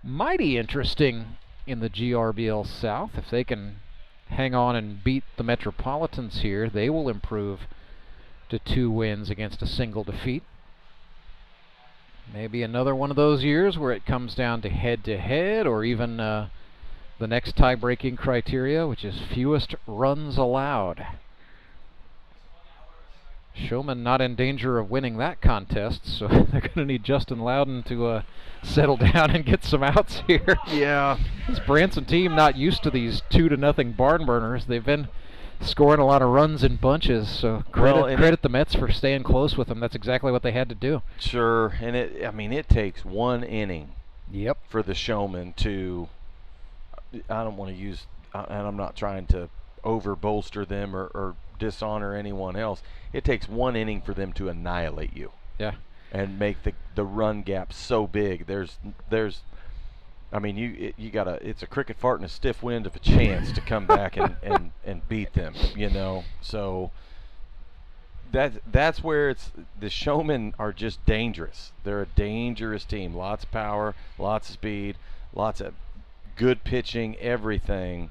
O: mighty interesting in the GRBL South. If they can hang on and beat the Metropolitans here, they will improve to 2 wins against a single defeat. Maybe another one of those years where it comes down to head-to-head, or even the next tie-breaking criteria, which is fewest runs allowed. Showmen not in danger of winning that contest, so they're going to need Justin Loudon to settle down and get some outs here.
P: Yeah.
O: This Branson team not used to these 2-0 barn burners. They've been scoring a lot of runs in bunches, so credit the Mets for staying close with them. That's exactly what they had to do.
P: Sure, and it takes 1 inning.
O: Yep.
P: For the Showmen to, I don't want to use, and I'm not trying to over bolster them or dishonor anyone else. It takes 1 inning for them to annihilate you.
O: Yeah.
P: And make the run gap so big. There's I mean, you got it's a cricket fart and a stiff wind of a chance to come back and beat them, you know. So that's where the Showmen are just dangerous. They're a dangerous team. Lots of power, lots of speed, lots of good pitching, everything.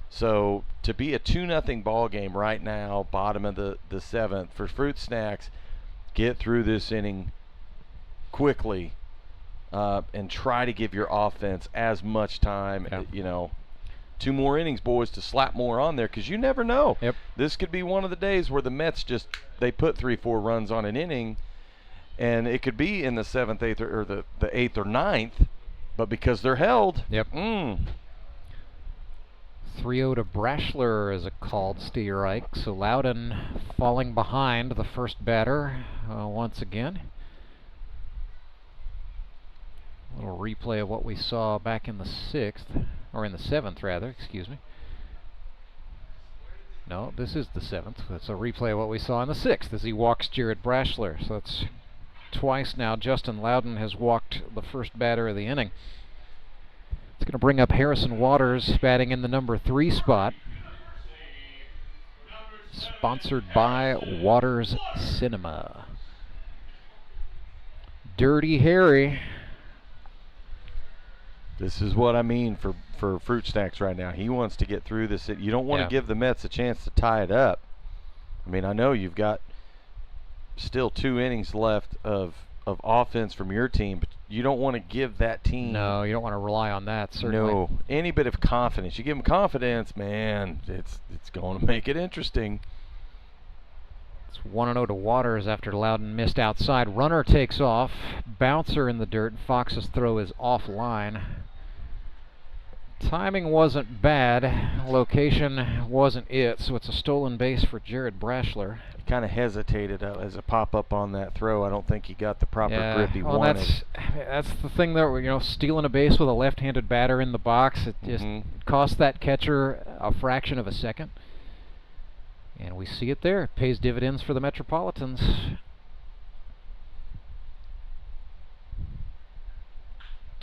P: So to be a 2-0 ball game right now, bottom of the 7th, for Fruit Snacks, get through this inning quickly and try to give your offense as much time.
O: Yeah.
P: You know, 2 more innings, boys, to slap more on there, because you never know.
O: Yep.
P: This could be one of the days where the Mets they put 3-4 runs on an inning, and it could be in the 7th, 8th, or the 8th or 9th, but because they're held.
O: Yep. 3-0 to Brashler is a called strike. So Loudon falling behind the first batter once again. A little replay of what we saw back in the 6th, or in the 7th rather, excuse me. No, this is the 7th. That's a replay of what we saw in the 6th as he walks Jared Brashler. So that's twice now Justin Loudon has walked the first batter of the inning. It's going to bring up Harrison Waters batting in the number 3 spot. Sponsored by Waters Cinema. Dirty Harry.
P: This is what I mean for Fruit Snacks right now. He wants to get through this. You don't want to give the Mets a chance to tie it up. I mean, I know you've got still 2 innings left of offense from your team, but you don't want to give that team.
O: No, you don't want to rely on that, certainly.
P: No, any bit of confidence. You give them confidence, man, it's going to make it interesting.
O: It's 1-0 to Waters after Loudon missed outside. Runner takes off. Bouncer in the dirt. Fox's throw is offline. Timing wasn't bad. Location wasn't it, so it's a stolen base for Jared Brashler.
P: He kind of hesitated as a pop-up on that throw. I don't think he got the proper grip he wanted.
O: That's the thing there, you know, stealing a base with a left-handed batter in the box. It just cost that catcher a fraction of a second. And we see it there. It pays dividends for the Metropolitans.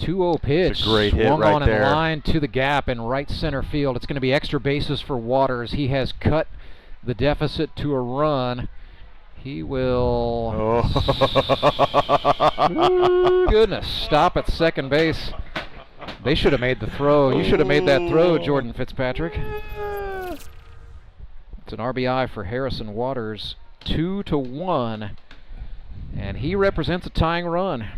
O: 2-0 pitch.
P: It's a great hit
O: Swung
P: right
O: on
P: there.
O: in line to the gap in right center field. It's going to be extra bases for Waters. He has cut the deficit to a run. He will... Goodness, stop at second base. They should have made the throw. You should have made that throw, Jordan Fitzpatrick. It's an RBI for Harrison Waters, 2-1, and he represents a tying run.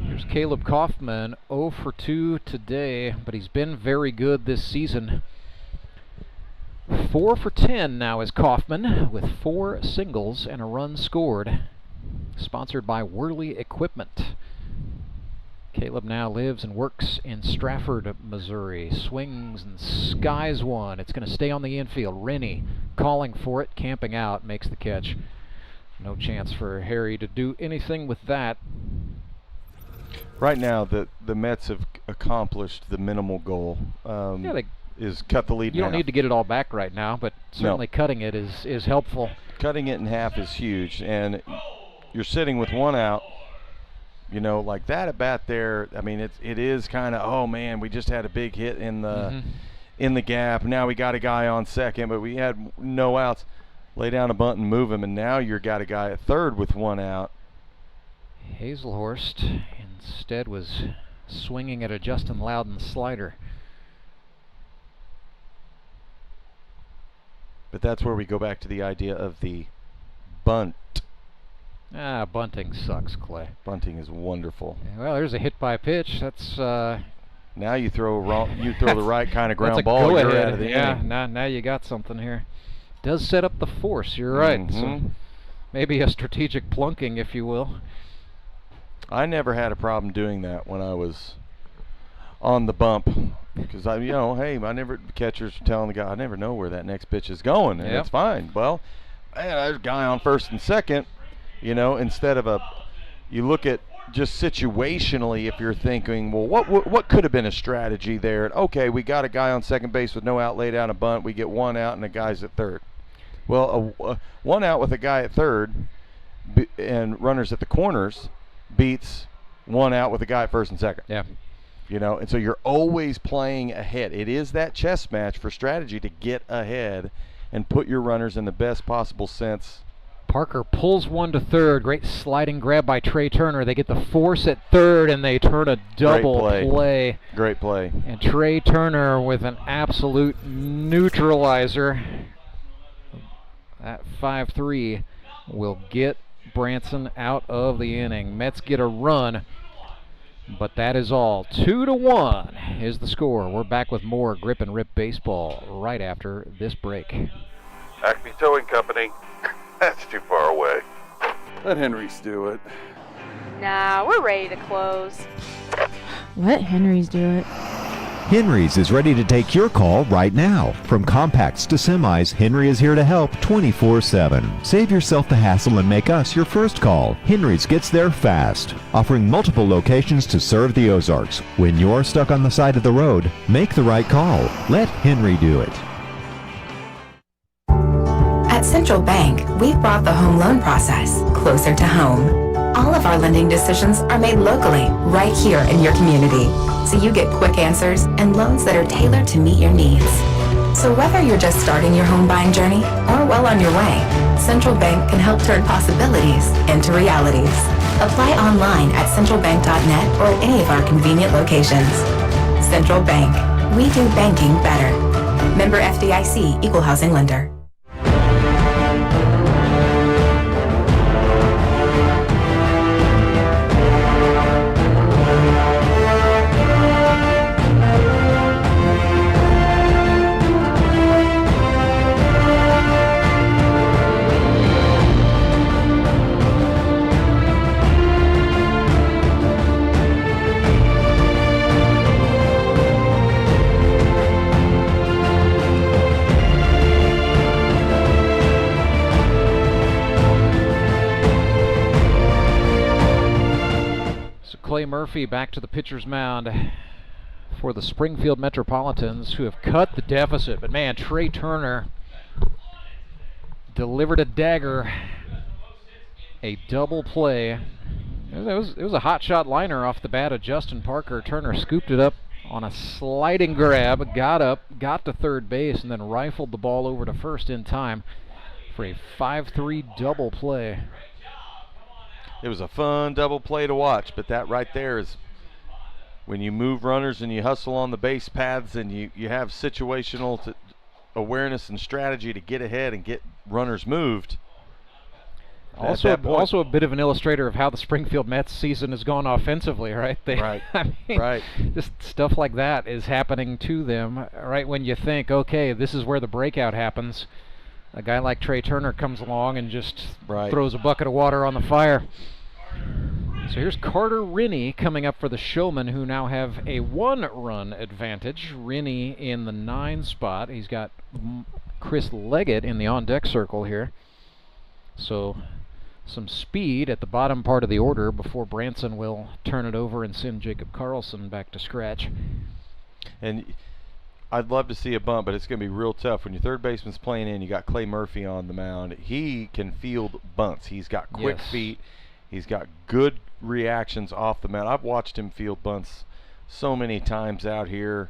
O: Here's Caleb Kaufman, 0 for 2 today, but he's been very good this season. 4 for 10 now is Kaufman with 4 singles and a run scored. sponsored by Worley Equipment. Caleb now lives and works in Strafford, Missouri. Swings and skies one. It's going to stay on the infield. Rennie calling for it, camping out, makes the catch. No chance for Harry to do anything with that.
P: Right now, the Mets have accomplished the minimal goal.
O: Yeah,
P: is cut the lead.
O: You don't need to get it all back right now, but certainly cutting it is helpful.
P: Cutting it in half is huge, and you're sitting with one out. You know, like that at bat there. I mean, it is kind of, oh man, we just had a big hit in the gap. Now we got a guy on second, but we had no outs. Lay down a bunt and move him, and now you've got a guy at third with one out.
O: Hazelhorst instead was swinging at a Justin Loudon slider.
P: But that's where we go back to the idea of the bunt.
O: Bunting sucks, Clay.
P: Bunting is wonderful.
O: Yeah, well, there's a hit by pitch. That's
P: now you throw the right kind of ground
O: ball.
P: You're
O: ahead.
P: Out of the inning.
O: Now you got something here. Does set up the force. You're right. So maybe a strategic plunking, if you will.
P: I never had a problem doing that when I was on the bump, because catchers are telling the guy, I never know where that next pitch is going, and it's fine. Well, man, there's a guy on first and second. You know, instead of you look at just situationally, if you're thinking, well, what could have been a strategy there? Okay, we got a guy on second base with no out, laid down a bunt. We get one out and the guy's at third. Well, one out with a guy at third and runners at the corners beats one out with a guy at first and second.
O: Yeah.
P: You know, and so you're always playing ahead. It is that chess match for strategy to get ahead and put your runners in the best possible sense.
O: Parker pulls one to third. Great sliding grab by Trey Turner. They get the force at third, and they turn a double play.
P: Great play.
O: And Trey Turner with an absolute neutralizer. That 5-3 will get Branson out of the inning. Mets get a run, but that is all. 2-1 is the score. We're back with more Grip and Rip baseball right after this break.
B: Acme Towing Company. That's too far away. Let Henry's do it.
D: Nah, we're ready to close.
V: Let Henry's do it.
Q: Henry's is ready to take your call right now. From compacts to semis, Henry is here to help 24/7. Save yourself the hassle and make us your first call. Henry's gets there fast, offering multiple locations to serve the Ozarks. When you're stuck on the side of the road, make the right call. Let Henry do it.
W: At Central Bank, we've brought the home loan process closer to home. All of our lending decisions are made locally, right here in your community, so you get quick answers and loans that are tailored to meet your needs. So whether you're just starting your home buying journey or well on your way, Central Bank can help turn possibilities into realities. Apply online at centralbank.net or at any of our convenient locations. Central Bank, we do banking better. Member FDIC, Equal Housing Lender.
O: Clay Murphy back to the pitcher's mound for the Springfield Metropolitans, who have cut the deficit. But man, Trey Turner delivered a dagger, a double play. It was a hot shot liner off the bat of Justin Parker. Turner scooped it up on a sliding grab, got up, got to third base, and then rifled the ball over to first in time for a 5-3 double play.
P: It was a fun double play to watch, but that right there is when you move runners and you hustle on the base paths and you have situational awareness and strategy to get ahead and get runners moved.
O: Also a bit of an illustrator of how the Springfield Mets season has gone offensively, right?
P: Right.
O: Right. Just stuff like that is happening to them right when you think, okay, this is where the breakout happens. a guy like Trey Turner comes along and just throws a bucket of water on the fire. So here's Carter Rinney coming up for the Showmen, who now have a 1-run advantage. Rinney in the 9 spot. He's got Chris Leggett in the on-deck circle here. So some speed at the bottom part of the order before Branson will turn it over and send Jacob Carlson back to scratch.
P: And I'd love to see a bunt, but it's going to be real tough. When your third baseman's playing in, you got Clay Murphy on the mound. He can field bunts. He's got quick feet. He's got good reactions off the mound. I've watched him field bunts so many times out here,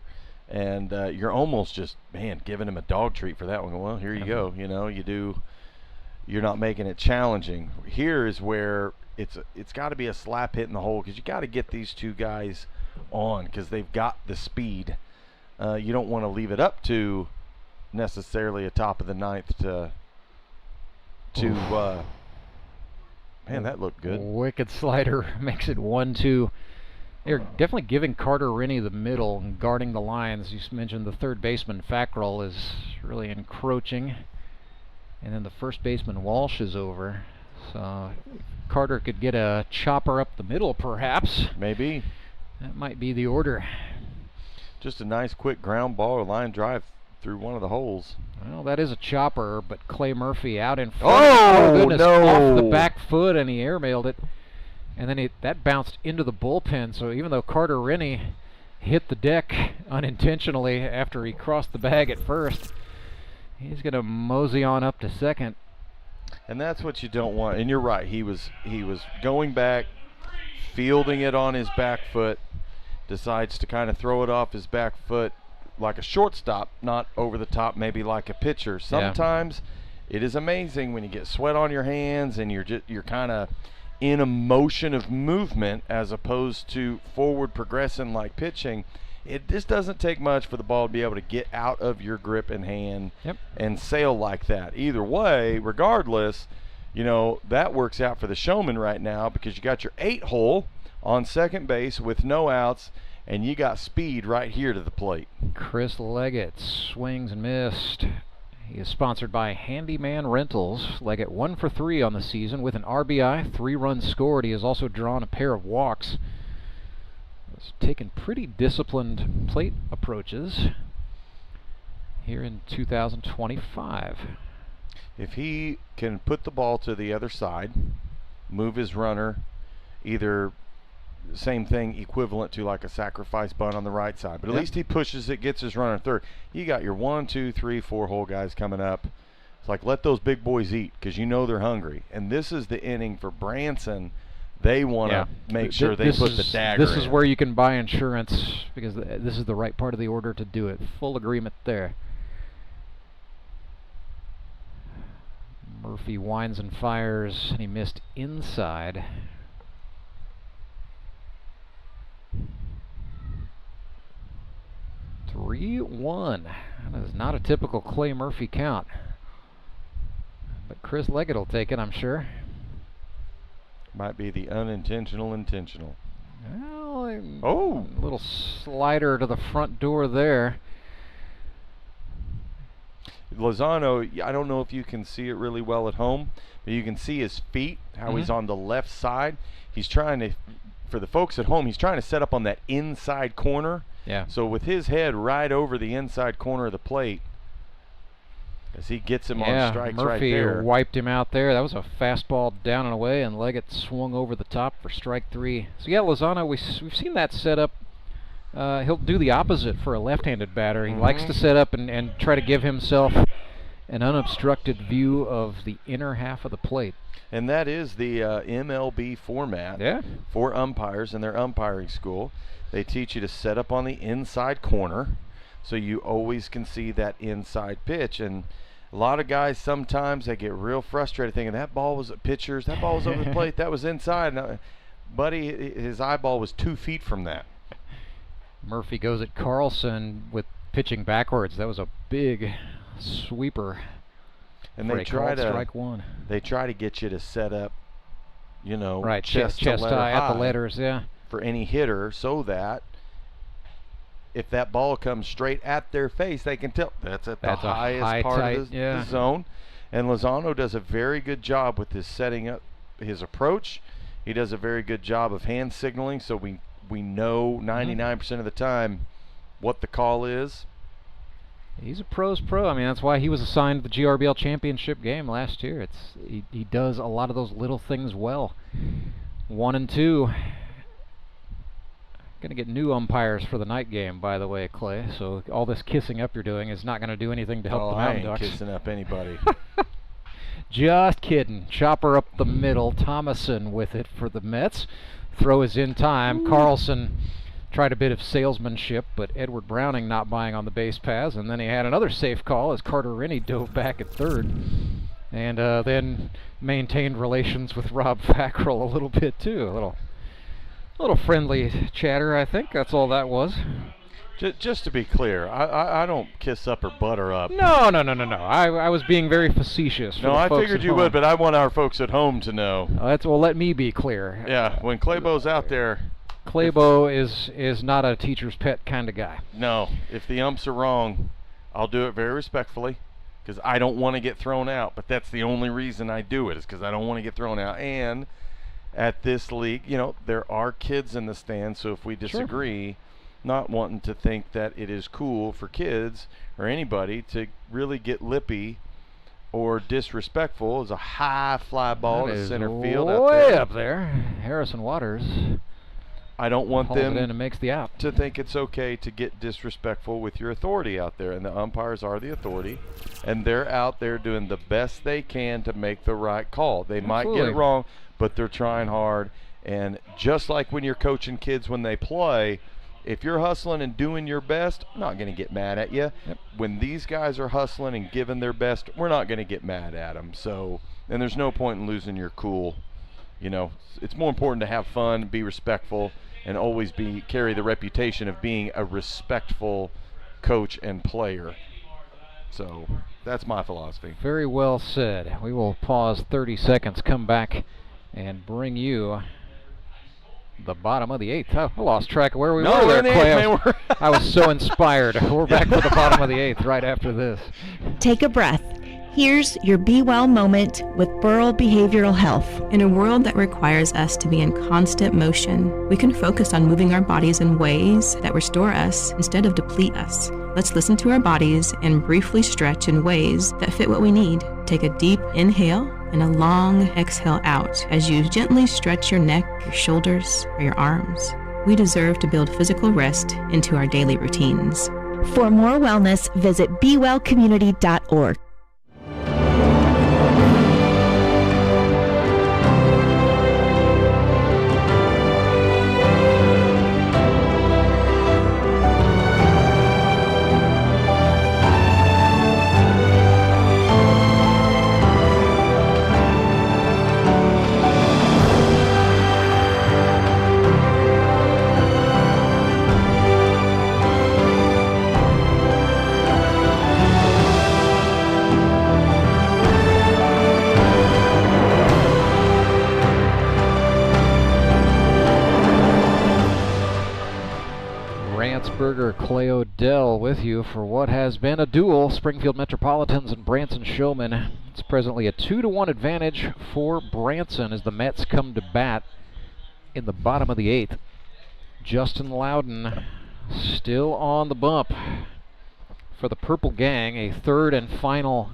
P: and you're almost just, man, giving him a dog treat for that one. Well, here you go. You know, you're not making it challenging. Here is where it's got to be a slap hit in the hole, because you got to get these two guys on, because they've got the speed. You don't want to leave it up to necessarily a top of the 9th to man, that looked good.
O: Wicked slider makes it 1-2. They're definitely giving Carter Rinney the middle and guarding the lines. You mentioned the third baseman Fackrell is really encroaching, and then the first baseman Walsh is over. So Carter could get a chopper up the middle, perhaps.
P: Maybe.
O: That might be the order.
P: Just a nice quick ground ball or line drive through one of the holes.
O: Well, that is a chopper, but Clay Murphy out in front.
P: Oh,
O: goodness,
P: no.
O: Off the back foot, and he airmailed it. And then that bounced into the bullpen. So even though Carter Rinney hit the deck unintentionally after he crossed the bag at first, he's going to mosey on up to second.
P: And that's what you don't want. And you're right. He was going back, fielding it on his back foot, decides to kind of throw it off his back foot like a shortstop, not over the top, maybe like a pitcher. Sometimes it is amazing when you get sweat on your hands and you're kind of in a motion of movement as opposed to forward progressing like pitching. It just doesn't take much for the ball to be able to get out of your grip and hand and sail like that. Either way, regardless, you know, that works out for the Showmen right now, because you got your 8-hole on second base with no outs, and you got speed right here to the plate.
O: Chris Leggett swings and missed. He is sponsored by Handyman Rentals. Leggett 1 for 3 on the season with an RBI, 3 runs scored. He has also drawn a pair of walks. He's taken pretty disciplined plate approaches here in 2025.
P: If he can put the ball to the other side, move his runner, either same thing equivalent to like a sacrifice bunt on the right side, but at least he pushes it, gets his runner third. You got your 1, 2, 3, 4 hole guys coming up. It's like, let those big boys eat, because you know they're hungry. And this is the inning for Branson. They want to make sure they put the dagger
O: This is where you can buy insurance, because this is the right part of the order to do it. Full agreement there. Murphy winds and fires, and he missed inside. (3-1). That is not a typical Clay Murphy count, but Chris Leggett will take it, I'm sure.
P: Might be the unintentional intentional.
O: Well, a little slider to the front door there.
P: Lozano, I don't know if you can see it really well at home, but you can see his feet, how he's on the left side. He's trying to, for the folks at home, he's trying to set up on that inside corner.
O: Yeah.
P: So with his head right over the inside corner of the plate, as he gets him on strikes right there.
O: Murphy wiped him out there. That was a fastball down and away, and Leggett swung over the top for strike 3. So yeah, Lozano, we've seen that setup. He'll do the opposite for a left-handed batter. He likes to set up and try to give himself an unobstructed view of the inner half of the plate.
P: And that is the MLB format for umpires in their umpiring school. They teach you to set up on the inside corner so you always can see that inside pitch. And a lot of guys, sometimes they get real frustrated thinking that ball was at pitchers, that ball was over the plate, that was inside. And, buddy, his eyeball was 2 feet from that.
O: Murphy goes at Carlson with pitching backwards. That was a big sweeper.
P: And they try to
O: strike 1.
P: They try to get you to set up, you know,
O: chest high at the letters,
P: for any hitter, so that if that ball comes straight at their face, they can tell that's at the highest part of the zone. And Lozano does a very good job with his setting up his approach. He does a very good job of hand signaling, so we know 99% of the time what the call is.
O: He's a pro's pro. I mean, that's why he was assigned the GRBL championship game last year. He does a lot of those little things well. 1 and 2. Gonna get new umpires for the night game, by the way, Clay. So all this kissing up you're doing is not gonna do anything to help the Mountain Ducks.
P: I ain't kissing up anybody.
O: Just kidding. Chopper up the middle. Thomason with it for the Mets. Throw is in time. Carlson tried a bit of salesmanship, but Edward Browning not buying on the base paths, and then he had another safe call as Carter Rennie dove back at third, and then maintained relations with Rob Fackrell a little bit too. A little friendly chatter, I think. That's all that was.
P: Just to be clear, I don't kiss up or butter up.
O: No. I was being very facetious.
P: No, I figured you would, but I want our folks at home to know.
O: Well, let me be clear.
P: Yeah, when Claybo's out there.
O: Claybo is not a teacher's pet kind of guy.
P: No, if the umps are wrong, I'll do it very respectfully because I don't want to get thrown out. But that's the only reason I do it is because I don't want to get thrown out. And at this league, there are kids in the stands, so if we disagree, not wanting to think that it is cool for kids or anybody to really get lippy or disrespectful. Is a high fly ball to center field
O: way up there. Harrison Waters.
P: I don't want them
O: and makes the out.
P: to think it's okay to get disrespectful with your authority out there, and the umpires are the authority, and they're out there doing the best they can to make the right call. They might get it wrong, but they're trying hard, and just like when you're coaching kids when they play, if you're hustling and doing your best, I'm not going to get mad at you.
O: Yep.
P: When these guys are hustling and giving their best, we're not going to get mad at them. So, and there's no point in losing your cool. It's more important to have fun, be respectful, and always carry the reputation of being a respectful coach and player. So that's my philosophy.
O: Very well said. We will pause 30 seconds, come back, and bring you the bottom of the 8th. I lost track of where we were there, Clay. I was so inspired. We're back to the bottom of the 8th right after this.
U: Take a breath. Here's your Be Well moment with Burl Behavioral Health.
V: In a world that requires us to be in constant motion, we can focus on moving our bodies in ways that restore us instead of deplete us. Let's listen to our bodies and briefly stretch in ways that fit what we need. Take a deep inhale and a long exhale out as you gently stretch your neck, your shoulders, or your arms. We deserve to build physical rest into our daily routines.
U: For more wellness, visit BeWellCommunity.org.
O: Clay O'Dell with you for what has been a duel. Springfield Metropolitans and Branson Showmen. It's presently a 2-1 advantage for Branson as the Mets come to bat in the bottom of the 8th. Justin Loudon still on the bump for the Purple Gang. A third and final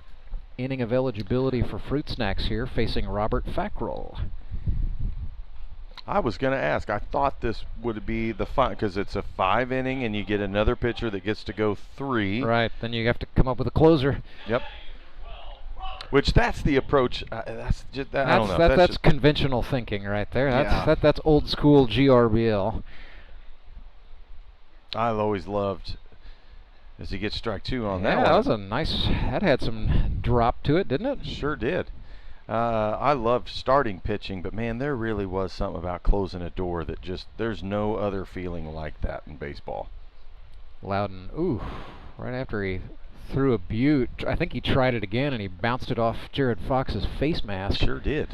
O: inning of eligibility for Fruit Snacks here, facing Robert Fackrell.
P: I was going to ask. I thought this would be the because it's a 5 inning and you get another pitcher that gets to go 3.
O: Right. Then you have to come up with a closer.
P: Yep. Which that's the approach. That's just I don't know.
O: That's conventional thinking right there. That's old school GRBL.
P: I've always loved as he gets strike 2 on that one.
O: Yeah, that was a nice. That had some drop to it, didn't it?
P: Sure did. I loved starting pitching, but man, there really was something about closing a door that there's no other feeling like that in baseball.
O: Loudon, right after he threw a butte, I think he tried it again and he bounced it off Jared Fox's face mask.
P: Sure did.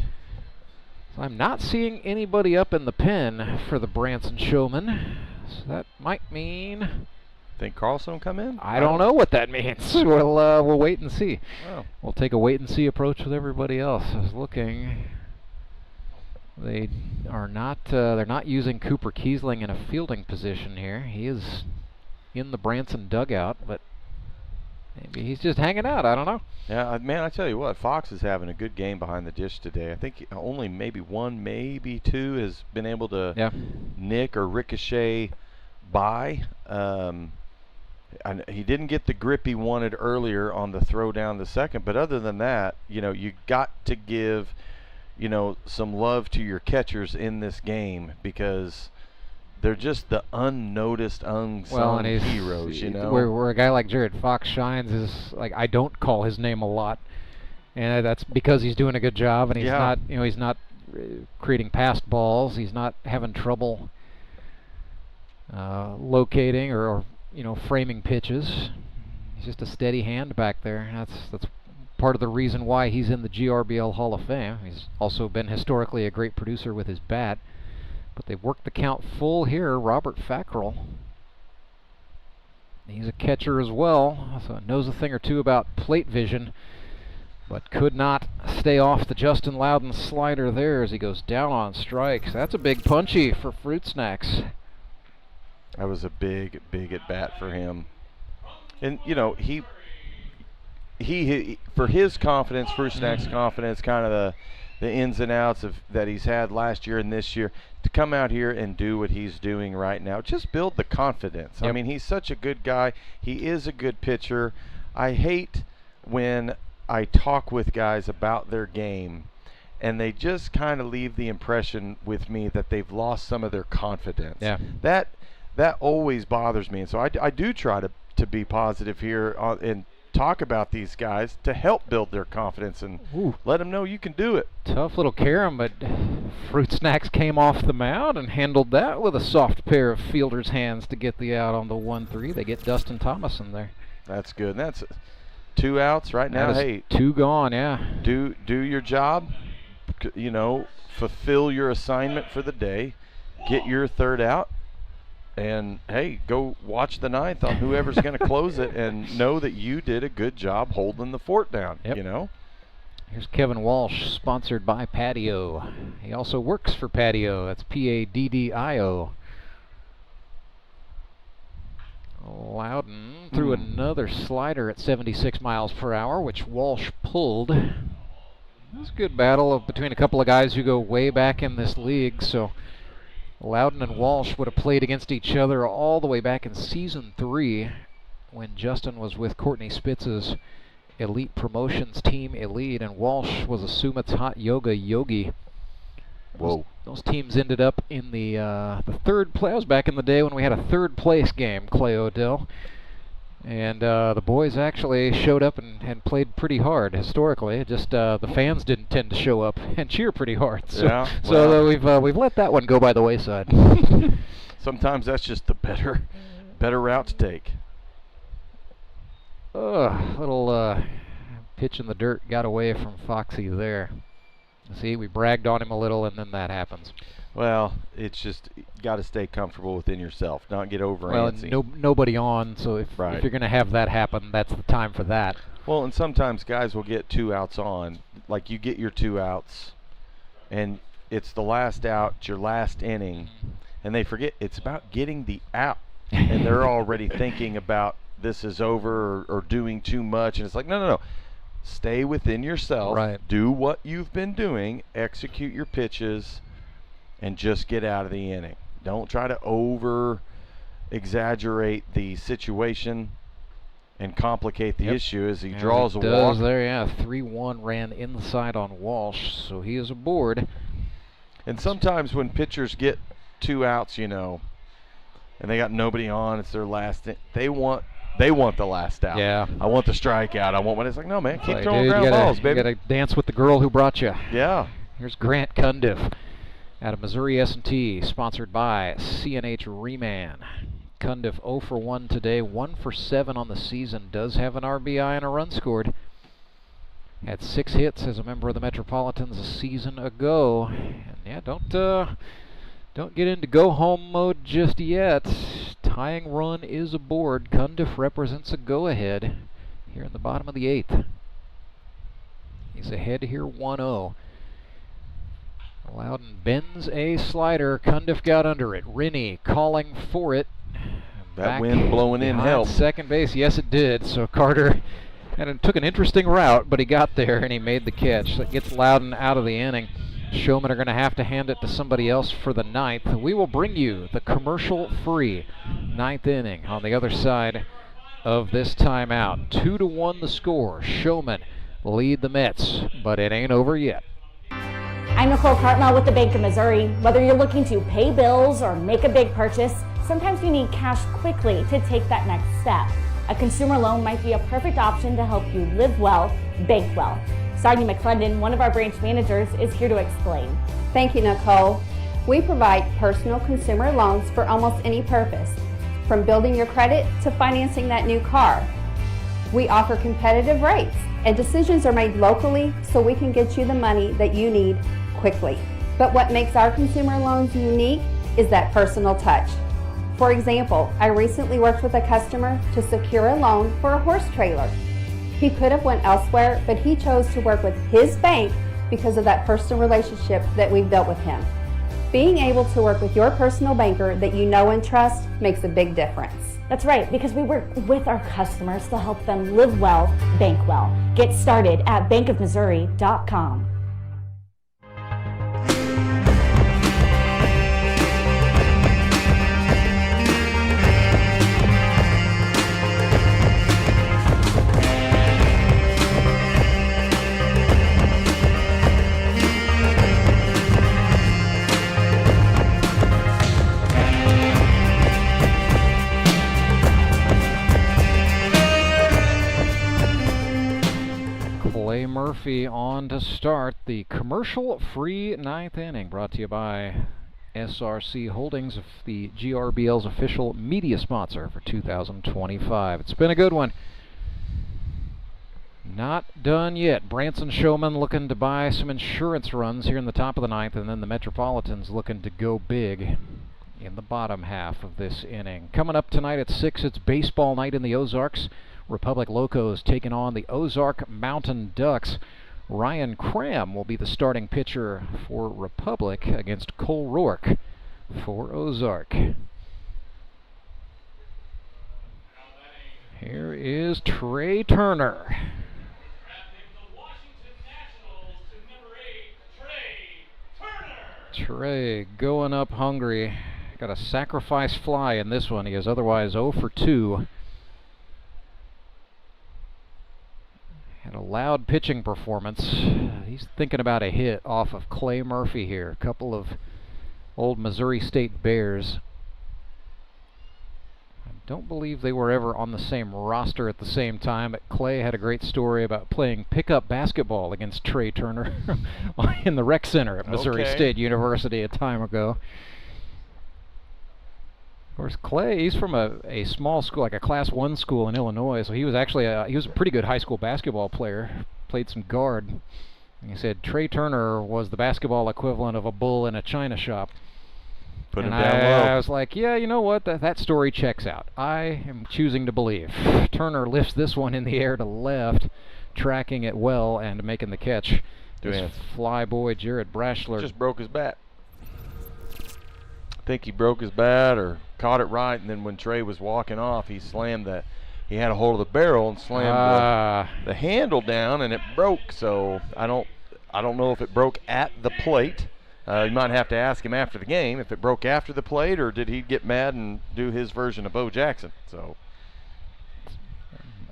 O: So I'm not seeing anybody up in the pen for the Branson Showmen. So that might mean
P: Think Carlson will come in?
O: I don't know what that means. We'll wait and see.
P: Oh.
O: We'll take a wait and see approach with everybody else. I was looking. They are not. They're not using Cooper Kiesling in a fielding position here. He is in the Branson dugout, but maybe he's just hanging out. I don't know.
P: Yeah, man, I tell you what, Fox is having a good game behind the dish today. I think only maybe one, maybe two has been able to nick or ricochet by. He didn't get the grip he wanted earlier on the throw down the second, but other than that, you got to give, some love to your catchers in this game because they're just the unnoticed, unsung heroes,
O: Where a guy like Jared Fox shines is like I don't call his name a lot, and that's because he's doing a good job and he's not creating passed balls. He's not having trouble locating or framing pitches. He's just a steady hand back there. That's part of the reason why he's in the GRBL Hall of Fame. He's also been historically a great producer with his bat. But they've worked the count full here. Robert Fackrell. He's a catcher as well, so knows a thing or two about plate vision, but could not stay off the Justin Loudon slider there as he goes down on strikes. That's a big punchy for Fruit Snacks.
P: That was a big at bat for him. And he for his confidence, Fruit Snacks' confidence, kind of the ins and outs of that he's had last year and this year, to come out here and do what he's doing right now, just build the confidence. I mean, he's such a good guy. He is a good pitcher. I hate when I talk with guys about their game and they just kind of leave the impression with me that they've lost some of their confidence.
O: Yeah.
P: That always bothers me. And so I do try to be positive here and talk about these guys to help build their confidence and let them know you can do it.
O: Tough little carom, but Fruit Snacks came off the mound and handled that with a soft pair of fielder's hands to get the out on the 1-3. They get Dustin Thomas in there.
P: That's good. And that's 2 outs right now. Hey,
O: 2 gone, yeah.
P: Do your job. Fulfill your assignment for the day. Get your 3rd out. And, hey, go watch the 9th on whoever's going to close it and know that you did a good job holding the fort down,
O: Here's Kevin Walsh, sponsored by Patio. He also works for Patio. That's P-A-D-D-I-O. Loudon threw another slider at 76 miles per hour, which Walsh pulled. It's a good battle between a couple of guys who go way back in this league, so Loudon and Walsh would have played against each other all the way back in Season 3 when Justin was with Courtney Spitz's Elite Promotions team, Elite, and Walsh was a Sumit's Hot Yoga Yogi.
P: Whoa.
O: Those teams ended up in the 3rd place. That was back in the day when we had a 3rd place game, Clay Odell. And the boys actually showed up and played pretty hard historically. Just the fans didn't tend to show up and cheer pretty hard. So, we've let that one go by the wayside.
P: Sometimes that's just the better route to take.
O: Little pitch in the dirt got away from Foxy there. See, we bragged on him a little, and then that happens.
P: Well, it's just you got to stay comfortable within yourself, not get over antsy.
O: Nobody on, so if you're going to have that happen, that's the time for that.
P: Well, and sometimes guys will get 2 outs on. Like you get your 2 outs, and it's the last out, it's your last inning, and they forget it's about getting the out, and they're already thinking about this is over or doing too much, and it's like, no. Stay within yourself.
O: Right.
P: Do what you've been doing. Execute your pitches. And just get out of the inning. Don't try to over-exaggerate the situation and complicate the issue as he draws a walk.
O: There, 3-1 ran inside on Walsh, so he is aboard.
P: And sometimes when pitchers get 2 outs, and they got nobody on, it's their last. They want the last out.
O: Yeah.
P: I want the strikeout. I want one. It's like, no, man, keep
O: like,
P: throwing
O: dude,
P: ground balls, baby.
O: You got to dance with the girl who brought you.
P: Yeah.
O: Here's Grant Cundiff out of Missouri S&T, sponsored by C&H Reman. Cundiff 0 for 1 today, 1 for 7 on the season. Does have an RBI and a run scored. Had 6 hits as a member of the Metropolitans a season ago. And yeah, don't get into go home mode just yet. tying run is aboard. Cundiff represents a go-ahead here in the bottom of the 8th. He's ahead here 1-0. Loudon bends a slider. Cundiff got under it. Rennie calling for it.
P: That wind blowing in helped.
O: Second base, yes it did. So Carter took an interesting route, but he got there and he made the catch. That gets Loudon out of the inning. Showmen are going to have to hand it to somebody else for the 9th. We will bring you the commercial-free 9th inning on the other side of this timeout. 2-1 the score. Showmen lead the Mets, but it ain't over yet.
M: I'm Nicole Cartmel with the Bank of Missouri. Whether you're looking to pay bills or make a big purchase, sometimes you need cash quickly to take that next step. A consumer loan might be a perfect option to help you live well, bank well. Sonia McClendon, one of our branch managers, is here to explain.
I: Thank you, Nicole. We provide personal consumer loans for almost any purpose, from building your credit to financing that new car. We offer competitive rates, and decisions are made locally so we can get you the money that you need quickly. But what makes our consumer loans unique is that personal touch. For example, I recently worked with a customer to secure a loan for a horse trailer. He could have went elsewhere, but he chose to work with his bank because of that personal relationship that we've built with him. Being able to work with your personal banker that you know and trust makes a big difference.
M: That's right, because we work with our customers to help them live well, bank well. Get started at bankofmissouri.com.
O: Murphy on to start the commercial-free 9th inning, brought to you by SRC Holdings, the GRBL's official media sponsor for 2025. It's been a good one. Not done yet. Branson Showmen looking to buy some insurance runs here in the top of the 9th, and then the Metropolitans looking to go big in the bottom half of this inning. Coming up tonight at 6, it's baseball night in the Ozarks. Republic Locos taking on the Ozark Mountain Ducks. Ryan Cram will be the starting pitcher for Republic against Cole Rourke for Ozark. Here is Trey Turner. Trey going up hungry. Got a sacrifice fly in this one. He is otherwise 0 for 2. Had a loud pitching performance. He's thinking about a hit off of Clay Murphy here. A couple of old Missouri State Bears. I don't believe they were ever on the same roster at the same time, but Clay had a great story about playing pickup basketball against Trey Turner in the rec center at Missouri State University a time ago. Of course, Clay, he's from a small school, like a Class 1 school in Illinois, so he was actually he was a pretty good high school basketball player, played some guard. And he said Trey Turner was the basketball equivalent of a bull in a china shop.
P: Put him down low.
O: I was like, yeah, you know what, that story checks out. I am choosing to believe. Turner lifts this one in the air to left, tracking it well and making the catch. This fly boy, Jared Brashler.
P: Just broke his bat. I think he broke his bat or caught it right, and then when Trey was walking off, he slammed he had a hold of the barrel and slammed the handle down, and it broke. So I don't know if it broke at the plate. You might have to ask him after the game if it broke after the plate, or did he get mad and do his version of Bo Jackson. So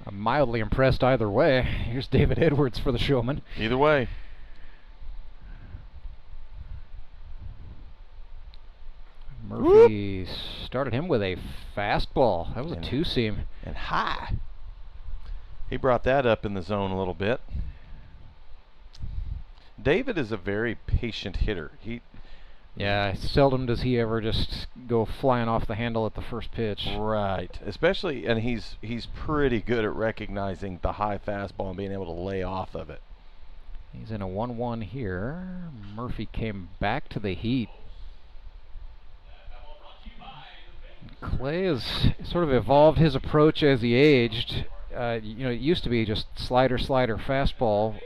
O: I'm mildly impressed either way. Here's David Edwards for the Showman.
P: Either way.
O: Murphy started him with a fastball. That was a two-seam.
P: And high. He brought that up in the zone a little bit. David is a very patient hitter.
O: Yeah, seldom does he ever just go flying off the handle at the first pitch.
P: Right. Especially, and he's pretty good at recognizing the high fastball and being able to lay off of it.
O: He's in a 1-1 here. Murphy came back to the heat. Clay has sort of evolved his approach as he aged. You know, it used to be just slider, fastball,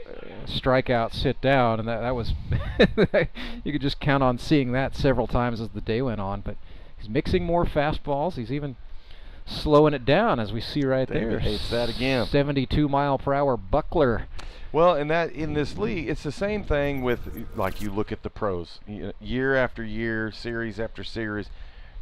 O: strikeout, sit down, and that was you could just count on seeing that several times as the day went on. But he's mixing more fastballs. He's even slowing it down, as we see right
P: David
O: there.
P: hates that again.
O: 72-mile-per-hour buckler.
P: Well, and that in this league, it's the same thing with, like, you look at the pros, year after year, series after series.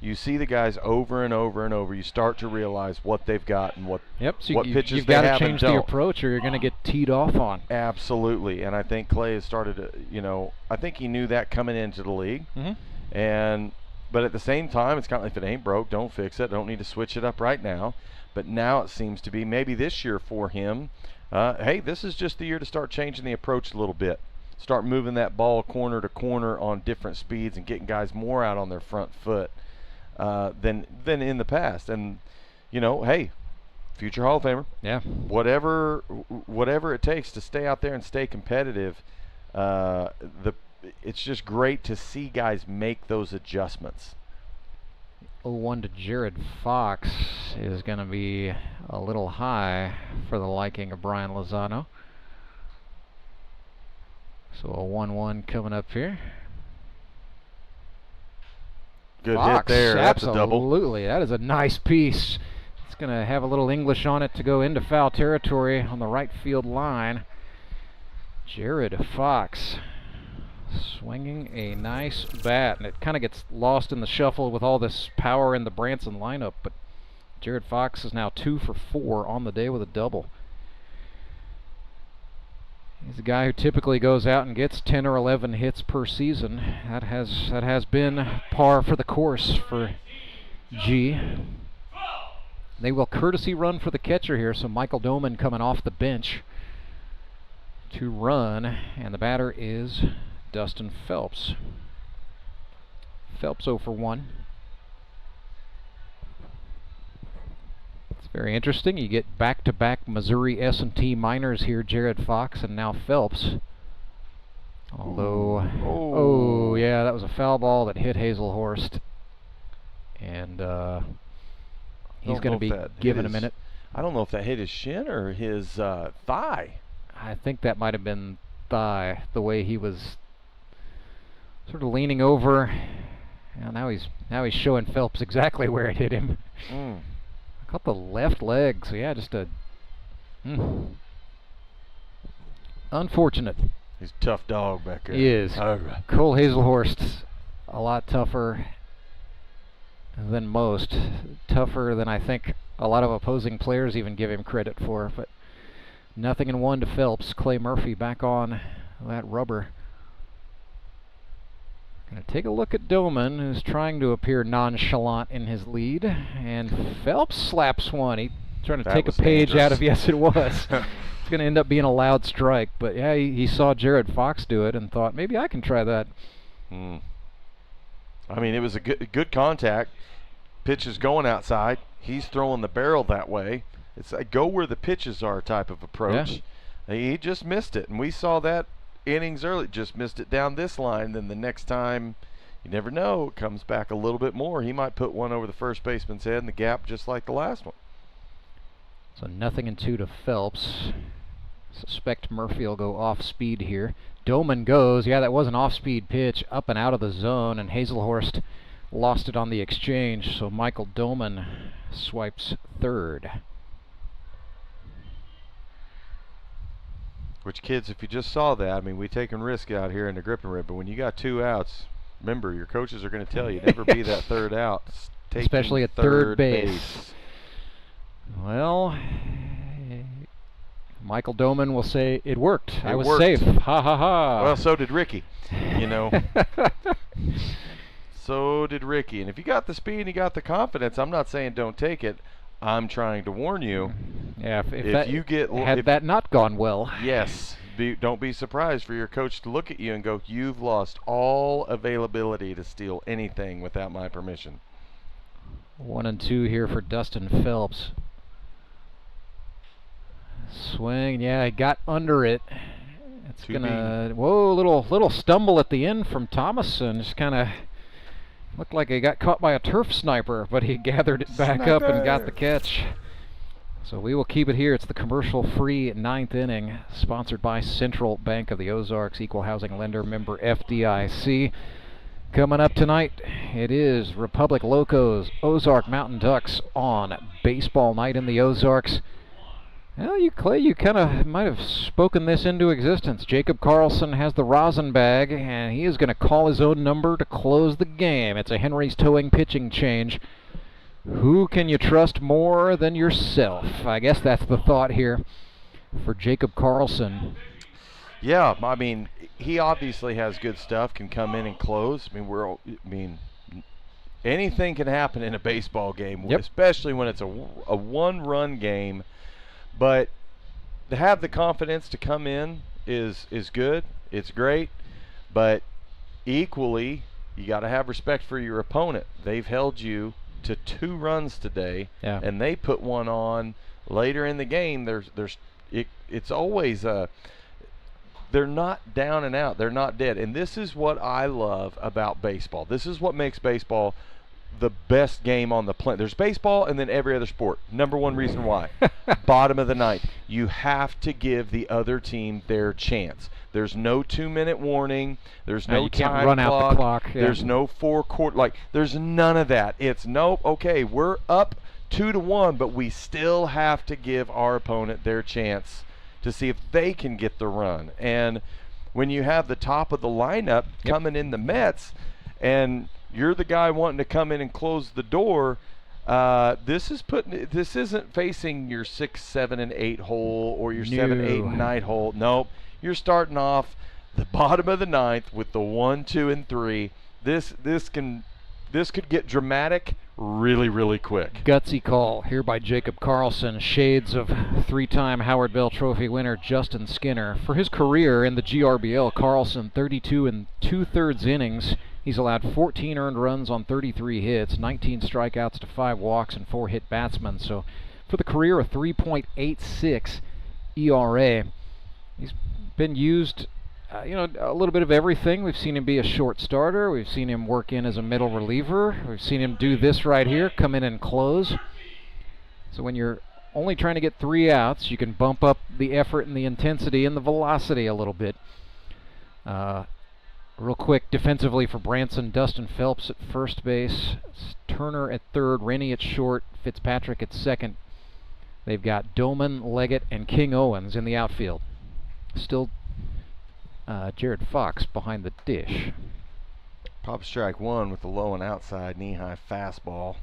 P: You see the guys over and over and over. You start to realize what they've got and what pitches
O: you've
P: they
O: got
P: have
O: to change
P: and
O: the
P: don't.
O: approach, or you're going to get teed off on.
P: Absolutely, and I think Clay has started to, I think he knew that coming into the league. But at the same time, it's kind of like, if it ain't broke, don't fix it. Don't need to switch it up right now. But now it seems to be maybe this year for him, hey, this is just the year to start changing the approach a little bit. Start moving that ball corner to corner on different speeds and getting guys more out on their front foot than in the past. And, hey, future Hall of Famer.
O: Yeah.
P: Whatever it takes to stay out there and stay competitive, it's just great to see guys make those adjustments.
O: 0-1 to Jared Fox is going to be a little high for the liking of Brian Lozano. So a 1-1 coming up here.
P: Good
O: Fox,
P: hit there. That's a double.
O: Absolutely. That is a nice piece. It's going to have a little English on it to go into foul territory on the right field line. Jared Fox swinging a nice bat, and it kind of gets lost in the shuffle with all this power in the Branson lineup, but Jared Fox is now 2 for 4 on the day with a double. He's a guy who typically goes out and gets 10 or 11 hits per season. That has been par for the course for G. They will courtesy run for the catcher here, so Michael Doman coming off the bench to run, and the batter is Dustin Phelps. Phelps 0 for 1. It's very interesting. You get back-to-back Missouri S&T minors here, Jared Fox and now Phelps. Although, oh yeah, that was a foul ball that hit Hazelhorst. And he's going to be given a minute.
P: I don't know if that hit his shin or his thigh.
O: I think that might have been thigh, the way he was sort of leaning over. And now he's showing Phelps exactly where it hit him. I caught the left leg, so yeah, just a unfortunate.
P: He's a tough dog back there.
O: He is. Cole Hazelhorst's a lot tougher than most. Tougher than I think a lot of opposing players even give him credit for. But 0-1 to Phelps. Clay Murphy back on that rubber. Gonna take a look at Doman, who's trying to appear nonchalant in his lead, and Phelps slaps one. He's trying to take a page out of, yes it was. It's gonna end up being a loud strike, but yeah, he saw Jared Fox do it and thought, maybe I can try that.
P: I mean, it was a good contact. Pitch is going outside. He's throwing the barrel that way. It's a go where the pitches are type of approach. Yeah. He just missed it, and we saw that innings early. Just missed it down this line. Then the next time, you never know, it comes back a little bit more. He might put one over the first baseman's head in the gap just like the last one.
O: So 0-2 to Phelps. Suspect Murphy will go off speed here. Doman goes. Yeah, that was an off-speed pitch up and out of the zone, and Hazelhorst lost it on the exchange. So Michael Doman swipes third.
P: Which, kids, if you just saw that, I mean, we taking risk out here in the grip and rip, but when you got 2 outs, remember, your coaches are going to tell you never be that third out.
O: Especially at third base. Well, Michael Doman will say, it worked. I was safe. Ha ha ha.
P: Well, so did Ricky, you know. So did Ricky. And if you got the speed and you got the confidence, I'm not saying don't take it. I'm trying to warn you.
O: Yeah, if you get that not gone well.
P: Yes. Don't be surprised for your coach to look at you and go, you've lost all availability to steal anything without my permission.
O: 1-2 here for Dustin Phelps. Swing, yeah, he got under it. It's gonna, whoa, little stumble at the end from Thomason. Just kind of Looked like he got caught by a turf sniper, but he gathered it back up and got the catch. So we will keep it here. It's the commercial-free 9th inning, sponsored by Central Bank of the Ozarks, Equal Housing Lender, member FDIC. Coming up tonight, it is Republic Locos, Ozark Mountain Ducks on baseball night in the Ozarks. Well, Clay, you kind of might have spoken this into existence. Jacob Carlson has the rosin bag, and he is going to call his own number to close the game. It's a Henry's Towing pitching change. Who can you trust more than yourself? I guess that's the thought here for Jacob Carlson.
P: Yeah, I mean, he obviously has good stuff, can come in and close. I mean, anything can happen in a baseball game, especially when it's a one-run game. But to have the confidence to come in is good. It's great. But equally, you got to have respect for your opponent. They've held you to 2 runs today, and they put one on later in the game. It's always they're not down and out. They're not dead. And this is what I love about baseball. This is what makes baseball the best game on the planet. There's baseball and then every other sport. Number one reason why. Bottom of the ninth. You have to give the other team their chance. There's no 2-minute warning. There's no
O: you can't
P: time
O: run
P: clock.
O: out the clock.
P: There's no 4-quarter. There's none of that. It's okay, we're up 2-1, but we still have to give our opponent their chance to see if they can get the run. And when you have the top of the lineup coming in the Mets, and you're the guy wanting to come in and close the door, this isn't facing your 6, 7, and 8 hole or your 7, 8, and 9 hole. Nope. You're starting off the bottom of the ninth with the 1, 2, and 3. This could get dramatic really, really quick.
O: Gutsy call here by Jacob Carlson. Shades of 3-time Howard Bell Trophy winner Justin Skinner. For his career in the GRBL, Carlson 32 2/3 innings. He's allowed 14 earned runs on 33 hits, 19 strikeouts to 5 walks, and 4 hit batsmen. So for the career, a 3.86 ERA. He's been used, a little bit of everything. We've seen him be a short starter. We've seen him work in as a middle reliever. We've seen him do this right here, come in and close. So when you're only trying to get 3 outs, you can bump up the effort and the intensity and the velocity a little bit. Real quick, defensively for Branson, Dustin Phelps at first base, Turner at third, Rennie at short, Fitzpatrick at second. They've got Doman, Leggett, and King Owens in the outfield. Still Jared Fox behind the dish.
P: Pop strike 1 with the low and outside knee-high fastball.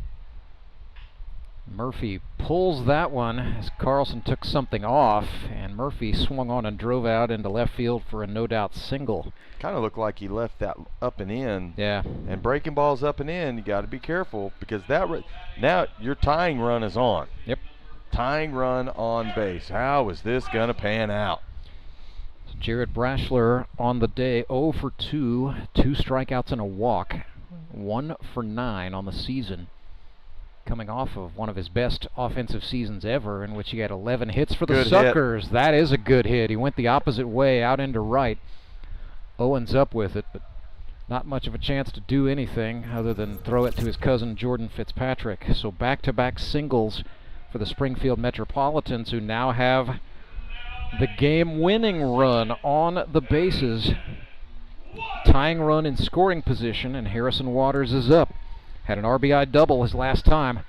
O: Murphy pulls that one as Carlson took something off, and Murphy swung on and drove out into left field for a no-doubt single.
P: Kind of looked like he left that up and in.
O: Yeah.
P: And breaking balls up and in, you got to be careful because now your tying run is on.
O: Yep.
P: Tying run on base. How is this going to pan out?
O: Jared Brashler on the day, 0 for 2, 2 strikeouts and a walk, 1 for 9 on the season. Coming off of one of his best offensive seasons ever, in which he had 11 hits for the Suckers. That is a good hit. He went the opposite way, out into right. Owens up with it, but not much of a chance to do anything other than throw it to his cousin Jordan Fitzpatrick. So back-to-back singles for the Springfield Metropolitans, who now have the game-winning run on the bases. Tying run in scoring position, and Harrison Waters is up. Had an RBI double his last time.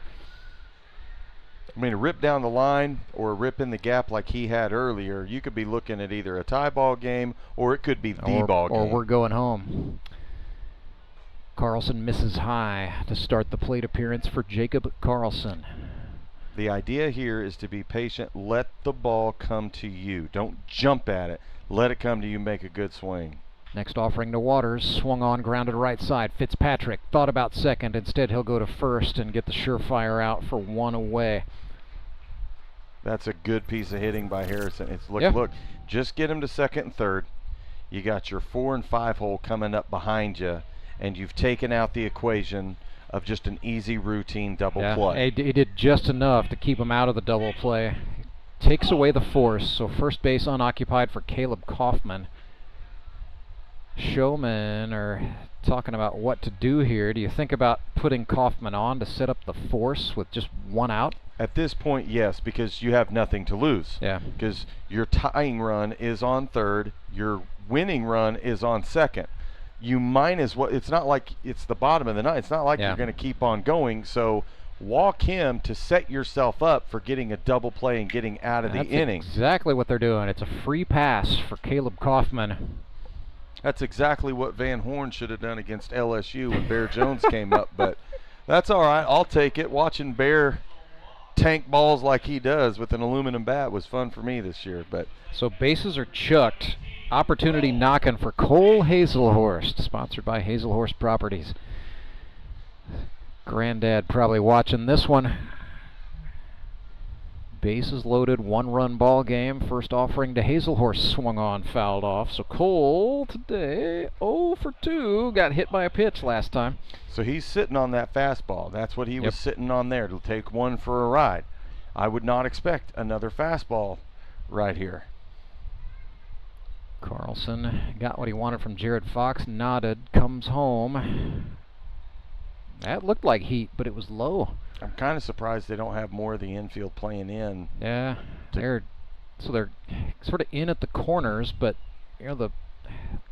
P: I mean, a rip down the line or a rip in the gap like he had earlier, you could be looking at either a tie ball game or it could be the ball game.
O: Or we're going home. Carlson misses high to start the plate appearance for Jacob Carlson.
P: The idea here is to be patient. Let the ball come to you. Don't jump at it. Let it come to you. Make a good swing.
O: Next offering to Waters, swung on, grounded right side. Fitzpatrick thought about second. Instead, he'll go to first and get the surefire out for 1 away.
P: That's a good piece of hitting by Harrison. Look, just get him to second and third. You got your 4 and 5 hole coming up behind you, and you've taken out the equation of just an easy routine double play.
O: He did just enough to keep him out of the double play. Takes away the force, so first base unoccupied for Caleb Kaufman. Showmen are talking about what to do here. Do you think about putting Kaufman on to set up the force with just one out?
P: At this point, yes, because you have nothing to lose.
O: Yeah.
P: Because your tying run is on third, your winning run is on second. You might as well, it's not like it's the bottom of the ninth. It's not like you're going to keep on going. So walk him to set yourself up for getting a double play and getting out of the inning.
O: Exactly what they're doing. It's a free pass for Caleb Kaufman.
P: That's exactly what Van Horn should have done against LSU when Bear Jones came up, but that's all right. I'll take it. Watching Bear tank balls like he does with an aluminum bat was fun for me this year. But
O: so bases are chucked. Opportunity knocking for Cole Hazelhorst, sponsored by Hazelhorst Properties. Granddad probably watching this one. Bases loaded, 1-run ball game. First offering to Hazelhorst swung on, fouled off. So Cole today 0 for 2. Got hit by a pitch last time.
P: So he's sitting on that fastball. That's what he was sitting on there to take one for a ride. I would not expect another fastball right here.
O: Carlson got what he wanted from Jared Fox, nodded, comes home. That looked like heat, but it was low.
P: I'm kind of surprised they don't have more of the infield playing in.
O: Yeah, they're sort of in at the corners, but you know the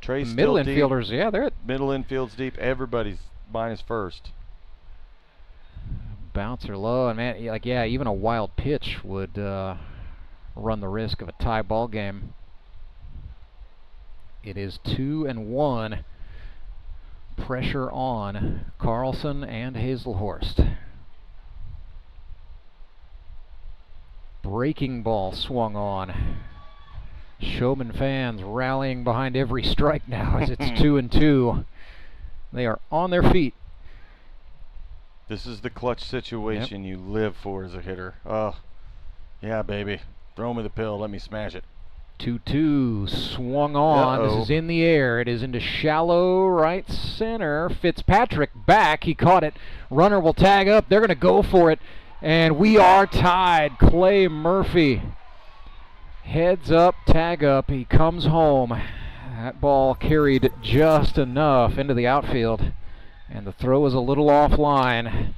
O: middle infielders.
P: Deep.
O: Yeah, they're at
P: middle infield's deep. Everybody's minus first.
O: Bouncer low, and man, even a wild pitch would run the risk of a tie ball game. It is 2-1. Pressure on Carlson and Hazelhorst. Breaking ball swung on. Showmen fans rallying behind every strike now as it's 2-2. They are on their feet.
P: This is the clutch situation you live for as a hitter. Oh, yeah, baby. Throw me the pill. Let me smash it.
O: 2-2 swung on. This is in the air. It is into shallow right center. Fitzpatrick back. He caught it. Runner will tag up. They're going to go for it. And we are tied. Clay Murphy heads up, tag up. He comes home. That ball carried just enough into the outfield. And the throw is a little offline.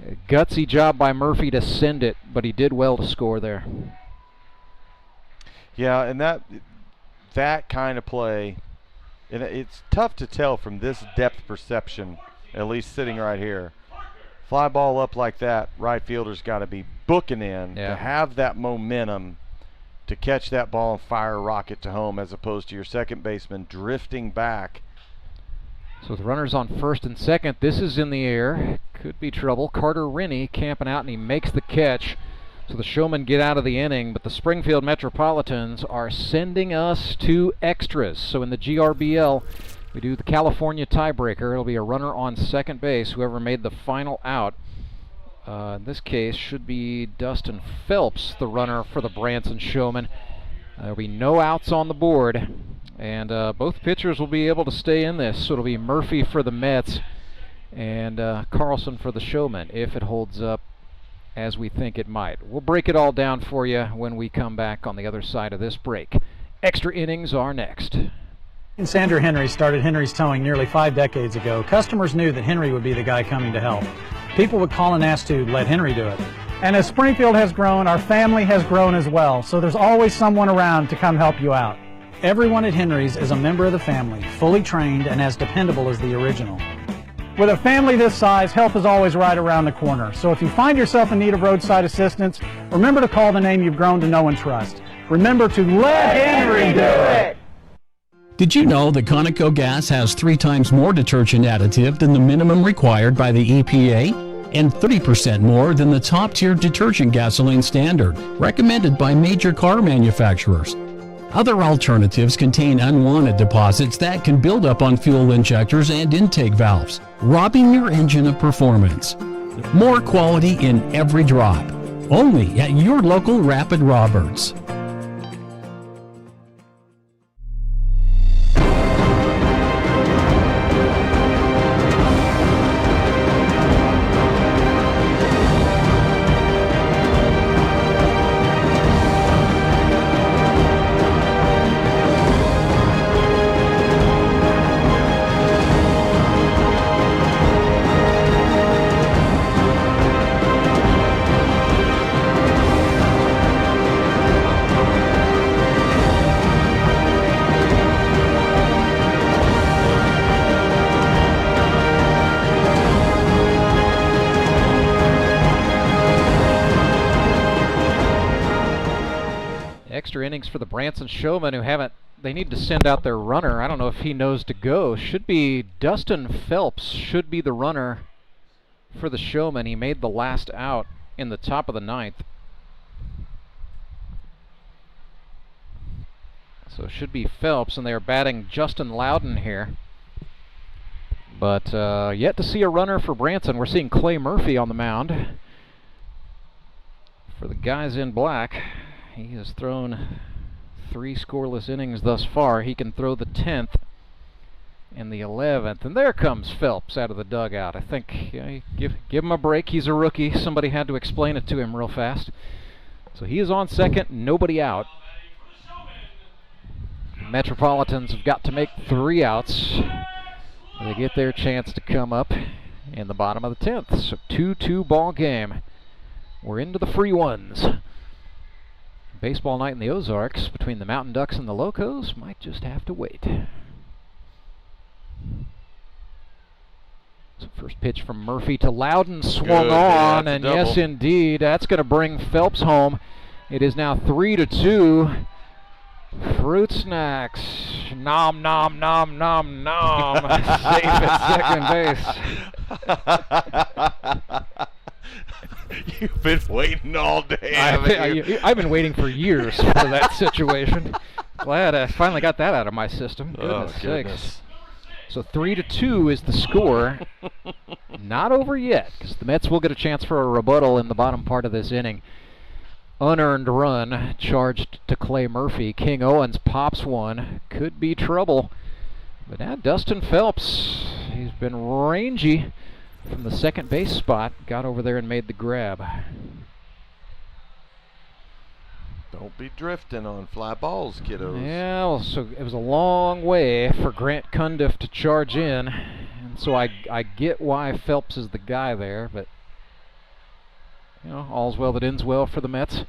O: A gutsy job by Murphy to send it, but he did well to score there.
P: Yeah, and that kind of play, and it's tough to tell from this depth perception, at least sitting right here. Fly ball up like that, right fielder's got to be booking in to have that momentum to catch that ball and fire a rocket to home, as opposed to your second baseman drifting back.
O: So with runners on first and second, this is in the air. Could be trouble. Carter Rennie camping out, and he makes the catch. So the Showmen get out of the inning, but the Springfield Metropolitans are sending us to extras. So in the GRBL, we do the California tiebreaker. It'll be a runner on second base, whoever made the final out. In this case, should be Dustin Phelps, the runner for the Branson Showmen. There'll be no outs on the board, and both pitchers will be able to stay in this. So it'll be Murphy for the Mets and Carlson for the Showmen, if it holds up as we think it might. We'll break it all down for you when we come back on the other side of this break. Extra innings are next.
A: Sandra Henry started Henry's Towing nearly 5 decades ago. Customers knew that Henry would be the guy coming to help. People would call and ask to let Henry do it.
K: And as Springfield has grown, our family has grown as well, so there's always someone around to come help you out.
A: Everyone at Henry's is a member of the family, fully trained and as dependable as the original.
K: With a family this size, help is always right around the corner. So if you find yourself in need of roadside assistance, remember to call the name you've grown to know and trust. Remember to let Henry do it!
C: Did you know that Conoco gas has 3 times more detergent additive than the minimum required by the EPA? And 30% more than the top-tier detergent gasoline standard, recommended by major car manufacturers. Other alternatives contain unwanted deposits that can build up on fuel injectors and intake valves, robbing your engine of performance. More quality in every drop. Only at your local Rapid Roberts.
O: extra innings for the Branson Showmen, who haven't. They need to send out their runner. I don't know if he knows to go. Should be Dustin Phelps. Should be the runner for the Showmen. He made the last out in the top of the 9th. So it should be Phelps, and they are batting Justin Loudon here. But yet to see a runner for Branson. We're seeing Clay Murphy on the mound. For the guys in black, he has thrown 3 scoreless innings thus far. He can throw the 10th and the 11th. And there comes Phelps out of the dugout. I think give him a break. He's a rookie. Somebody had to explain it to him real fast. So he is on second, nobody out. Metropolitans have got to make 3 outs. They get their chance to come up in the bottom of the 10th. So 2-2 ball game. We're into the free ones. Baseball night in the Ozarks between the Mountain Ducks and the Locos might just have to wait. So first pitch from Murphy to Loudon, swung on, and yes indeed, that's going to bring Phelps home. It is now 3-2. Fruit snacks, nom nom nom nom nom. Safe at second base.
P: You've been waiting all day.
O: I've been waiting for years for that situation. Glad I finally got that out of my system. Goodness sakes. So 3-2 is the score. Not over yet, because the Mets will get a chance for a rebuttal in the bottom part of this inning. Unearned run charged to Clay Murphy. King Owens pops one. Could be trouble. But now Dustin Phelps, he's been rangy from the second base spot. Got over there and made the grab.
P: Don't be drifting on fly balls, kiddos.
O: Yeah, well, so it was a long way for Grant Cundiff to charge in. And so I get why Phelps is the guy there, but you know, all's well that ends well for the Mets.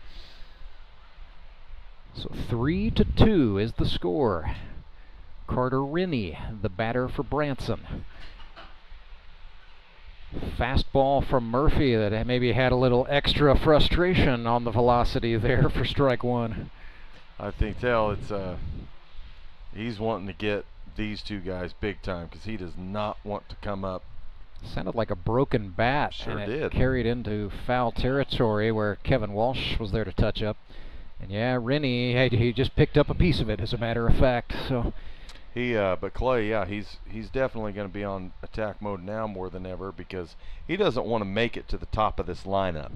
O: So 3-2 is the score. Carter Rennie, the batter for Branson. Fastball from Murphy that maybe had a little extra frustration on the velocity there for strike 1.
P: I think he's wanting to get these 2 guys big time because he does not want to come up.
O: Sounded like a broken bat.
P: Sure
O: and it
P: did.
O: Carried into foul territory where Kevin Walsh was there to touch up. And yeah, Rennie, he just picked up a piece of it, as a matter of fact. So
P: but Clay, yeah, he's definitely going to be on attack mode now more than ever because he doesn't want to make it to the top of this lineup.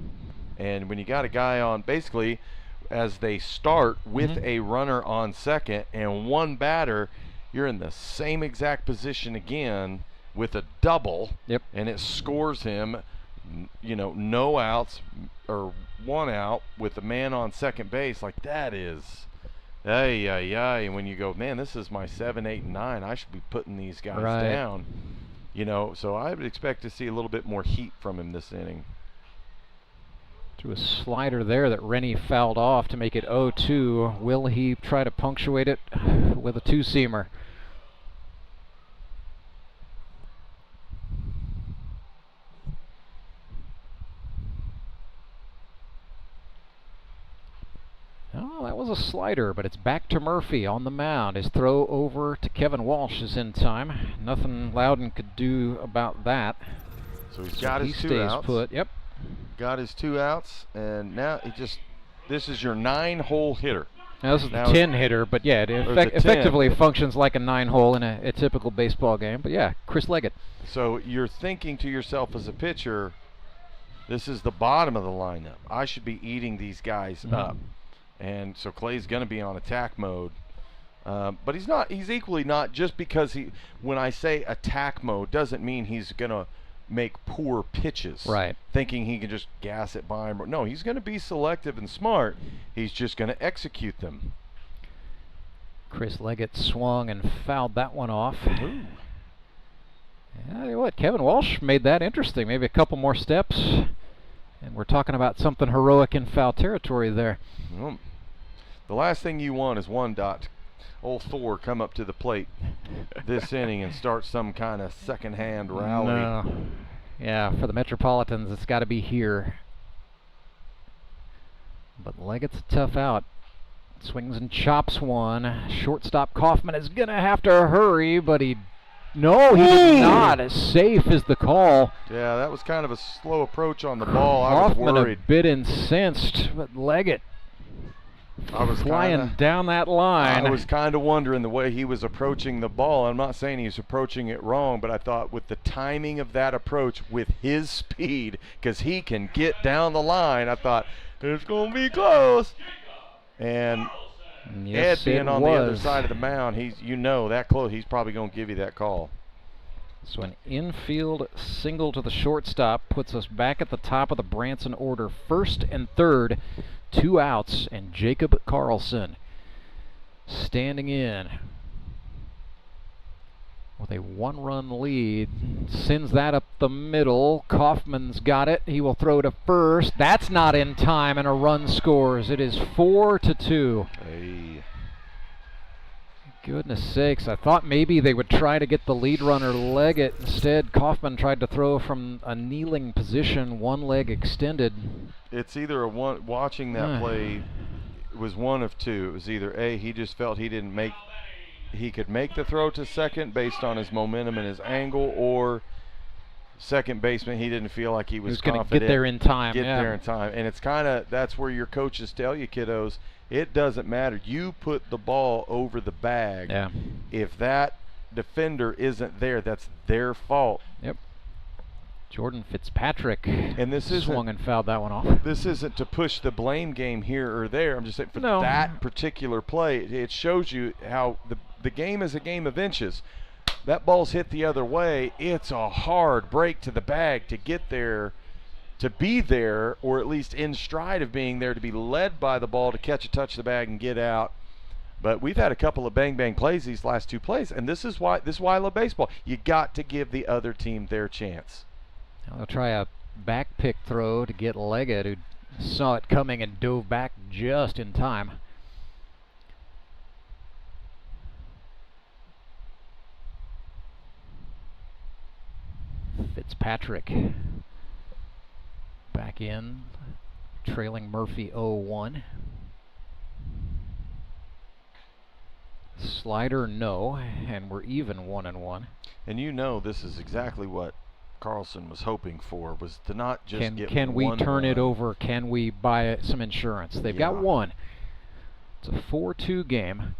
P: And when you got a guy on, basically, as they start with a runner on second and 1 batter, you're in the same exact position again with a double, and it scores him, you know, no outs or 1 out with a man on second base. Like, that is, and when you go, man, this is my 7, 8, and 9. I should be putting these guys down. You know, so I would expect to see a little bit more heat from him this inning.
O: Threw a slider there that Rennie fouled off to make it 0-2. Will he try to punctuate it with a 2-seamer? Oh, that was a slider, but it's back to Murphy on the mound. His throw over to Kevin Walsh is in time. Nothing Loudon could do about that.
P: So he's got his 2 outs.
O: Put. Yep.
P: Got his 2 outs, and now this is your 9-hole hitter.
O: Now this is the 10-hitter, but yeah, it effectively functions like a 9-hole in a typical baseball game. But yeah, Chris Leggett.
P: So you're thinking to yourself as a pitcher, this is the bottom of the lineup. I should be eating these guys up. And so Clay's going to be on attack mode. But he's not. He's equally not, just because when I say attack mode, doesn't mean he's going to make poor pitches.
O: Right.
P: Thinking he can just gas it by him. No, he's going to be selective and smart. He's just going to execute them.
O: Chris Leggett swung and fouled that one off. Ooh. Yeah, what? Kevin Walsh made that interesting. Maybe a couple more steps, and we're talking about something heroic in foul territory there.
P: The last thing you want is old Thor come up to the plate this inning and start some kind of second-hand rally.
O: No. Yeah, for the Metropolitans, it's got to be here. But Leggett's a tough out. Swings and chops one. Shortstop Kaufman is going to have to hurry, but he did not. As safe is the call.
P: Yeah, that was kind of a slow approach on the ball.
O: Kaufman
P: I was worried.
O: a bit incensed, but Leggett flying down that line.
P: I was kind of wondering the way he was approaching the ball. I'm not saying he's approaching it wrong, but I thought with the timing of that approach, with his speed, because he can get down the line, I thought it's going to be close. And
O: yes,
P: Ed being on the other side of the mound, that close, he's probably going to give you that call.
O: So an infield single to the shortstop puts us back at the top of the Branson order. First and third, 2 outs, and Jacob Carlson standing in with a 1-run lead. Sends that up the middle. Kaufman's got it. He will throw to first. That's not in time, and a run scores. It is 4-2.
P: Hey.
O: Goodness sakes, I thought maybe they would try to get the lead runner Leggett. Instead, Kaufman tried to throw from a kneeling position, one leg extended.
P: It's either watching that play, it was one of two. It was either A, he just felt he could make the throw to second based on his momentum and his angle, or second baseman, he didn't feel like he was
O: going to get there in time.
P: And it's kind of, that's where your coaches tell you, kiddos, it doesn't matter. You put the ball over the bag.
O: Yeah.
P: If that defender isn't there, that's their fault.
O: Yep. Jordan Fitzpatrick
P: and this
O: swung and fouled that one off.
P: This isn't to push the blame game here or there. I'm just saying for that particular play, it shows you how the game is a game of inches. That ball's hit the other way. It's a hard break to the bag to get there, to be there, or at least in stride of being there, to be led by the ball, to catch a touch of the bag and get out. But we've had a couple of bang plays these last 2 plays, and this is why I love baseball. You got to give the other team their chance.
O: Now they'll try a back pick throw to get Leggett, who saw it coming and dove back just in time. Fitzpatrick back in, trailing Murphy 0-1. Slider no, and we're even 1-1.
P: And this is exactly what Carlson was hoping for, was to not just get
O: can we
P: one
O: turn
P: run.
O: it over? Can we buy some insurance? They've got one. It's a 4-2 game.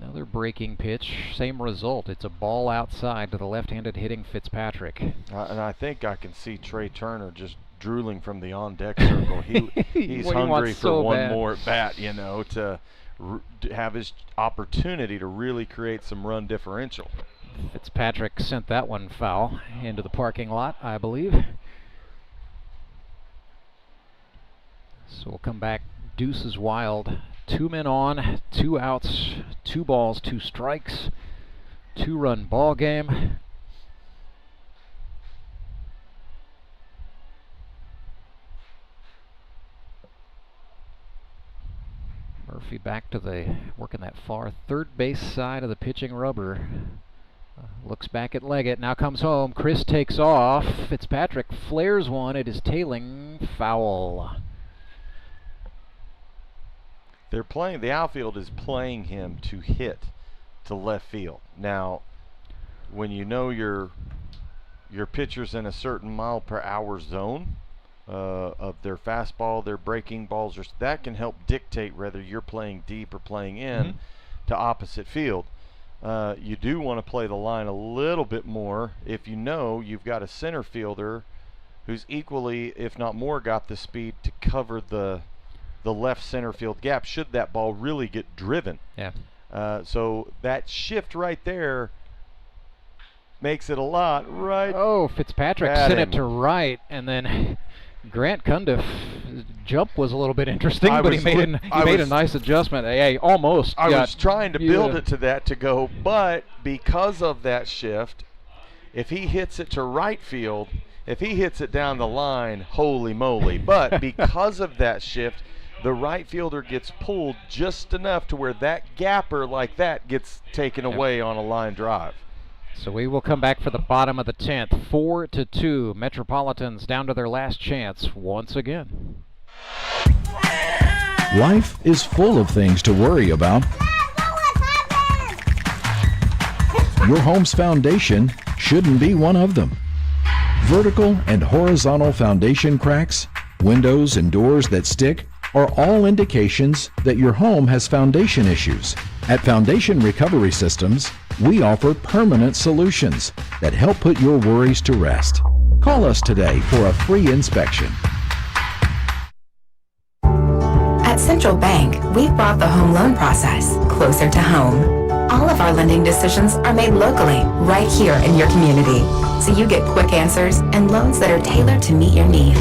O: Another breaking pitch, same result. It's a ball outside to the left-handed hitting Fitzpatrick.
P: And I think I can see Trey Turner just drooling from the on-deck circle. He's hungry for one more at bat, to have his opportunity to really create some run differential.
O: Fitzpatrick sent that one foul into the parking lot, I believe. So we'll come back. Deuce is wild. 2 men on, 2 outs, 2 balls, 2 strikes, 2-run ball game. Murphy back to working that far third base side of the pitching rubber. Looks back at Leggett, now comes home. Chris takes off. Fitzpatrick flares one. It is tailing, foul.
P: They're playing, the outfield is playing him to hit to left field. Now, when your pitcher's in a certain mile per hour zone of their fastball, their breaking balls, that can help dictate whether you're playing deep or playing in to opposite field. You do want to play the line a little bit more if you've got a center fielder who's equally, if not more, got the speed to cover the left center field gap should that ball really get driven.
O: Yeah.
P: So that shift right there makes it a lot right.
O: Oh, Fitzpatrick sent it to right, and then Grant Cundiff's jump was a little bit interesting, but he made a nice adjustment. Hey, almost.
P: I was trying to build it to that to go, but because of that shift, if he hits it to right field, if he hits it down the line, holy moly. But because of that shift, the right fielder gets pulled just enough to where that gapper like that gets taken away on a line drive.
O: So we will come back for the bottom of the 10th. 4-2. Metropolitans down to their last chance once again.
E: Life is full of things to worry about. Your home's foundation shouldn't be one of them. Vertical and horizontal foundation cracks, windows and doors that stick are all indications that your home has foundation issues. At Foundation Recovery Systems, we offer permanent solutions that help put your worries to rest. Call us today for a free inspection.
W: At Central Bank, we've brought the home loan process closer to home. All of our lending decisions are made locally, right here in your community, so you get quick answers and loans that are tailored to meet your needs.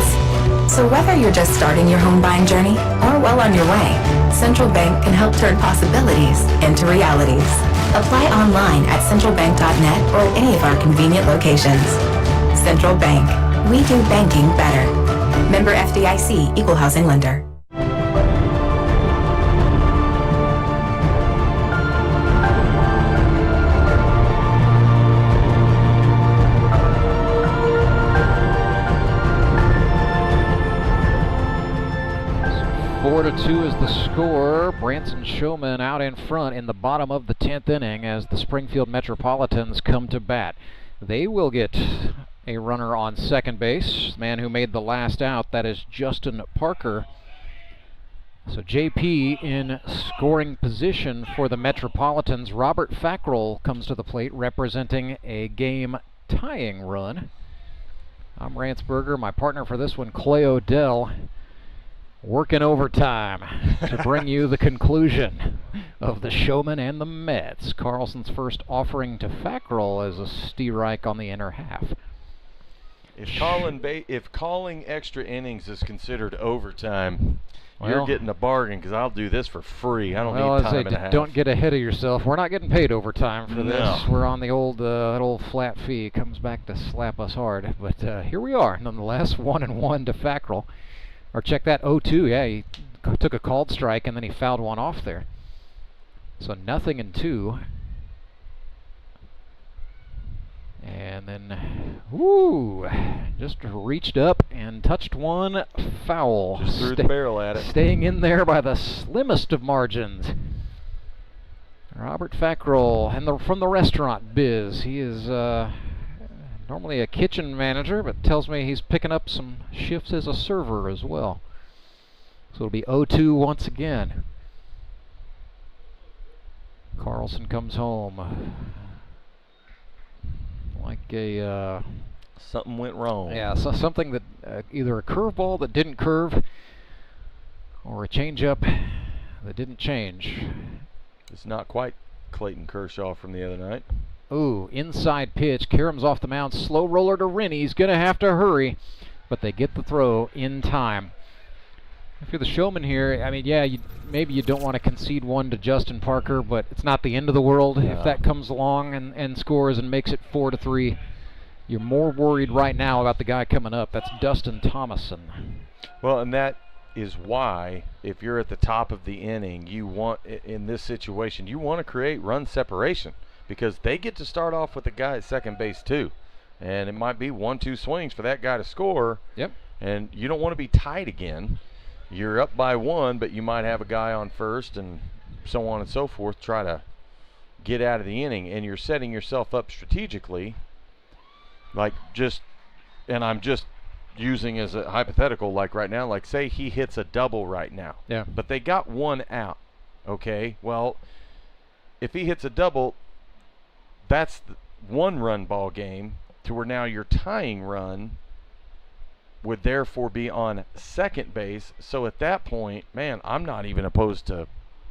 W: So whether you're just starting your home buying journey or well on your way, Central Bank can help turn possibilities into realities. Apply online at centralbank.net or at any of our convenient locations. Central Bank. We do banking better. Member FDIC, Equal Housing Lender.
O: Four to 2 is the score. Branson Showmen out in front in the bottom of the 10th inning as the Springfield Metropolitans come to bat. They will get a runner on second base. The man who made the last out, that is Justin Parker. So JP in scoring position for the Metropolitans. Robert Fackrell comes to the plate representing a game-tying run. I'm Rantzberger. My partner for this one, Clay Odell, working overtime to bring you the conclusion of the Showmen and the Mets. Carlson's first offering to Fackrell as a Steerike on the inner half.
P: If calling extra innings is considered overtime, you're getting a bargain, because I'll do this for free. I don't need time and a half.
O: Don't get ahead of yourself. We're not getting paid overtime for this. We're on the old that old flat fee. It comes back to slap us hard. But here we are, nonetheless. 1-1 to Fackrell. Or check that, 0-2. Yeah, he took a called strike and then he fouled one off there. So 0-2. And then, just reached up and touched one foul.
P: Just threw the barrel at it.
O: Staying in there by the slimmest of margins. Robert Fackrell, and from the restaurant biz. He is normally a kitchen manager, but tells me he's picking up some shifts as a server as well. So it'll be 0-2 once again. Carlson comes home like a
P: something went wrong.
O: Yeah, so something that either a curveball that didn't curve or a changeup that didn't change.
P: It's not quite Clayton Kershaw from the other night.
O: Ooh, inside pitch. Karam's off the mound. Slow roller to Rennie. He's going to have to hurry, but they get the throw in time. If you're the Showman here, I mean, yeah, maybe you don't want to concede one to Justin Parker, but it's not the end of the world if that comes along and scores and makes it 4-3. You're more worried right now about the guy coming up. That's Dustin Thomason.
P: Well, and that is why, if you're at the top of the inning, you want, in this situation, you want to create run separation, because they get to start off with a guy at second base too, and it might be 1-2 swings for that guy to score.
O: Yep.
P: And you don't want to be tied again. You're up by one, but you might have a guy on first and so on and so forth, try to get out of the inning, and you're setting yourself up strategically, like and I'm just using as a hypothetical, like right now, like say he hits a double right now.
O: Yeah.
P: But they got one out. Okay, well, if he hits a double, that's the one-run ball game, to where now your tying run would therefore be on second base. So at that point, man, I'm not even opposed to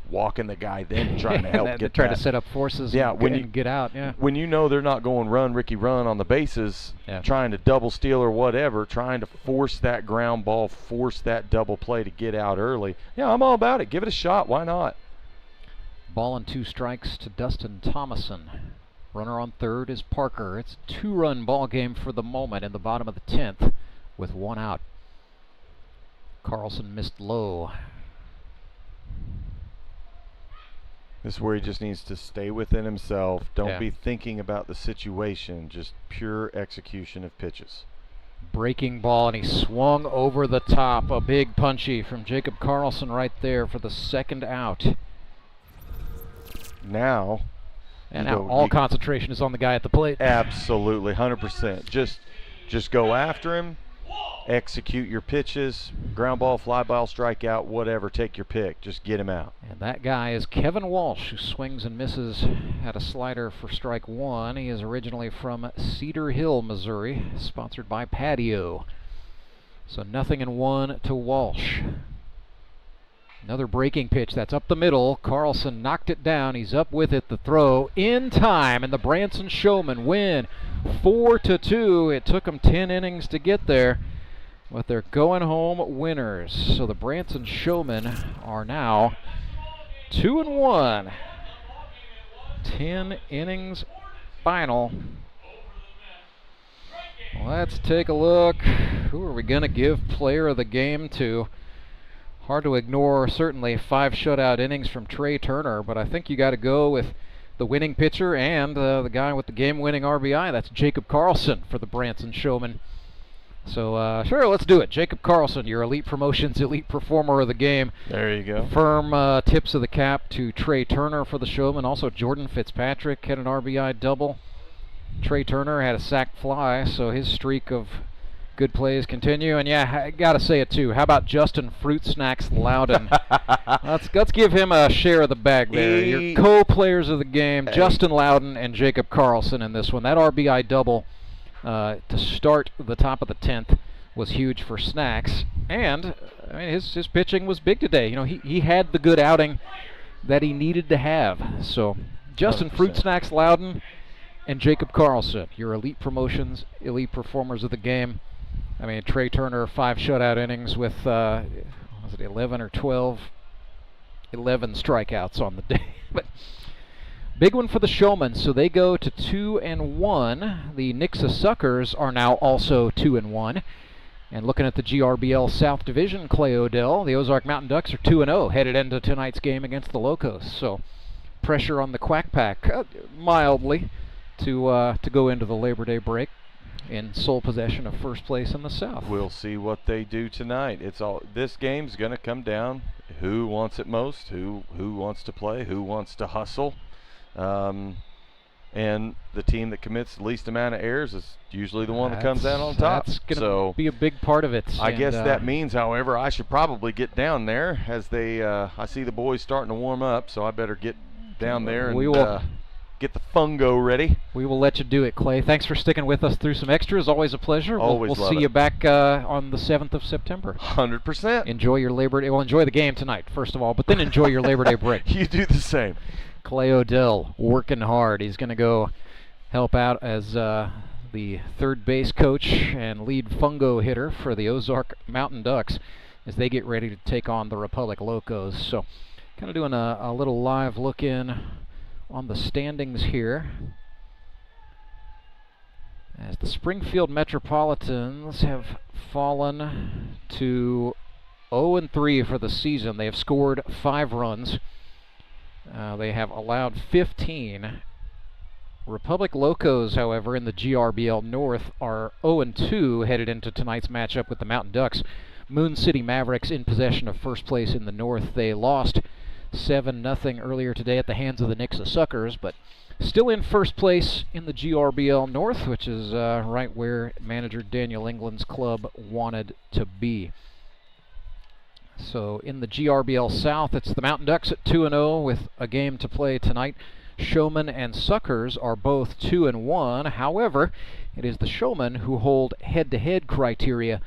P: walking the guy then and trying to help get
O: try to set up forces and get out. Yeah.
P: When you know they're not going run, Ricky, run on the bases, trying to double steal or whatever, trying to force that ground ball, force that double play to get out early. Yeah, I'm all about it. Give it a shot. Why not?
O: Ball and 2 strikes to Dustin Thomason. Runner on third is Parker. It's a 2-run ball game for the moment in the bottom of the 10th with 1 out. Carlson missed low.
P: This is where he just needs to stay within himself. Don't be thinking about the situation. Just pure execution of pitches.
O: Breaking ball, and he swung over the top. A big punchy from Jacob Carlson right there for the second out.
P: Now,
O: and now all concentration is on the guy at the plate.
P: Absolutely, 100%. Just go after him, execute your pitches, ground ball, fly ball, strikeout, whatever. Take your pick. Just get him out.
O: And that guy is Kevin Walsh, who swings and misses at a slider for strike one. He is originally from Cedar Hill, Missouri, sponsored by Patio. So 0-1 to Walsh. Another breaking pitch that's up the middle. Carlson knocked it down. He's up with it. The throw in time, and the Branson Showmen win 4-2. It took them 10 innings to get there, but they're going home winners. So the Branson Showmen are now 2-1. 10 innings final. Let's take a look. Who are we going to give player of the game to? Hard to ignore, certainly, 5 shutout innings from Trey Turner, but I think you got to go with the winning pitcher and the guy with the game-winning RBI. That's Jacob Carlson for the Branson Showmen. So, sure, let's do it. Jacob Carlson, your Elite Promotions Elite Performer of the Game.
P: There you go.
O: Firm tips of the cap to Trey Turner for the Showmen. Also, Jordan Fitzpatrick had an RBI double. Trey Turner had a sac fly, so his streak of good plays continue. And yeah, I gotta say it too. How about Justin Fruit Snacks Loudon? let's give him a share of the bag there. Your co-players of the game, Justin Loudon and Jacob Carlson in this one. That RBI double to start the top of the 10th was huge for Snacks. And I mean, his pitching was big today. You know, he had the good outing that he needed to have. So Justin
P: 100%.
O: Fruit Snacks Loudon and Jacob Carlson, your Elite Promotions Elite Performers of the Game. I mean, Trey Turner, 5 shutout innings with, was it 11 or 12? 11 strikeouts on the day. But big one for the Showmen, so they go to 2-1. The Nixa Suckers are now also 2-1. And looking at the GRBL South Division, Clay Odell, the Ozark Mountain Ducks are 2-0, headed into tonight's game against the Locos. So pressure on the Quack Pack, mildly, to go into the Labor Day break in sole possession of first place in the South.
P: We'll see what they do tonight. This game's going to come down who wants it most, who wants to play, who wants to hustle, and the team that commits the least amount of errors is usually the one that comes out on top.
O: That's going to be a big part of it.
P: I guess that means, however, I should probably get down there as I see the boys starting to warm up, so I better get down there and get the fungo ready.
O: We will let you do it, Clay. Thanks for sticking with us through some extras. Always a pleasure.
P: Always
O: we'll see you back on the 7th of September.
P: 100%.
O: Enjoy your Labor Day. Well, enjoy the game tonight, first of all, but then enjoy your Labor Day break.
P: You do the same.
O: Clay Odell working hard. He's going to go help out as the third base coach and lead fungo hitter for the Ozark Mountain Ducks as they get ready to take on the Republic Locos. So kind of doing a little live look in on the standings here, as the Springfield Metropolitans have fallen to 0-3 for the season. They have scored 5 runs. They have allowed 15. Republic Locos, however, in the GRBL North are 0-2 headed into tonight's matchup with the Mountain Ducks. Moon City Mavericks in possession of first place in the North. They lost 7-0 earlier today at the hands of the Nixa Suckers, but still in first place in the GRBL North, which is right where manager Daniel England's club wanted to be. So in the GRBL South, it's the Mountain Ducks at 2-0 with a game to play tonight. Showmen and Suckers are both 2-1. However, it is the Showmen who hold head-to-head criteria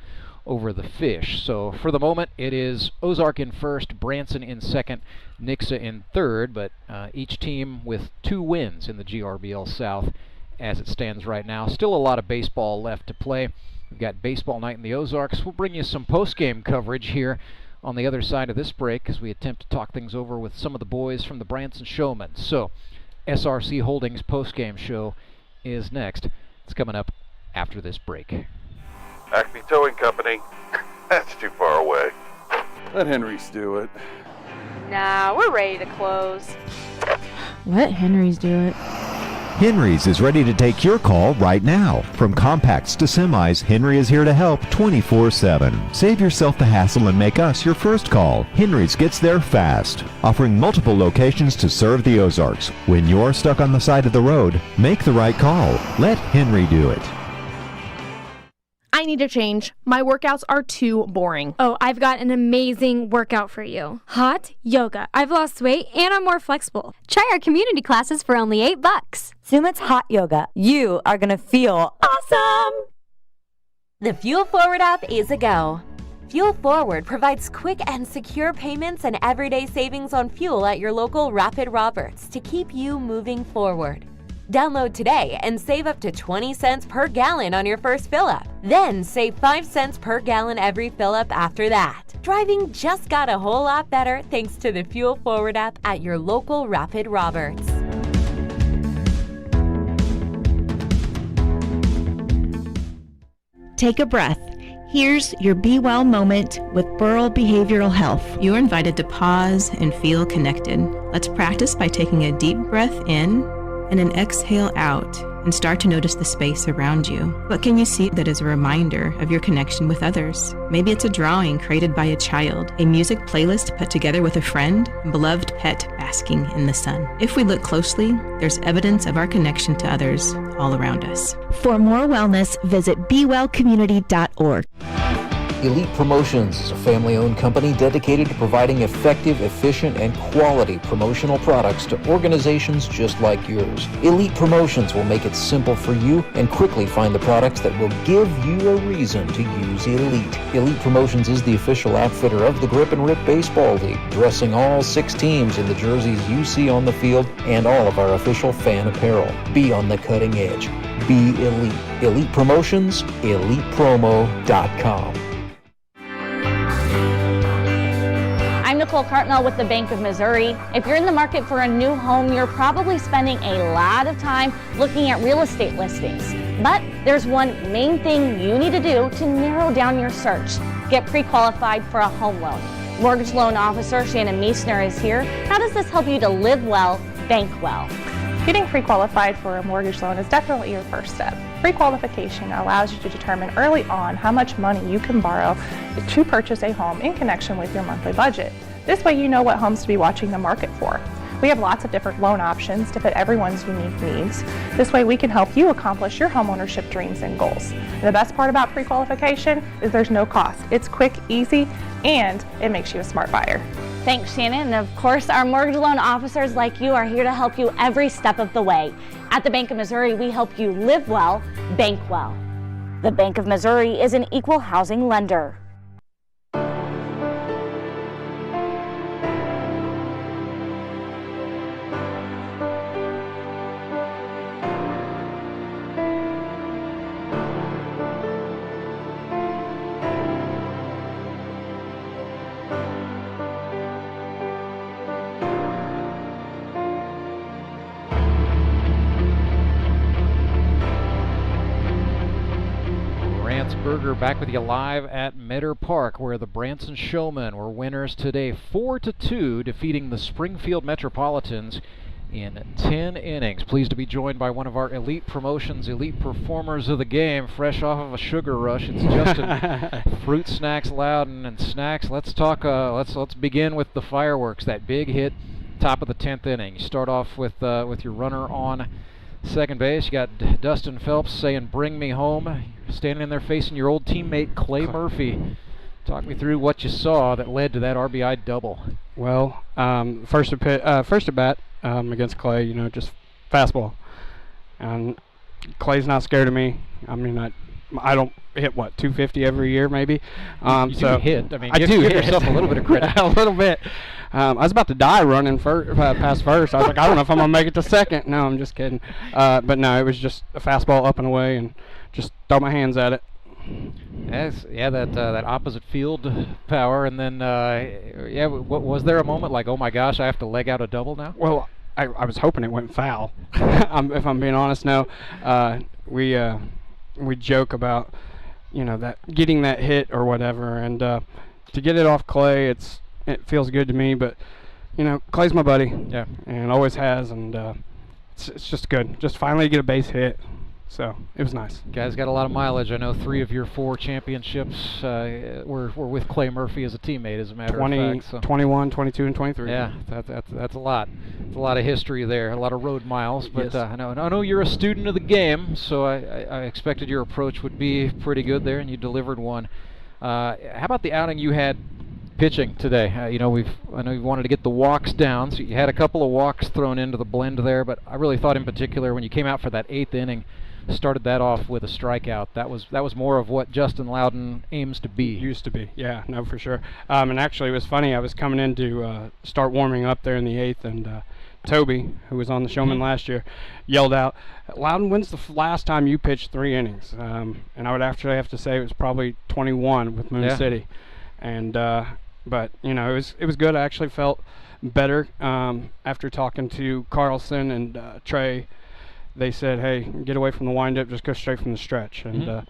O: over the Fish. So for the moment, it is Ozark in first, Branson in second, Nixa in third, but each team with 2 wins in the GRBL South as it stands right now. Still a lot of baseball left to play. We've got baseball night in the Ozarks. We'll bring you some post-game coverage here on the other side of this break as we attempt to talk things over with some of the boys from the Branson Showmen. So SRC Holdings post-game show is next. It's coming up after this break.
B: Acme Towing Company. That's too far away. Let Henry's do it.
D: Nah, we're ready to close.
U: Let Henry's do it.
Q: Henry's is ready to take your call right now. From compacts to semis, Henry is here to help 24/7. Save yourself the hassle and make us your first call. Henry's gets there fast, offering multiple locations to serve the Ozarks. When you're stuck on the side of the road, make the right call. Let Henry do it.
R: I need to change. My workouts are too boring.
S: Oh, I've got an amazing workout for you. Hot yoga. I've lost weight and I'm more flexible.
T: Try our community classes for only $8. Sumit's Hot Yoga. You are going to feel awesome!
F: The Fuel Forward app is a go. Fuel Forward provides quick and secure payments and everyday savings on fuel at your local Rapid Roberts to keep you moving forward. Download today and save up to 20 cents per gallon on your first fill-up. Then save 5 cents per gallon every fill-up after that. Driving just got a whole lot better thanks to the Fuel Forward app at your local Rapid Roberts.
U: Take a breath. Here's your Be Well moment with Burl Behavioral Health.
V: You're invited to pause and feel connected. Let's practice by taking a deep breath in and an exhale out, and start to notice the space around you. What can you see that is a reminder of your connection with others? Maybe it's a drawing created by a child, a music playlist put together with a friend, a beloved pet basking in the sun. If we look closely, there's evidence of our connection to others all around us.
U: For more wellness, visit BeWellCommunity.org.
G: Elite Promotions is a family-owned company dedicated to providing effective, efficient, and quality promotional products to organizations just like yours. Elite Promotions will make it simple for you and quickly find the products that will give you a reason to use Elite. Elite Promotions is the official outfitter of the Grip and Rip Baseball League, dressing all 6 teams in the jerseys you see on the field and all of our official fan apparel. Be on the cutting edge. Be Elite. Elite Promotions, ElitePromo.com.
M: I'm Nicole Cartmel with the Bank of Missouri. If you're in the market for a new home, you're probably spending a lot of time looking at real estate listings. But there's one main thing you need to do to narrow down your search. Get pre-qualified for a home loan. Mortgage loan officer Shannon Meissner is here. How does this help you to live well, bank well?
N: Getting pre-qualified for a mortgage loan is definitely your first step. Pre-qualification allows you to determine early on how much money you can borrow to purchase a home in connection with your monthly budget. This way you know what homes to be watching the market for. We have lots of different loan options to fit everyone's unique needs. This way we can help you accomplish your homeownership dreams and goals. And the best part about pre-qualification is there's no cost. It's quick, easy, and it makes you a smart buyer.
M: Thanks, Shannon. And of course, our mortgage loan officers like you are here to help you every step of the way. At the Bank of Missouri, we help you live well, bank well. The Bank of Missouri is an equal housing lender.
O: Back with you live at Metter Park, where the Branson Showmen were winners today, 4-2, defeating the Springfield Metropolitans in 10 innings. Pleased to be joined by one of our Elite Promotions, Elite Performers of the game, fresh off of a sugar rush. It's Justin Fruit Snacks Loudon and Snacks. Let's talk. Let's begin with the fireworks. That big hit, top of the 10th inning. You start off with your runner on second base. You got Dustin Phelps saying, "Bring me home." You're standing in there facing your old teammate Clay Murphy. Talk me through what you saw that led to that RBI double.
X: Well, first at bat against Clay, just fastball, and Clay's not scared of me. I mean, I don't hit 250 every year maybe.
O: You
X: so
O: do hit. I mean,
X: I do
O: give
X: hit.
O: yourself a little bit of credit.
X: A little bit. I was about to die running past first. I was like, I don't know if I'm gonna make it to second. No, I'm just kidding. But no, it was just a fastball up and away, and just throw my hands at it.
O: Yes, yeah, that opposite field power, and then was there a moment like, oh my gosh, I have to leg out a double now?
X: Well, I was hoping it went foul. If I'm being honest, no. We joke about that getting that hit or whatever, and to get it off Clay, it feels good to me. But Clay's my buddy,
O: yeah,
X: and always has, and it's just good. Just finally get a base hit. So it was nice.
O: Guys got a lot of mileage. I know 3 of your 4 championships were with Clay Murphy as a teammate, as a matter of fact. So.
X: 21, 22, and 23.
O: Yeah, that's a lot. It's a lot of history there, a lot of road miles. But
X: Yes.
O: I know you're a student of the game, so I expected your approach would be pretty good there, and you delivered one. How about the outing you had pitching today? I know you wanted to get the walks down, so you had a couple of walks thrown into the blend there, but I really thought in particular when you came out for that 8th inning, started that off with a strikeout. That was more of what Justin Loudon aims to be.
X: Used to be, yeah, no, for sure. And actually, it was funny. I was coming in to start warming up there in the 8th, and Toby, who was on the Showmen last year, yelled out, "Loudon, when's the last time you pitched 3 innings?" And I would actually have to say it was probably 21 with Moon City. And but it was good. I actually felt better after talking to Carlson and Trey. They said, "Hey, get away from the windup, just go straight from the stretch." And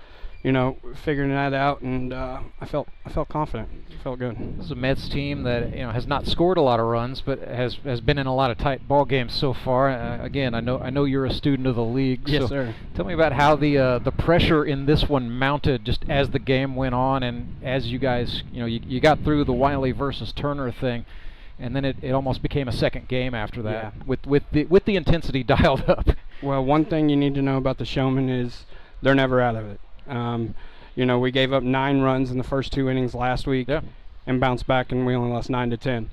X: figuring that out, and I felt confident. It felt good.
O: This is a Mets team that has not scored a lot of runs, but has been in a lot of tight ball games so far. Again, I know you're a student of the league.
X: Yes,
O: so
X: sir.
O: Tell me about how the pressure in this one mounted just as the game went on, and as you guys you got through the Wiley versus Turner thing. And then it almost became a second game after that, with the intensity dialed up.
X: Well, one thing you need to know about the Showmen is they're never out of it. We gave up 9 runs in the first 2 innings last week, and bounced back, and we only lost 9-10.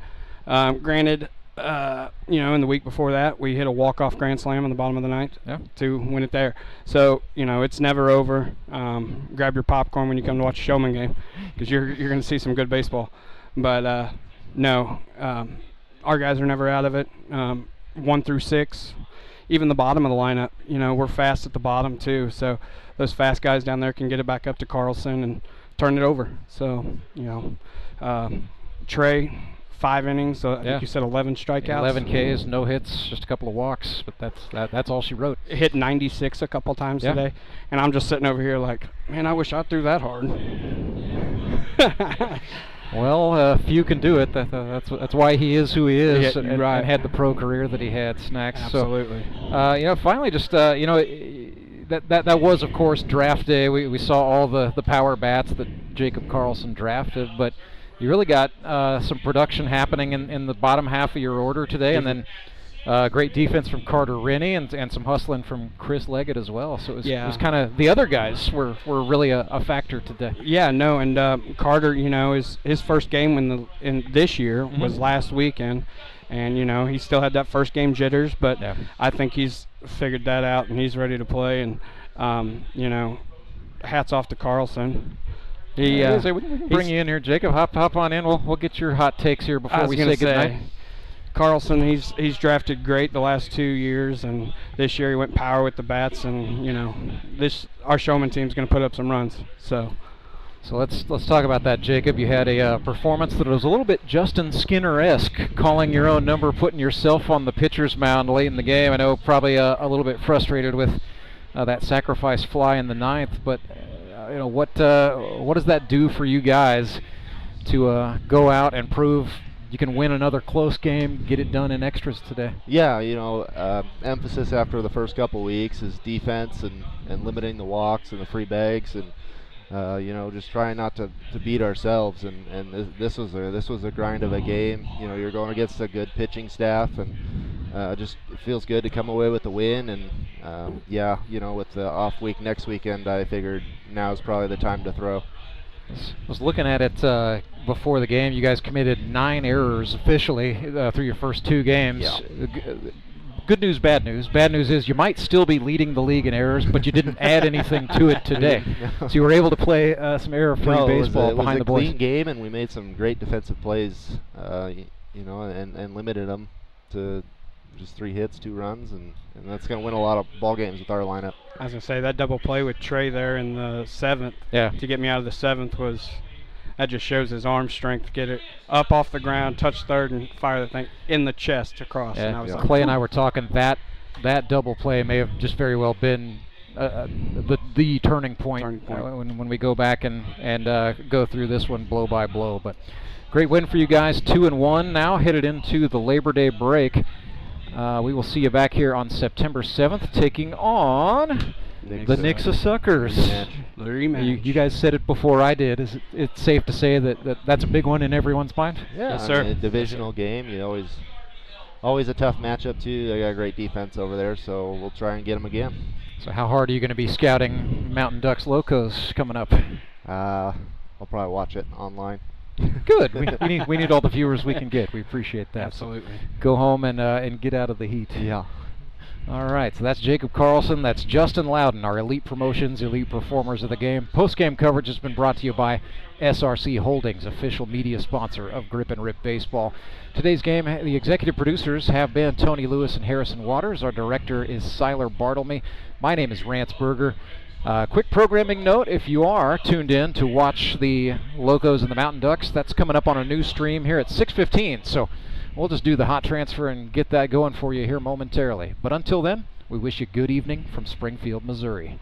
X: Granted, in the week before that, we hit a walk-off grand slam in the bottom of the 9th to win it there. So it's never over. Grab your popcorn when you come to watch a Showman game, because you're going to see some good baseball. But no, our guys are never out of it. 1 through 6, even the bottom of the lineup, we're fast at the bottom too. So those fast guys down there can get it back up to Carlson and turn it over. So, Trey, 5 innings. So I think you said 11 strikeouts.
O: 11 Ks, no hits, just a couple of walks, but that's all she wrote.
X: Hit 96 a couple times today, and I'm just sitting over here like, man, I wish I threw that hard.
O: Well, few can do it. That's why he is who he is, and had the pro career that he had. Snacks.
X: Absolutely.
O: So, finally, just that was, of course, draft day. We saw all the power bats that Jacob Carlson drafted, but you really got some production happening in the bottom half of your order today, and then great defense from Carter Rennie and some hustling from Chris Leggett as well. So it was kind of the other guys were really a factor today.
X: Yeah, no, and Carter, his first game in this year was last weekend, and he still had that first game jitters, but I think he's figured that out and he's ready to play. And hats off to Carlson.
O: We can bring you in here, Jacob. Hop on in. We'll get your hot takes here before we say goodnight.
X: Carlson, he's drafted great the last 2 years, and this year he went power with the bats, and our Showman team's going to put up some runs. So
O: let's talk about that, Jacob. You had a performance that was a little bit Justin Skinner-esque, calling your own number, putting yourself on the pitcher's mound late in the game. I know probably a little bit frustrated with that sacrifice fly in the 9th, but what does that do for you guys to go out and prove you can win another close game, get it done in extras today?
H: Yeah, emphasis after the first couple weeks is defense and limiting the walks and the free bags, and just trying not to beat ourselves. And this was a grind of a game. You're going against a good pitching staff, and just it feels good to come away with the win. And with the off week next weekend, I figured now is probably the time to throw.
O: I was looking at it before the game. You guys committed 9 errors officially through your first 2 games. Yeah. Good news, bad news. Bad news is you might still be leading the league in errors, but you didn't add anything to it today. So you were able to play some error-free baseball behind the boys.
H: It was a clean game, and we made some great defensive plays, and limited them to just 3 hits, 2 runs, and that's going to win a lot of ball games with our lineup.
X: I was going to say, that double play with Trey there in the 7th to get me out of the 7th that just shows his arm strength. Get it up off the ground, touch third, and fire the thing in the chest across.
O: Yeah,
X: and I was like,
O: Clay and I were talking that double play may have just very well been the turning point, when we go back and go through this one blow by blow. But great win for you guys, 2-1 now, headed into the Labor Day break. We will see you back here on September 7th, taking on the Nixa Suckers.
X: The rematch.
O: You guys said it before I did. Is it safe to say that that's a big one in everyone's mind?
H: Yeah,
X: yes, sir.
H: I mean, a divisional game. Always a tough matchup too. They got a great defense over there, so we'll try and get them again.
O: So how hard are you going to be scouting Mountain Ducks Locos coming up?
H: I'll probably watch it online.
O: Good. We need all the viewers we can get. We appreciate that.
X: Absolutely.
O: So go home and get out of the heat.
H: Yeah.
O: All right, so that's Jacob Carlson. That's Justin Loudon, our Elite Promotions, Elite Performers of the game. Post-game coverage has been brought to you by SRC Holdings, official media sponsor of Grip and Rip Baseball. Today's game, the executive producers have been Tony Lewis and Harrison Waters. Our director is Siler Bartlemy. My name is Rance Berger. Quick programming note, if you are tuned in to watch the Locos and the Mountain Ducks, that's coming up on a new stream here at 6:15. So we'll just do the hot transfer and get that going for you here momentarily. But until then, we wish you good evening from Springfield, Missouri.